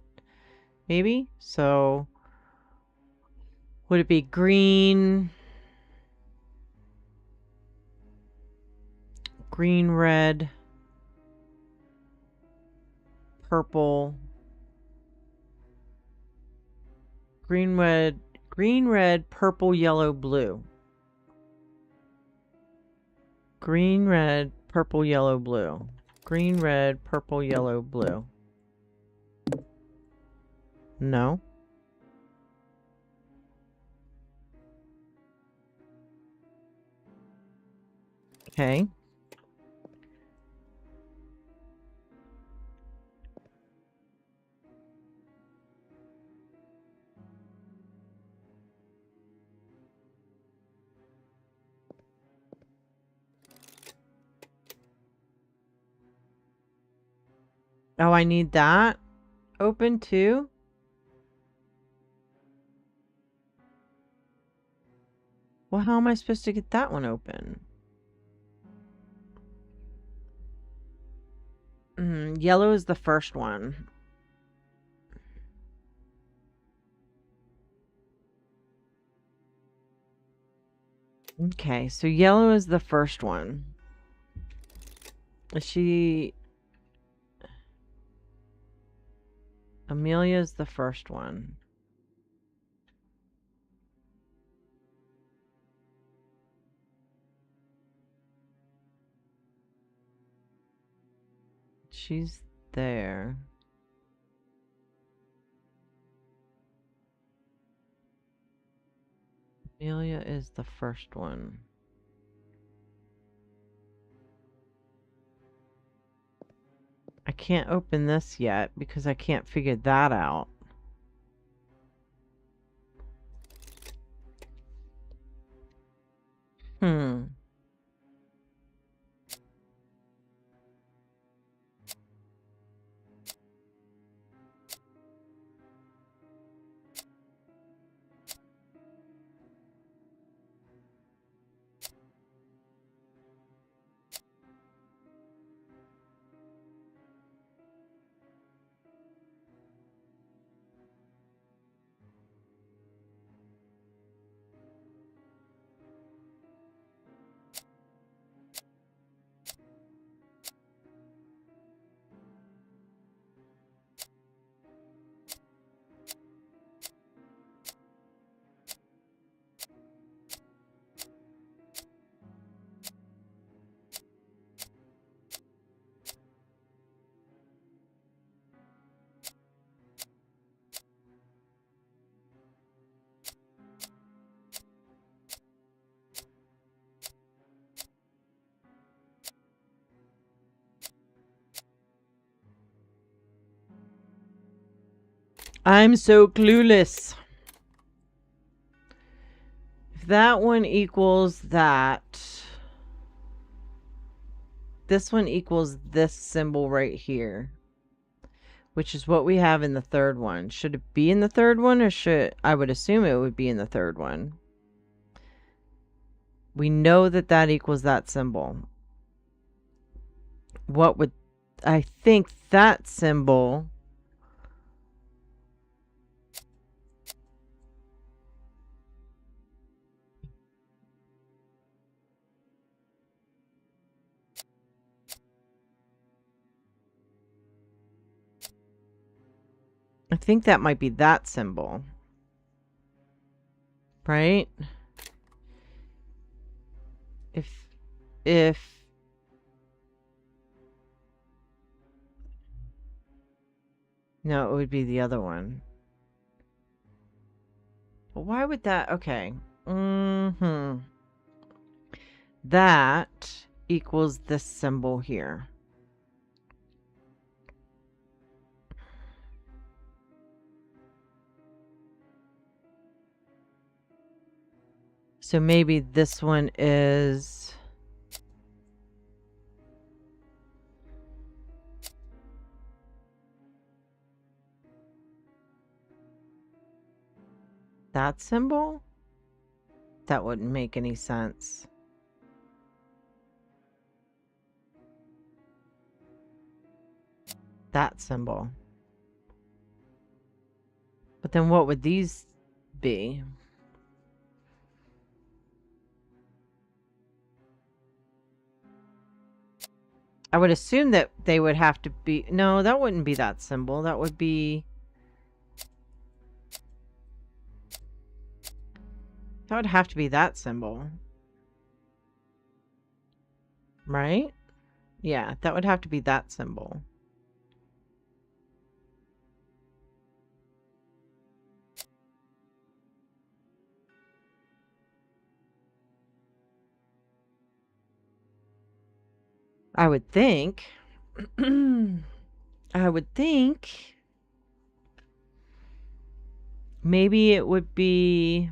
Maybe? So, would it be green, green, red, purple, green, red, purple, yellow, blue. Green, red, purple, yellow, blue. Green, red, purple, yellow, blue. No. Okay. Oh, I need that open too? Well, how am I supposed to get that one open? Yellow is the first one. Okay, so yellow is the first one. Is she... Amelia's the first one. She's there. Amelia is the first one. I can't open this yet because I can't figure that out. I'm so clueless. If that one equals that, this one equals this symbol right here, which is what we have in the third one. Should it be in the third one, or should... I would assume it would be in the third one. We know that that equals that symbol. What would... I think that symbol... I think that might be that symbol. Right? If No, it would be the other one. But why would that? Okay. That equals this symbol here. So maybe this one is... that symbol? That wouldn't make any sense. That symbol. But then what would these be? I would assume that they would have to be... No, that wouldn't be that symbol. That would be... That would have to be that symbol. Right? Yeah, that would have to be that symbol. I would think. I would think. Maybe it would be...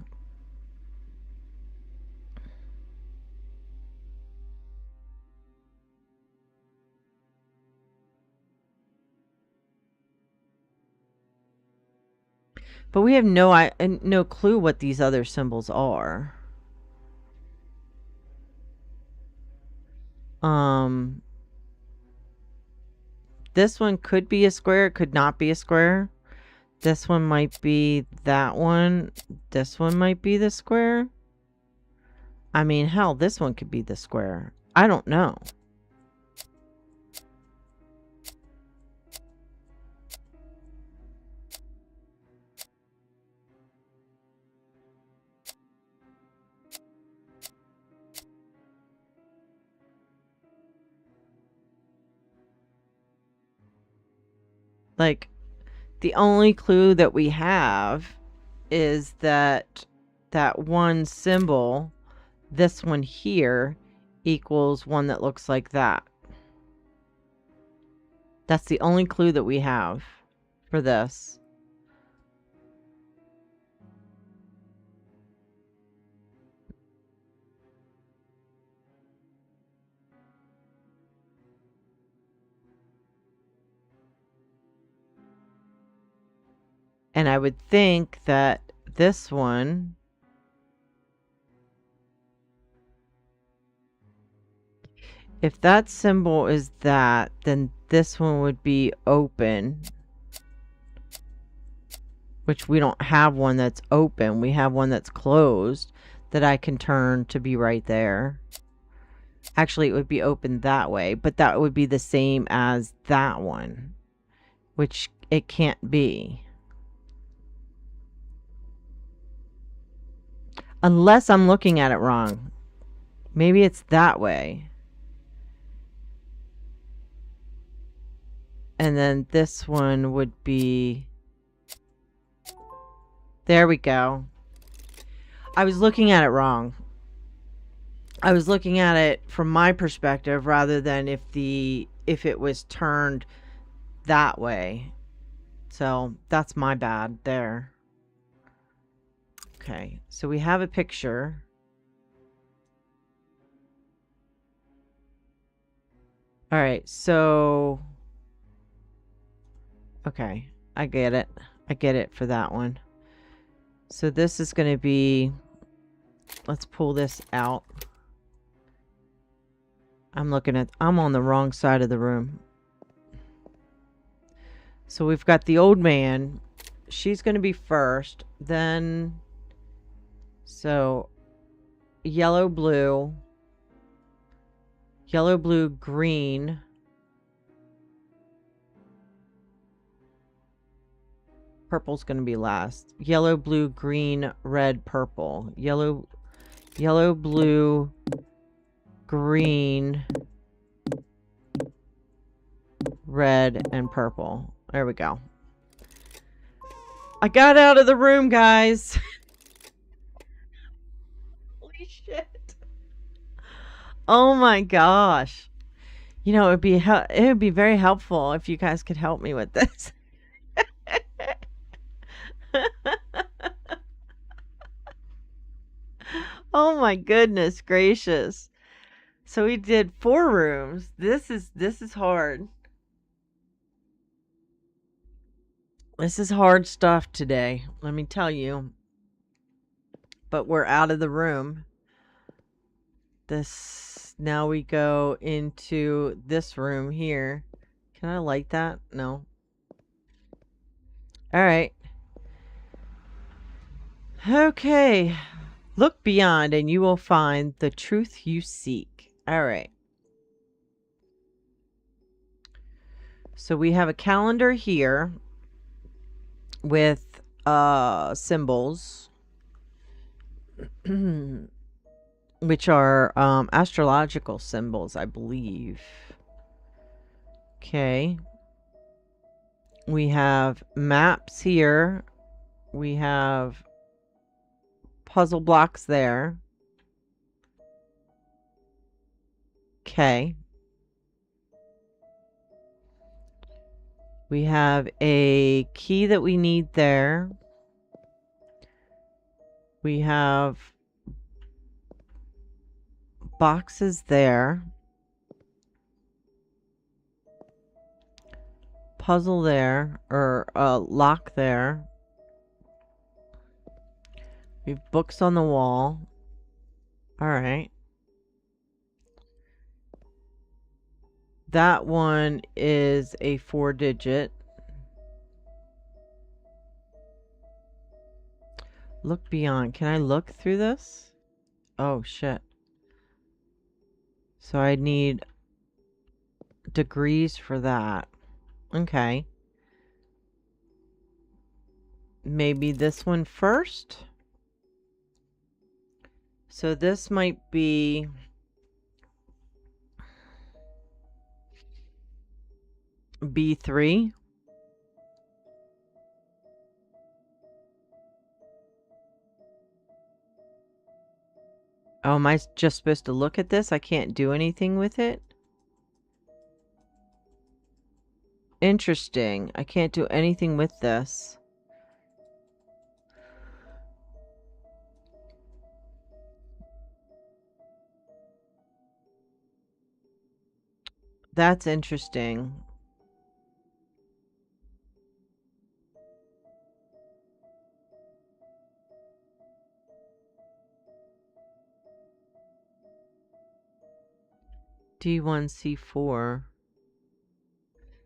But we have no clue what these other symbols are. This one could be a square, it could not be a square. This one might be that one. This one might be the square. I mean, hell, this one could be the square. I don't know. Like, the only clue that we have is that that one symbol, this one here, equals one that looks like that. That's the only clue that we have for this. And I would think that this one if that symbol is that, then this one would be open. Which we don't have one that's open. We have one that's closed that I can turn to be right there. Actually, it would be open that way, but that would be the same as that one, which it can't be. Unless I'm looking at it wrong. Maybe it's that way. And then this one would be... There we go. I was looking at it wrong. I was looking at it from my perspective rather than if it was turned that way. So that's my bad there. Okay, so we have a picture. All right, so... Okay, I get it. I get it for that one. So this is going to be... Let's pull this out. I'm on the wrong side of the room. So we've got the old man. She's going to be first. Then... So... Yellow, blue. Yellow, blue, green. Purple's going to be last. Yellow, blue, green, red, purple. Yellow, blue, green, red, and purple. There we go. I got out of the room, guys. Holy shit. Oh my gosh. You know, it would be very helpful if you guys could help me with this. Oh my goodness gracious. So we did 4 rooms. This is hard. This is hard stuff today, let me tell you. But we're out of the room. Now we go into this room here. Can I light that? No. All right. Okay. Look beyond and you will find the truth you seek. All right. So we have a calendar here with symbols which are astrological symbols, I believe. Okay. We have maps here. We have puzzle blocks there. Okay. We have a key that we need there. We have boxes there. Puzzle there, or lock there. We have books on the wall. All right. That one is a 4-digit. Look beyond. Can I look through this? Oh, shit. So I need degrees for that. Okay. Maybe this one first? So this might be B3. Oh, am I just supposed to look at this? I can't do anything with it? Interesting. I can't do anything with this. That's interesting. D1C4.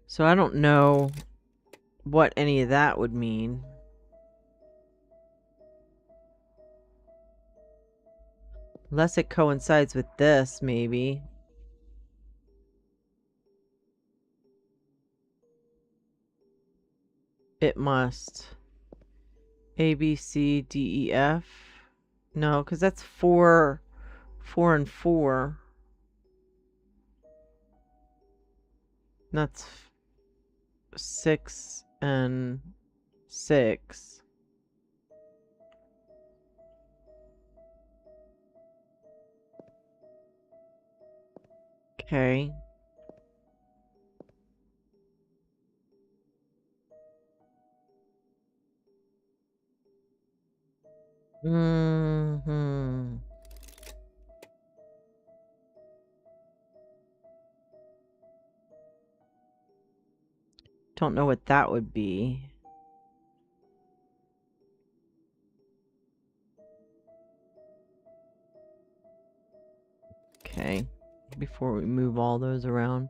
So I don't know what any of that would mean. Unless it coincides with this, maybe. It must. A, B, C, D, E, F. No, because that's 4 and 4. That's 6 and 6. Okay. Mm-hmm. Don't know what that would be. Okay. Before we move all those around.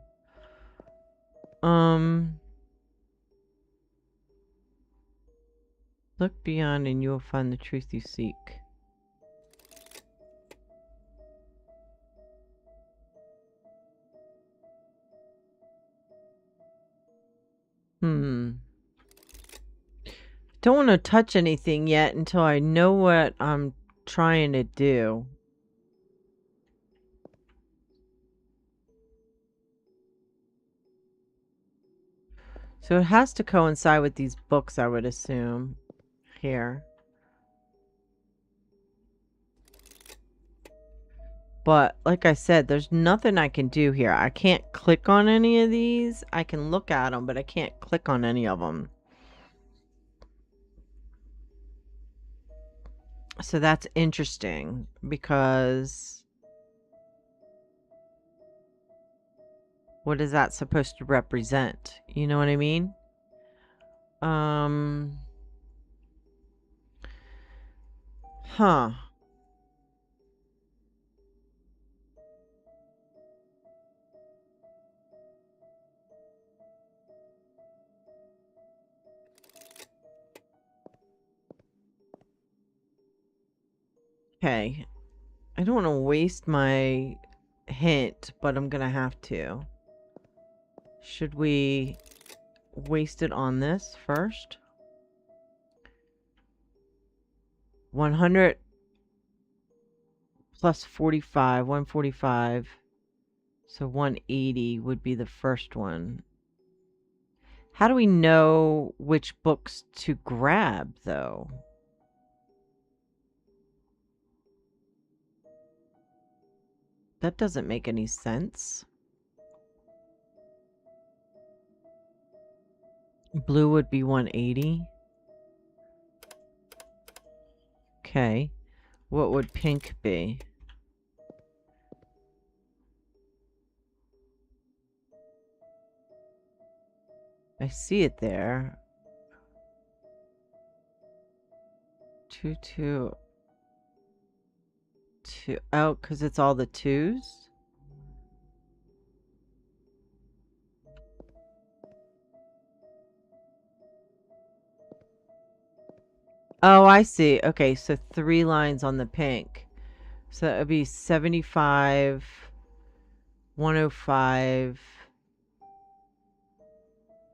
Look beyond and you will find the truth you seek. Don't want to touch anything yet until I know what I'm trying to do. So it has to coincide with these books, I would assume. here. But like I said, there's nothing I can do here. I can't click on any of these. I can look at them, but I can't click on any of them. So that's interesting because what is that supposed to represent? You know what I mean? Huh. Okay. I don't want to waste my hint, but I'm gonna have to. Should we waste it on this first? 100 plus 45, 145. So 180 would be the first one. How do we know which books to grab, though? That doesn't make any sense. Blue would be 180. Okay. What would pink be? I see it there. 2, 2, 2. Oh, because it's all the twos? Oh, I see. Okay, so 3 lines on the pink. So that would be 75, 105,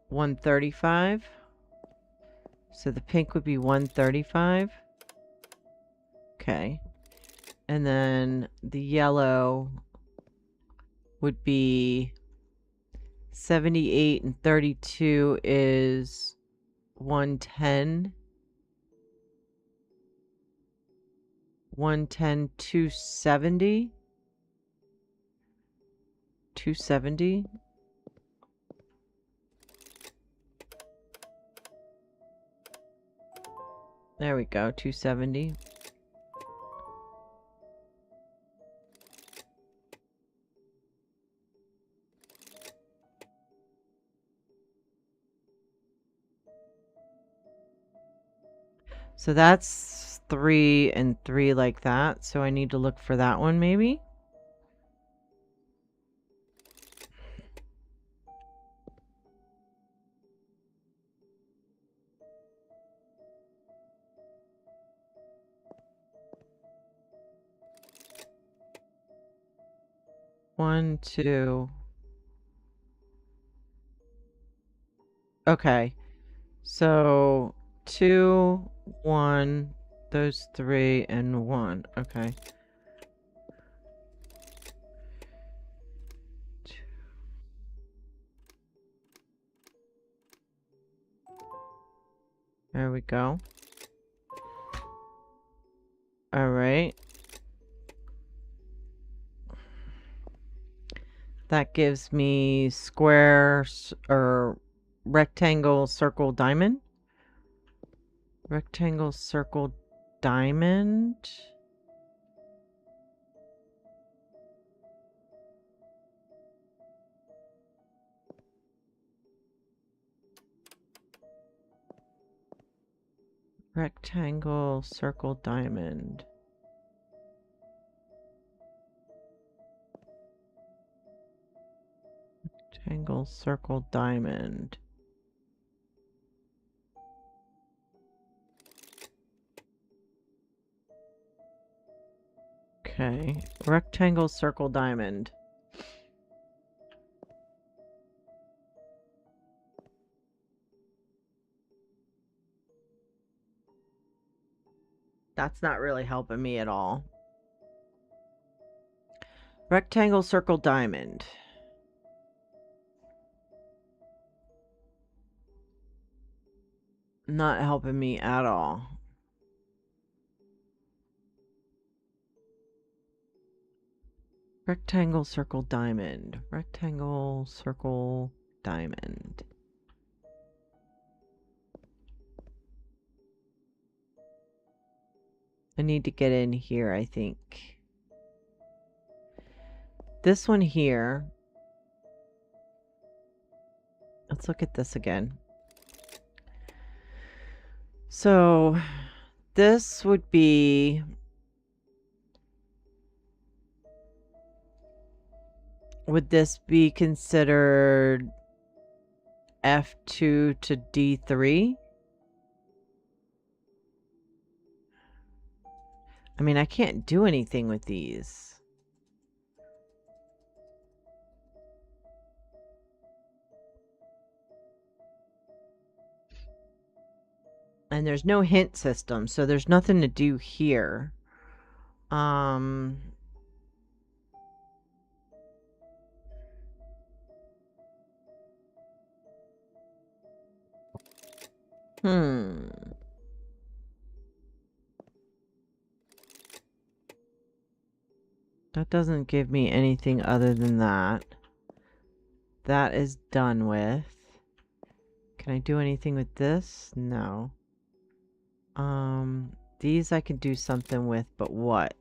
135. So the pink would be 135. Okay. And then the yellow would be 78 and 32 is 110. 110, 270. 270. There we go, 270. So that's 3 and 3 like that. So I need to look for that one maybe. One, two. Okay. So 2, 1, those 3, and 1. Okay. There we go. All right. That gives me square or rectangle, circle, diamond. Rectangle, circle, diamond. Rectangle, circle, diamond. Rectangle, circle, diamond. Okay. Rectangle, circle, diamond. That's not really helping me at all. Rectangle, circle, diamond. Not helping me at all. Rectangle, circle, diamond. Rectangle, circle, diamond. I need to get in here, I think. This one here. Let's look at this again. So, this would be... Would this be considered F2 to D3? I mean, I can't do anything with these. And there's no hint system, so there's nothing to do here. That doesn't give me anything other than that. That is done with. Can I do anything with this? No. These I can do something with, but what?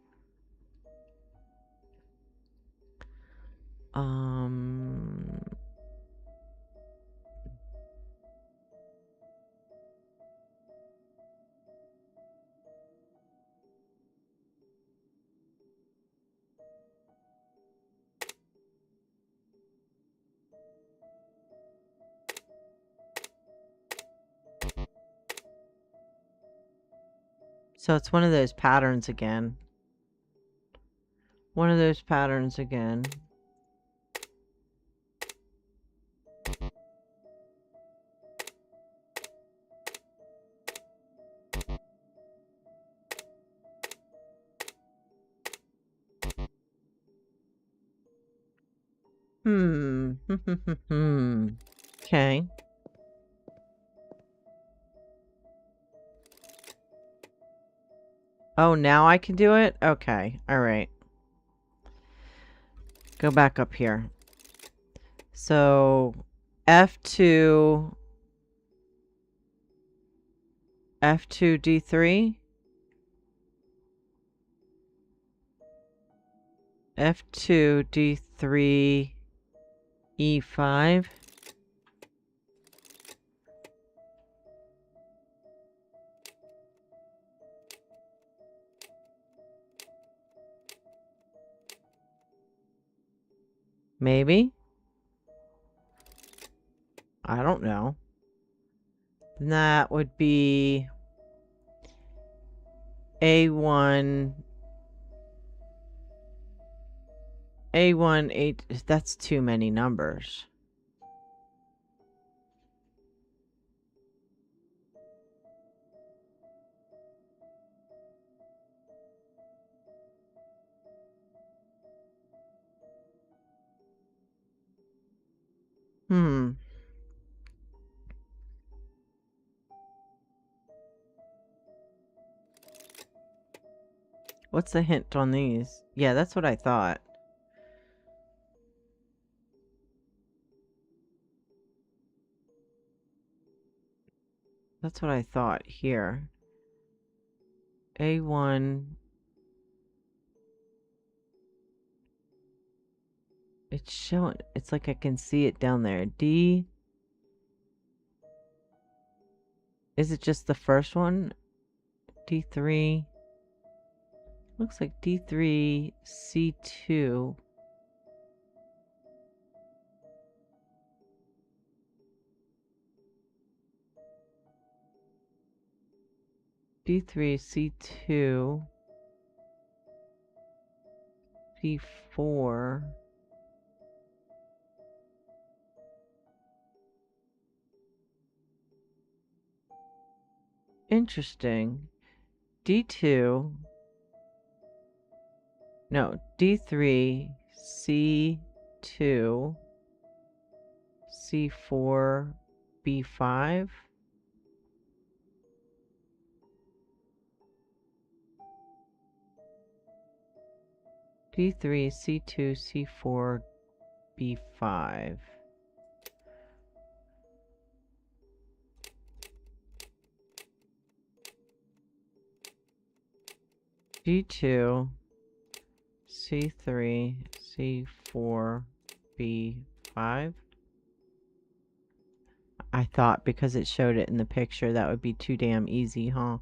So it's one of those patterns again. One of those patterns again. Okay. Oh, now I can do it? Okay. Alright. Go back up here. So, F2... F2, D3? F2, D3, E5. Maybe? I don't know. Then that would be A1... A1, 8... That's too many numbers. What's the hint on these? Yeah, that's what I thought. That's what I thought here. A1. It's showing. It's like I can see it down there. D. Is it just the first one? D3. Looks like D3, C2. D3, C2. C4. Interesting. D2. No, D3, C2, C4, B5. D3, C2, C4, B5. G2, C3, C4, B5. I thought because it showed it in the picture that would be too damn easy, huh?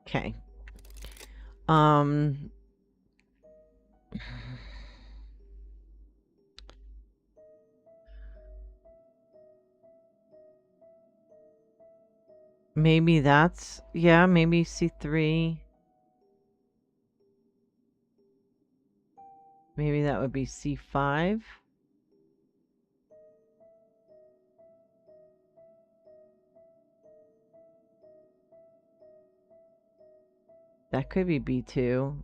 Okay. Maybe that's, yeah, maybe C3. Maybe that would be C5. That could be B2.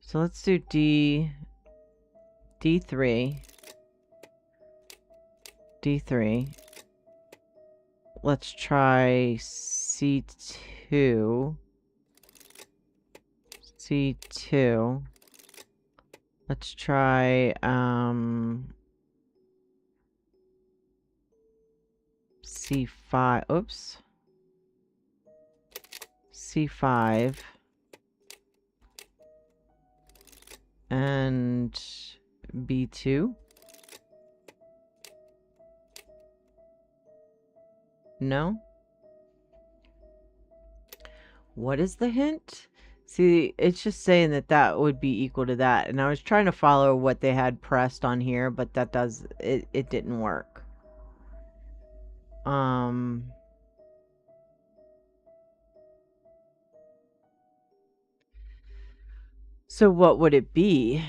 So let's do D3. D3. Let's try C2. C2. Let's try C5. Oops. C5. And B2. No? What is the hint? See, it's just saying that that would be equal to that. And I was trying to follow what they had pressed on here, but that does, it didn't work. So what would it be?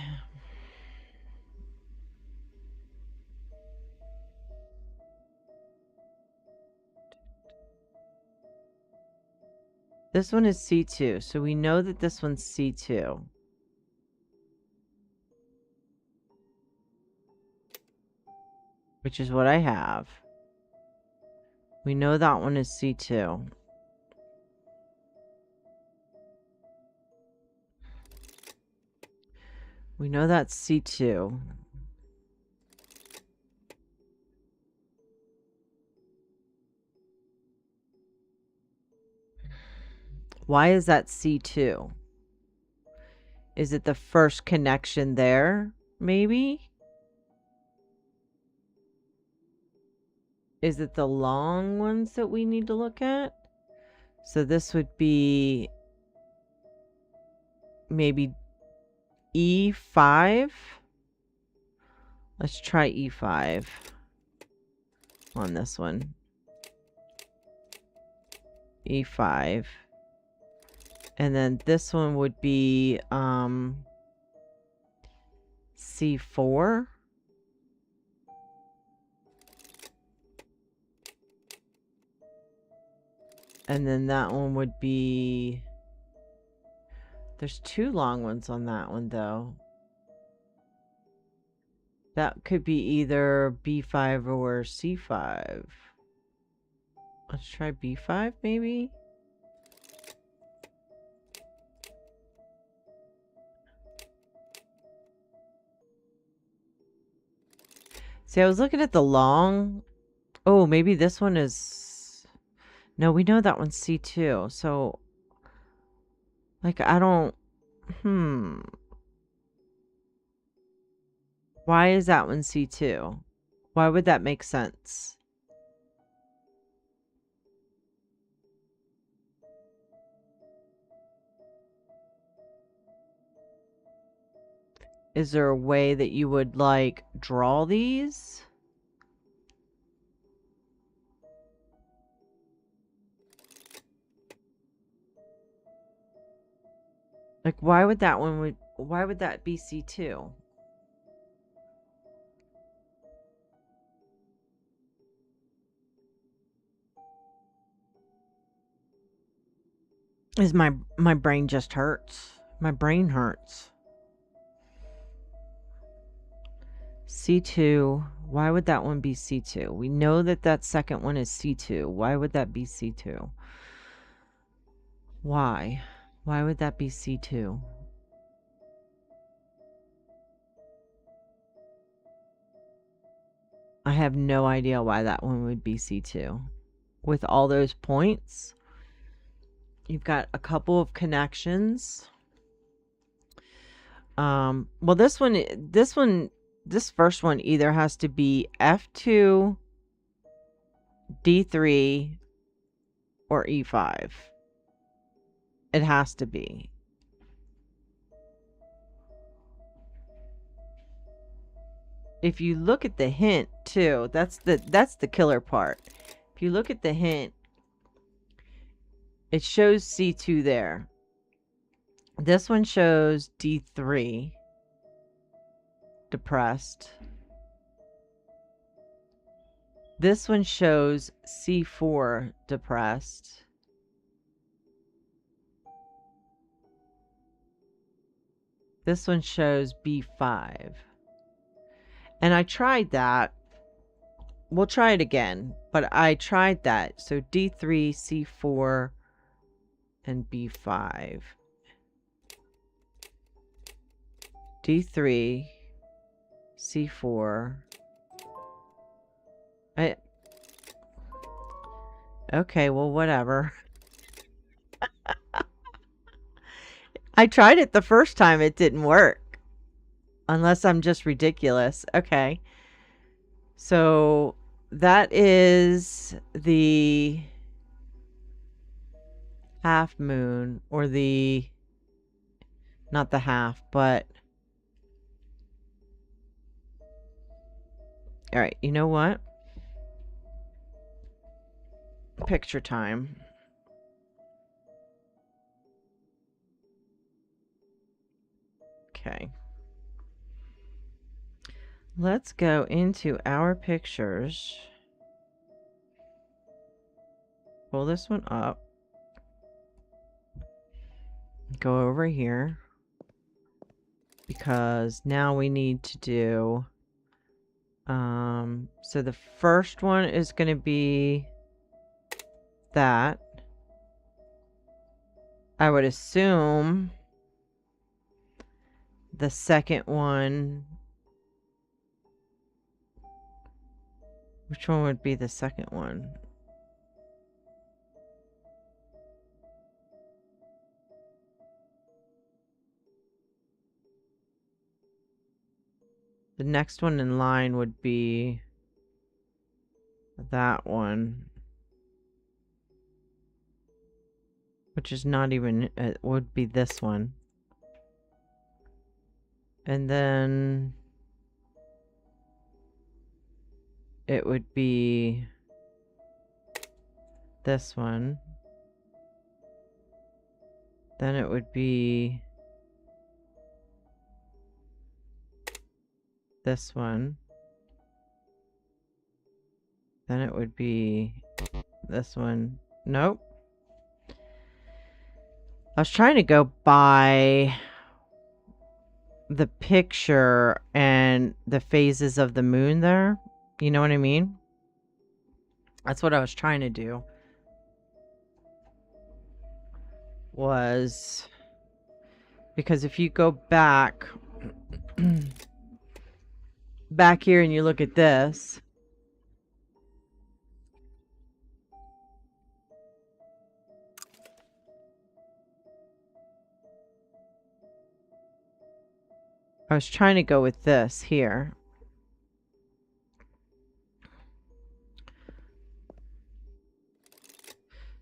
This one is C2, so we know that this one's C2. Which is what I have. We know that one is C2. We know that's C2. Why is that C2? Is it the first connection there? Maybe? Is it the long ones that we need to look at? So this would be maybe E5. Let's try E5 on this one. E5. And then this one would be C4. And then that one would be... There's two long ones on that one, though. That could be either B5 or C5. Let's try B5, maybe? See, I was looking at the long... Oh, maybe this one is... No, we know that one's C2, so... Like, I don't... Why is that one C2? Why would that make sense? Is there a way that you would, like, draw these? Like, why would that be C2? My brain just hurts. My brain hurts. C2. Why would that one be C2? We know that that second one is C2. Why would that be C2? Why? Why would that be C2? I have no idea why that one would be C2. With all those points, you've got a couple of connections. Well, this first one either has to be F2, D3, or E5. It has to be. If you look at the hint too, that's the killer part. If you look at the hint, it shows C2 there. This one shows D3 depressed. This one shows C4 depressed. This one shows B5. And I tried that. We'll try it again, but I tried that. So D3, C4, and B5. D3, C4. Okay, well, whatever. I tried it the first time. It didn't work. Unless I'm just ridiculous. Okay. So that is the half moon, or the, not the half, but all right, you know what? Picture time. Okay. Let's go into our pictures. Pull this one up. Go over here. Because now we need to do... so the first one is going to be that. I would assume the second one... Which one would be the second one? The next one in line would be that one. Which is not even, it would be this one. And then it would be this one. Then it would be this one. Then it would be this one. Nope. I was trying to go by the picture and the phases of the moon there. You know what I mean? That's what I was trying to do. Was because if you go back here and you look at this, I was trying to go with this here.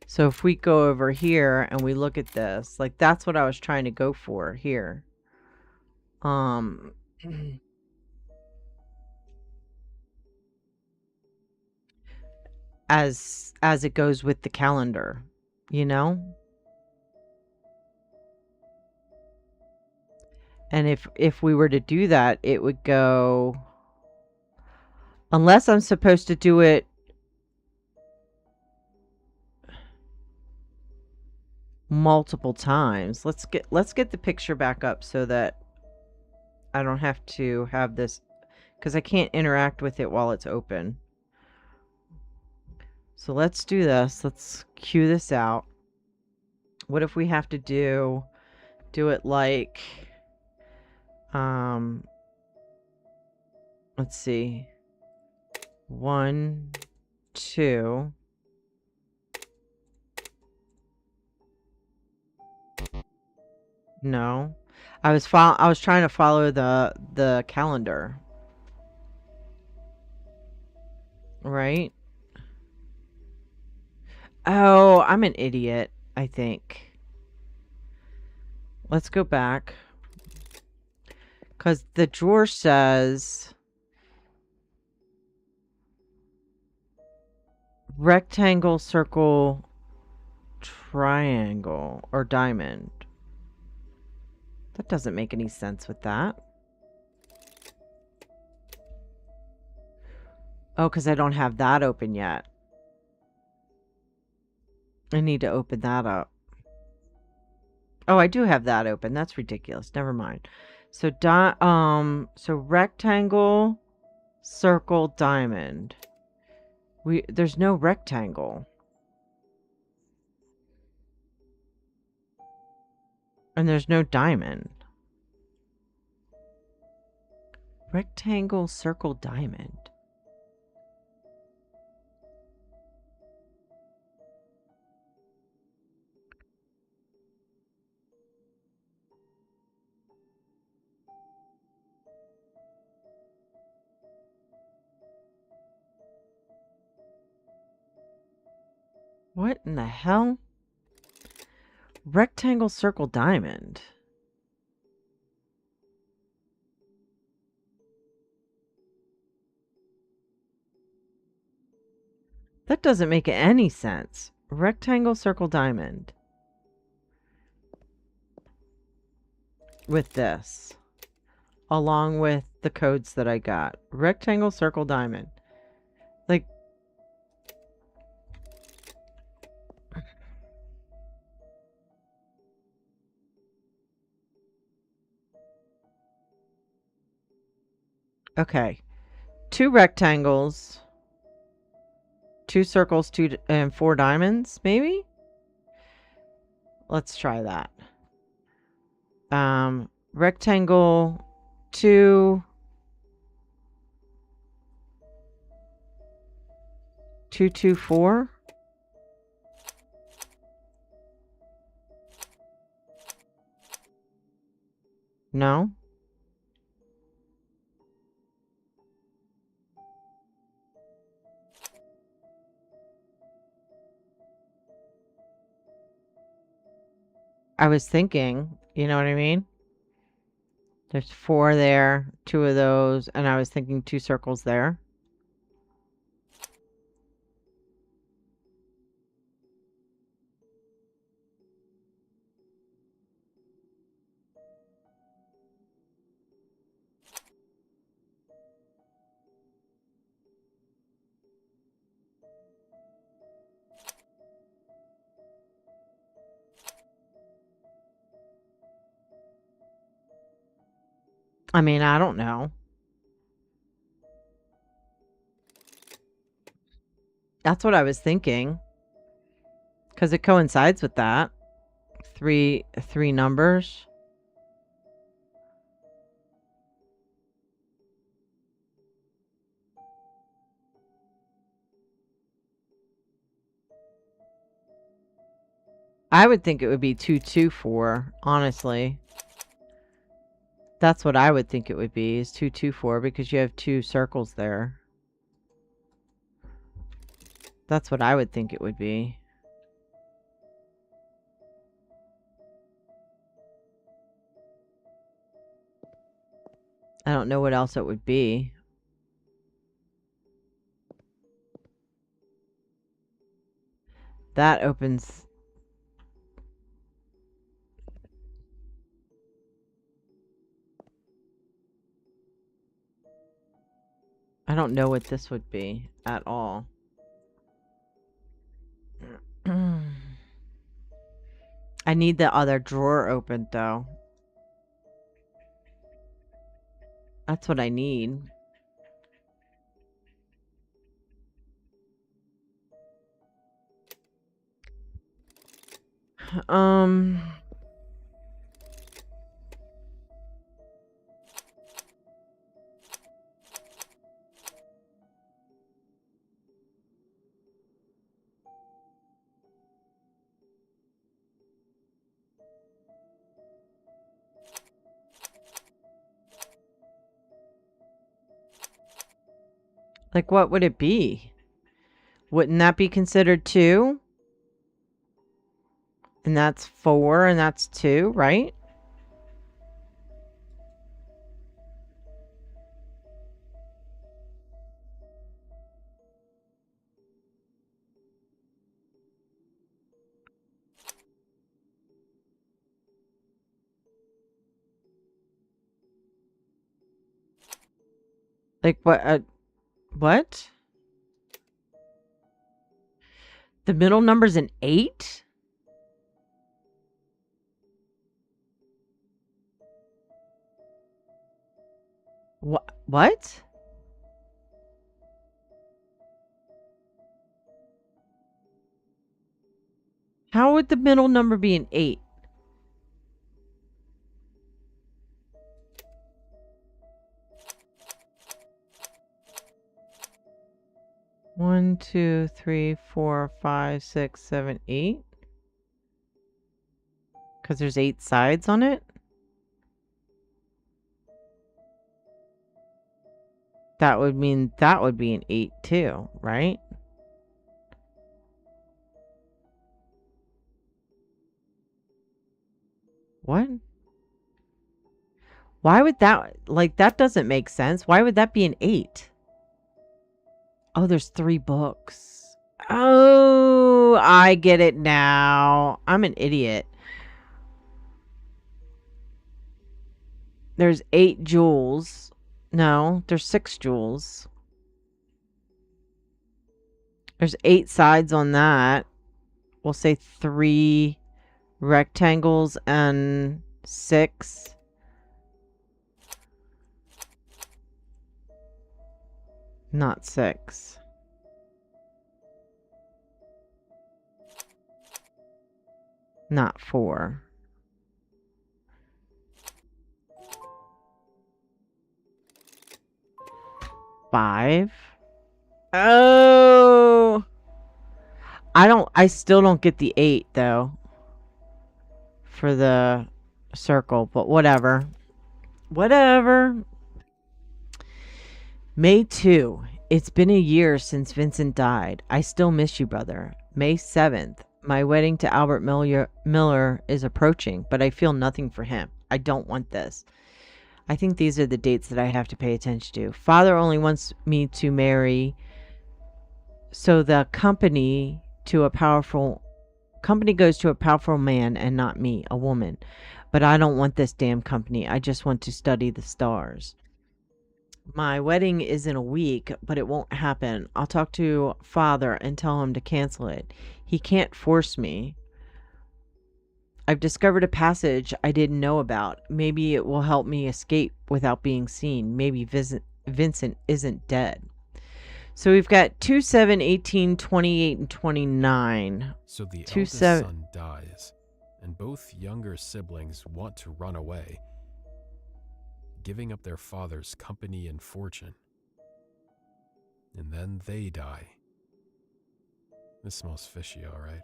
So if we go over here and we look at this, like that's what I was trying to go for here. As it goes with the calendar, you know? And if we were to do that, it would go, unless I'm supposed to do it multiple times. Let's get the picture back up so that I don't have to have this, because I can't interact with it while it's open. So let's do this. Let's cue this out. What if we have to do it like, let's see. 1, 2. No. I was trying to follow the calendar. Right? Oh, I'm an idiot, I think. Let's go back. Cuz the drawer says rectangle, circle, triangle, or diamond. That doesn't make any sense with that. Oh, because I don't have that open yet. I need to open that up. Oh, I do have that open. That's ridiculous. Never mind. So so rectangle, circle, diamond. There's no rectangle. And there's no diamond. Rectangle, circle, diamond. What in the hell? Rectangle, circle, diamond. That doesn't make any sense. Rectangle, circle, diamond. With this. Along with the codes that I got. Rectangle, circle, diamond. Like, okay. 2 rectangles, 2 circles, 2 and 4 diamonds, maybe? Let's try that. Rectangle, 2, 2, 2, 4. No. I was thinking, you know what I mean? There's 4 there, 2 of those, and I was thinking 2 circles there. I mean, I don't know. That's what I was thinking. Because it coincides with that. Three numbers. I would think it would be 2, 2, 4, honestly. That's what I would think it would be, is 2, 2, 4, because you have 2 circles there. That's what I would think it would be. I don't know what else it would be. That opens... I don't know what this would be at all. I need the other drawer opened, though. That's what I need. Like, what would it be? Wouldn't that be considered 2? And that's 4, and that's 2, right? Like, what? The middle number's an 8? What? How would the middle number be an 8? One, 2, 3, 4, 5, 6, 7, 8. Because there's 8 sides on it. That would mean that would be an 8 too, right? What? Why would that, like, that doesn't make sense. Why would that be an 8? Oh, there's 3 books. Oh, I get it now. I'm an idiot. There's 8 jewels. No, there's 6 jewels. There's 8 sides on that. We'll say 3 rectangles and 6. Not 6. Not 4. Five. Oh. I still don't get the 8 though. For the circle, but whatever. Whatever. May 2. It's been a year since Vincent died. I still miss you, brother. May 7th. My wedding to Albert Miller is approaching, but I feel nothing for him. I don't want this. I think these are the dates that I have to pay attention to. Father only wants me to marry so the company goes to a powerful man and not me, a woman. But I don't want this damn company. I just want to study the stars. My wedding is in a week, but it won't happen. I'll talk to Father and tell him to cancel it. He can't force me. I've discovered a passage I didn't know about. Maybe it will help me escape without being seen. Maybe Vincent isn't dead. So we've got 2, 7, 18, 28, and 29. So the 2, eldest 7. son dies, and both younger siblings want to run away, giving up their father's company and fortune. And then they die. This smells fishy, all right?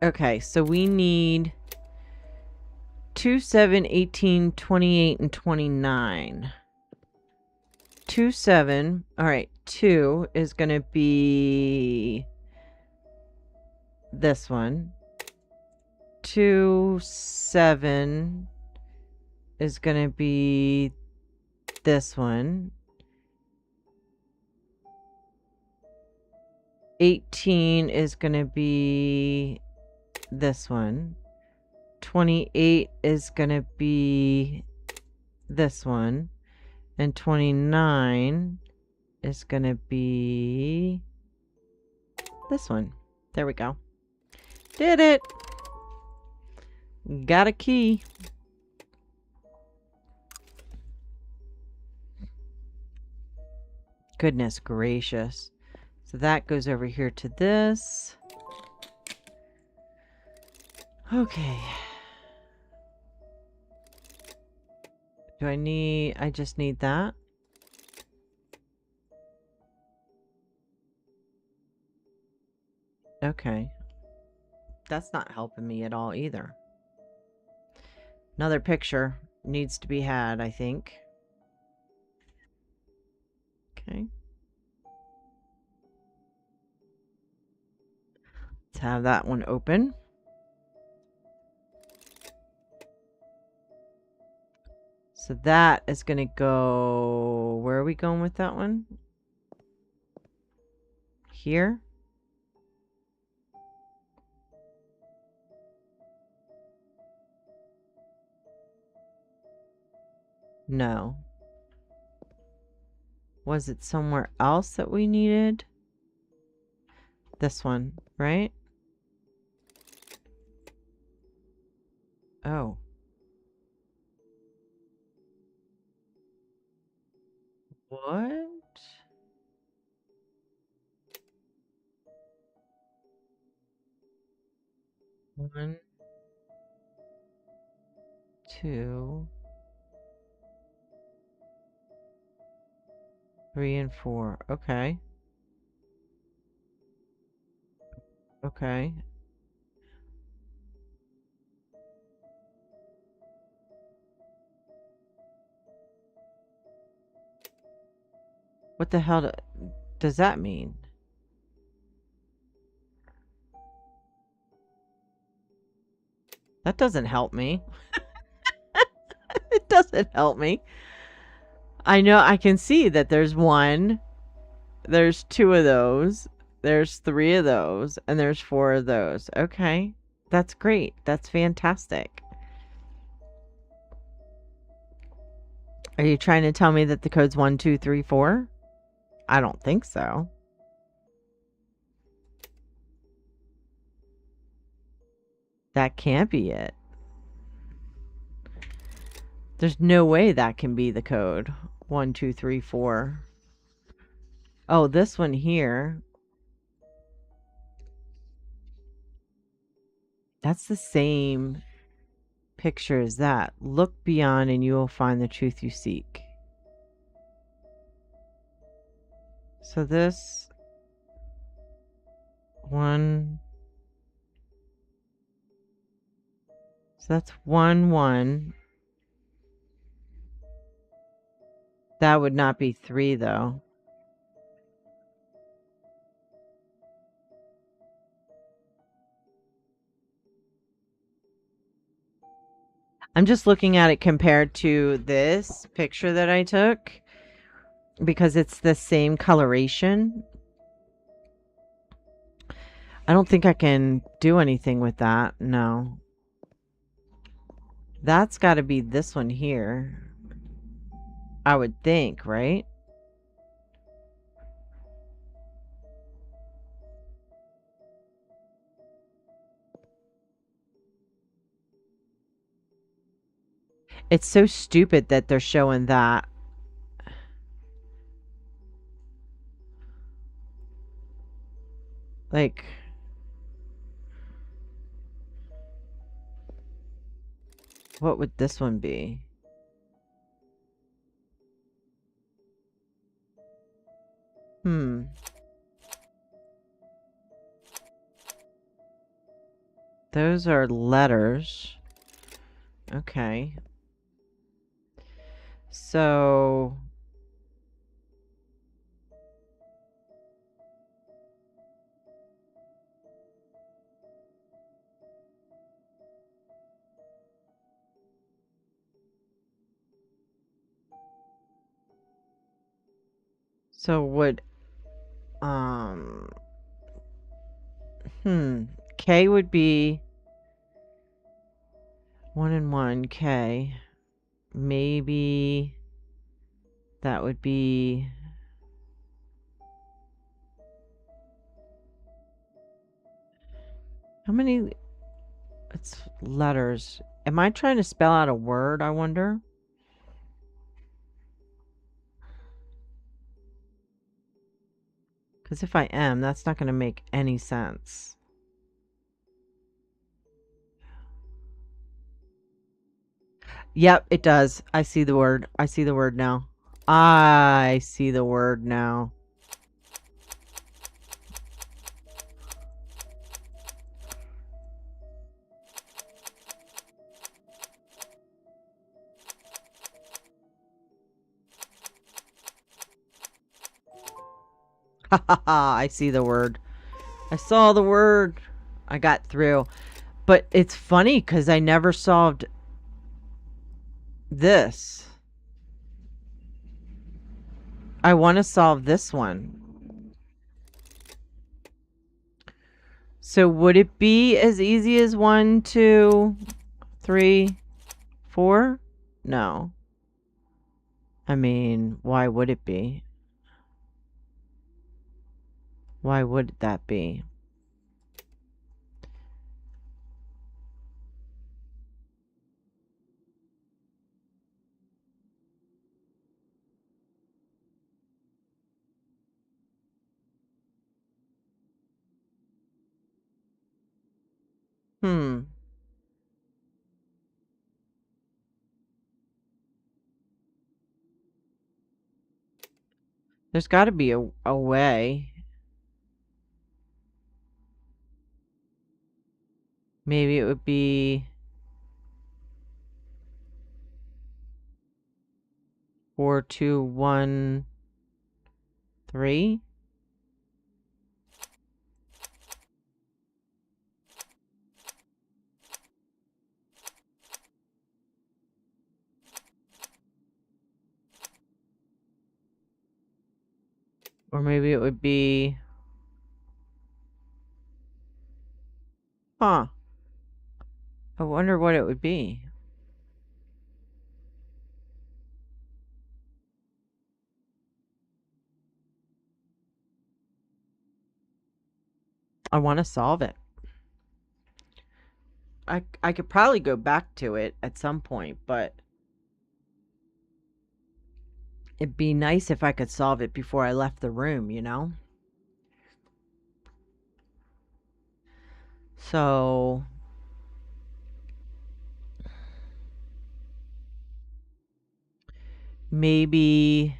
Okay, so we need 2, 7, 18, 28, and 29. 2, 7. All right, 2 is going to be this one. 2, 7 is going to be this one. 18 is going to be this one. 28 is going to be this one. And 29 is going to be this one. There we go. Did it. Got a key. Goodness gracious. So that goes over here to this. Okay. I just need that. Okay. That's not helping me at all either. Another picture needs to be had, I think. Okay. Let's have that one open. So that is going to go... Where are we going with that one? Here? No. Was it somewhere else that we needed? This one, right? Oh. What? One, two, 3, and 4. Okay. Okay. What the hell does that mean? That doesn't help me. It doesn't help me. I know I can see that there's 1, there's 2 of those, there's 3 of those, and there's 4 of those. Okay. That's great. That's fantastic. Are you trying to tell me that the code's 1, 2, 3, 4? I don't think so. That can't be it. There's no way that can be the code. 1, 2, 3, 4. Oh, this one here. That's the same picture as that. Look beyond and you will find the truth you seek. So this 1. So that's 1, 1. That would not be 3 though. I'm just looking at it compared to this picture that I took because it's the same coloration. I don't think I can do anything with that. No. That's got to be this one here. I would think, right? It's so stupid that they're showing that. Like, what would this one be? Those are letters. Okay. So... So would... K would be 1 and 1, K. Maybe that would be... How many... It's letters. Am I trying to spell out a word, I wonder? Because if I am, that's not going to make any sense. Yep, it does. I see the word. I see the word now. I see the word now. Ha ha ha, I see the word. I saw the word. I got through. But it's funny because I never solved this. I want to solve this one. So would it be as easy as 1, 2, 3, 4? No. I mean, why would it be? Why would that be? Hmm. There's got to be a way. Maybe it would be 4, 2, 1, 3. Or maybe it would be... Huh. I wonder what it would be. I want to solve it. I could probably go back to it at some point, but it'd be nice if I could solve it before I left the room, you know? So maybe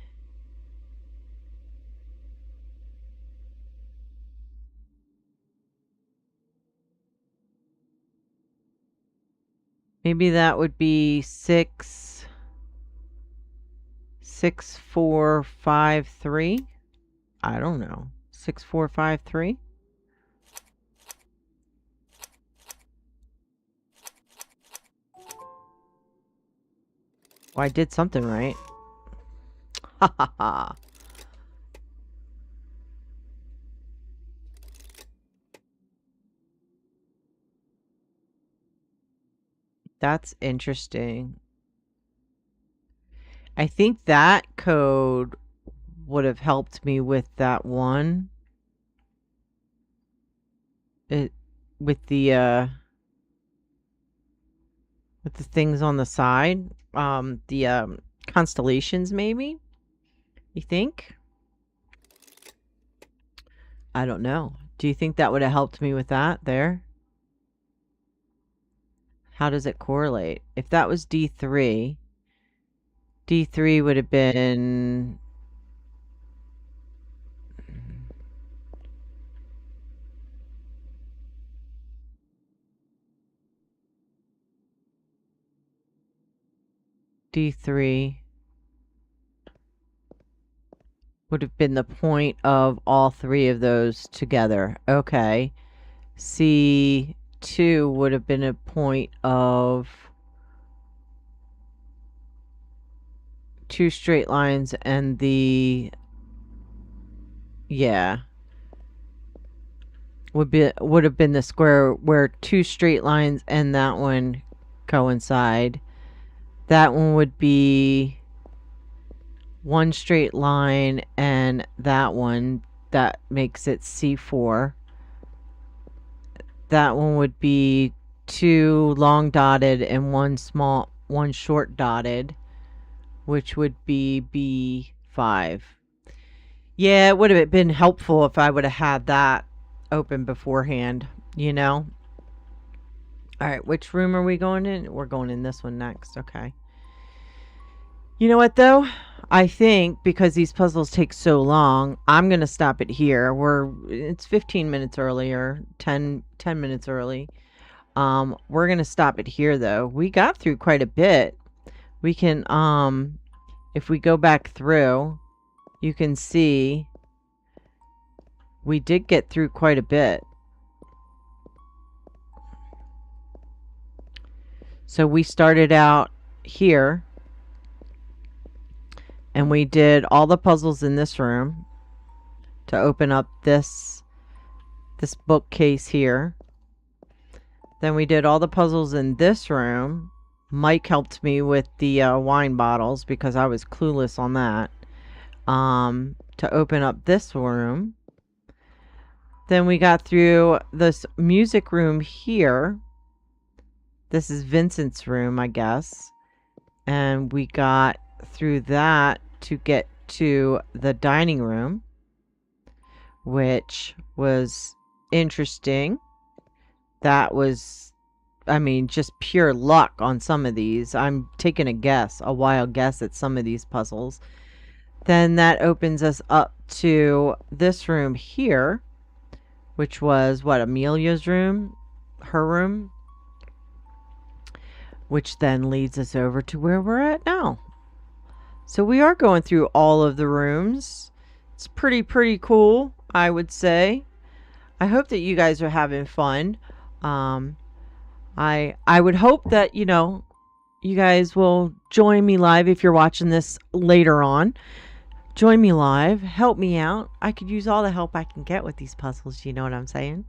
that would be 6, 6, 4, 5, 3. I don't know. 6, 4, 5, 3. Well, I did something right. Ha ha ha. That's interesting. I think that code would have helped me with that one. It with the things on the side. The constellations maybe? You think? I don't know. Do you think that would have helped me with that there? How does it correlate? If that was D3, D3 would have been D3 would have been the point of all three of those together. Okay. C2 would have been a point of two straight lines and the... Yeah. Would have been the square where two straight lines and that one coincide. That one would be one straight line and that one, that makes it C4. That one would be two long dotted and one short dotted, which would be B5. Yeah, it would have been helpful if I would have had that open beforehand, you know? All right, which room are we going in? We're going in this one next. Okay. You know what, though? I think because these puzzles take so long, I'm going to stop it here. It's 15 minutes earlier, 10 minutes early. We're going to stop it here, though. We got through quite a bit. We can, if we go back through, you can see we did get through quite a bit. So we started out here and we did all the puzzles in this room to open up this bookcase here. Then we did all the puzzles in this room. Mike helped me with the wine bottles because I was clueless on that. To open up this room. Then we got through this music room here. This is Vincent's room, I guess. And we got through that to get to the dining room, which was interesting. That was, I mean, just pure luck on some of these. I'm taking a wild guess at some of these puzzles. Then that opens us up to this room here, which was what, Amelia's room, her room, which then leads us over to where we're at now. So we are going through all of the rooms. It's pretty cool, I would say. I hope that you guys are having fun. I would hope that, you know, you guys will join me live if you're watching this later on. Join me live. Help me out. I could use all the help I can get with these puzzles. You know what I'm saying?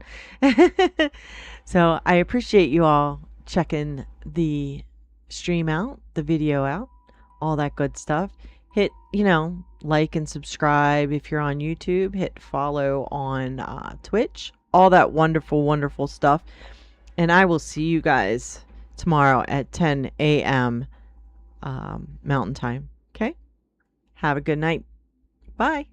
So I appreciate you all checking the stream out, the video out, all that good stuff. Hit, you know, like and subscribe if you're on YouTube. Hit follow on Twitch. All that wonderful stuff. And I will see you guys tomorrow at 10 a.m. Mountain Time. Okay? Have a good night. Bye.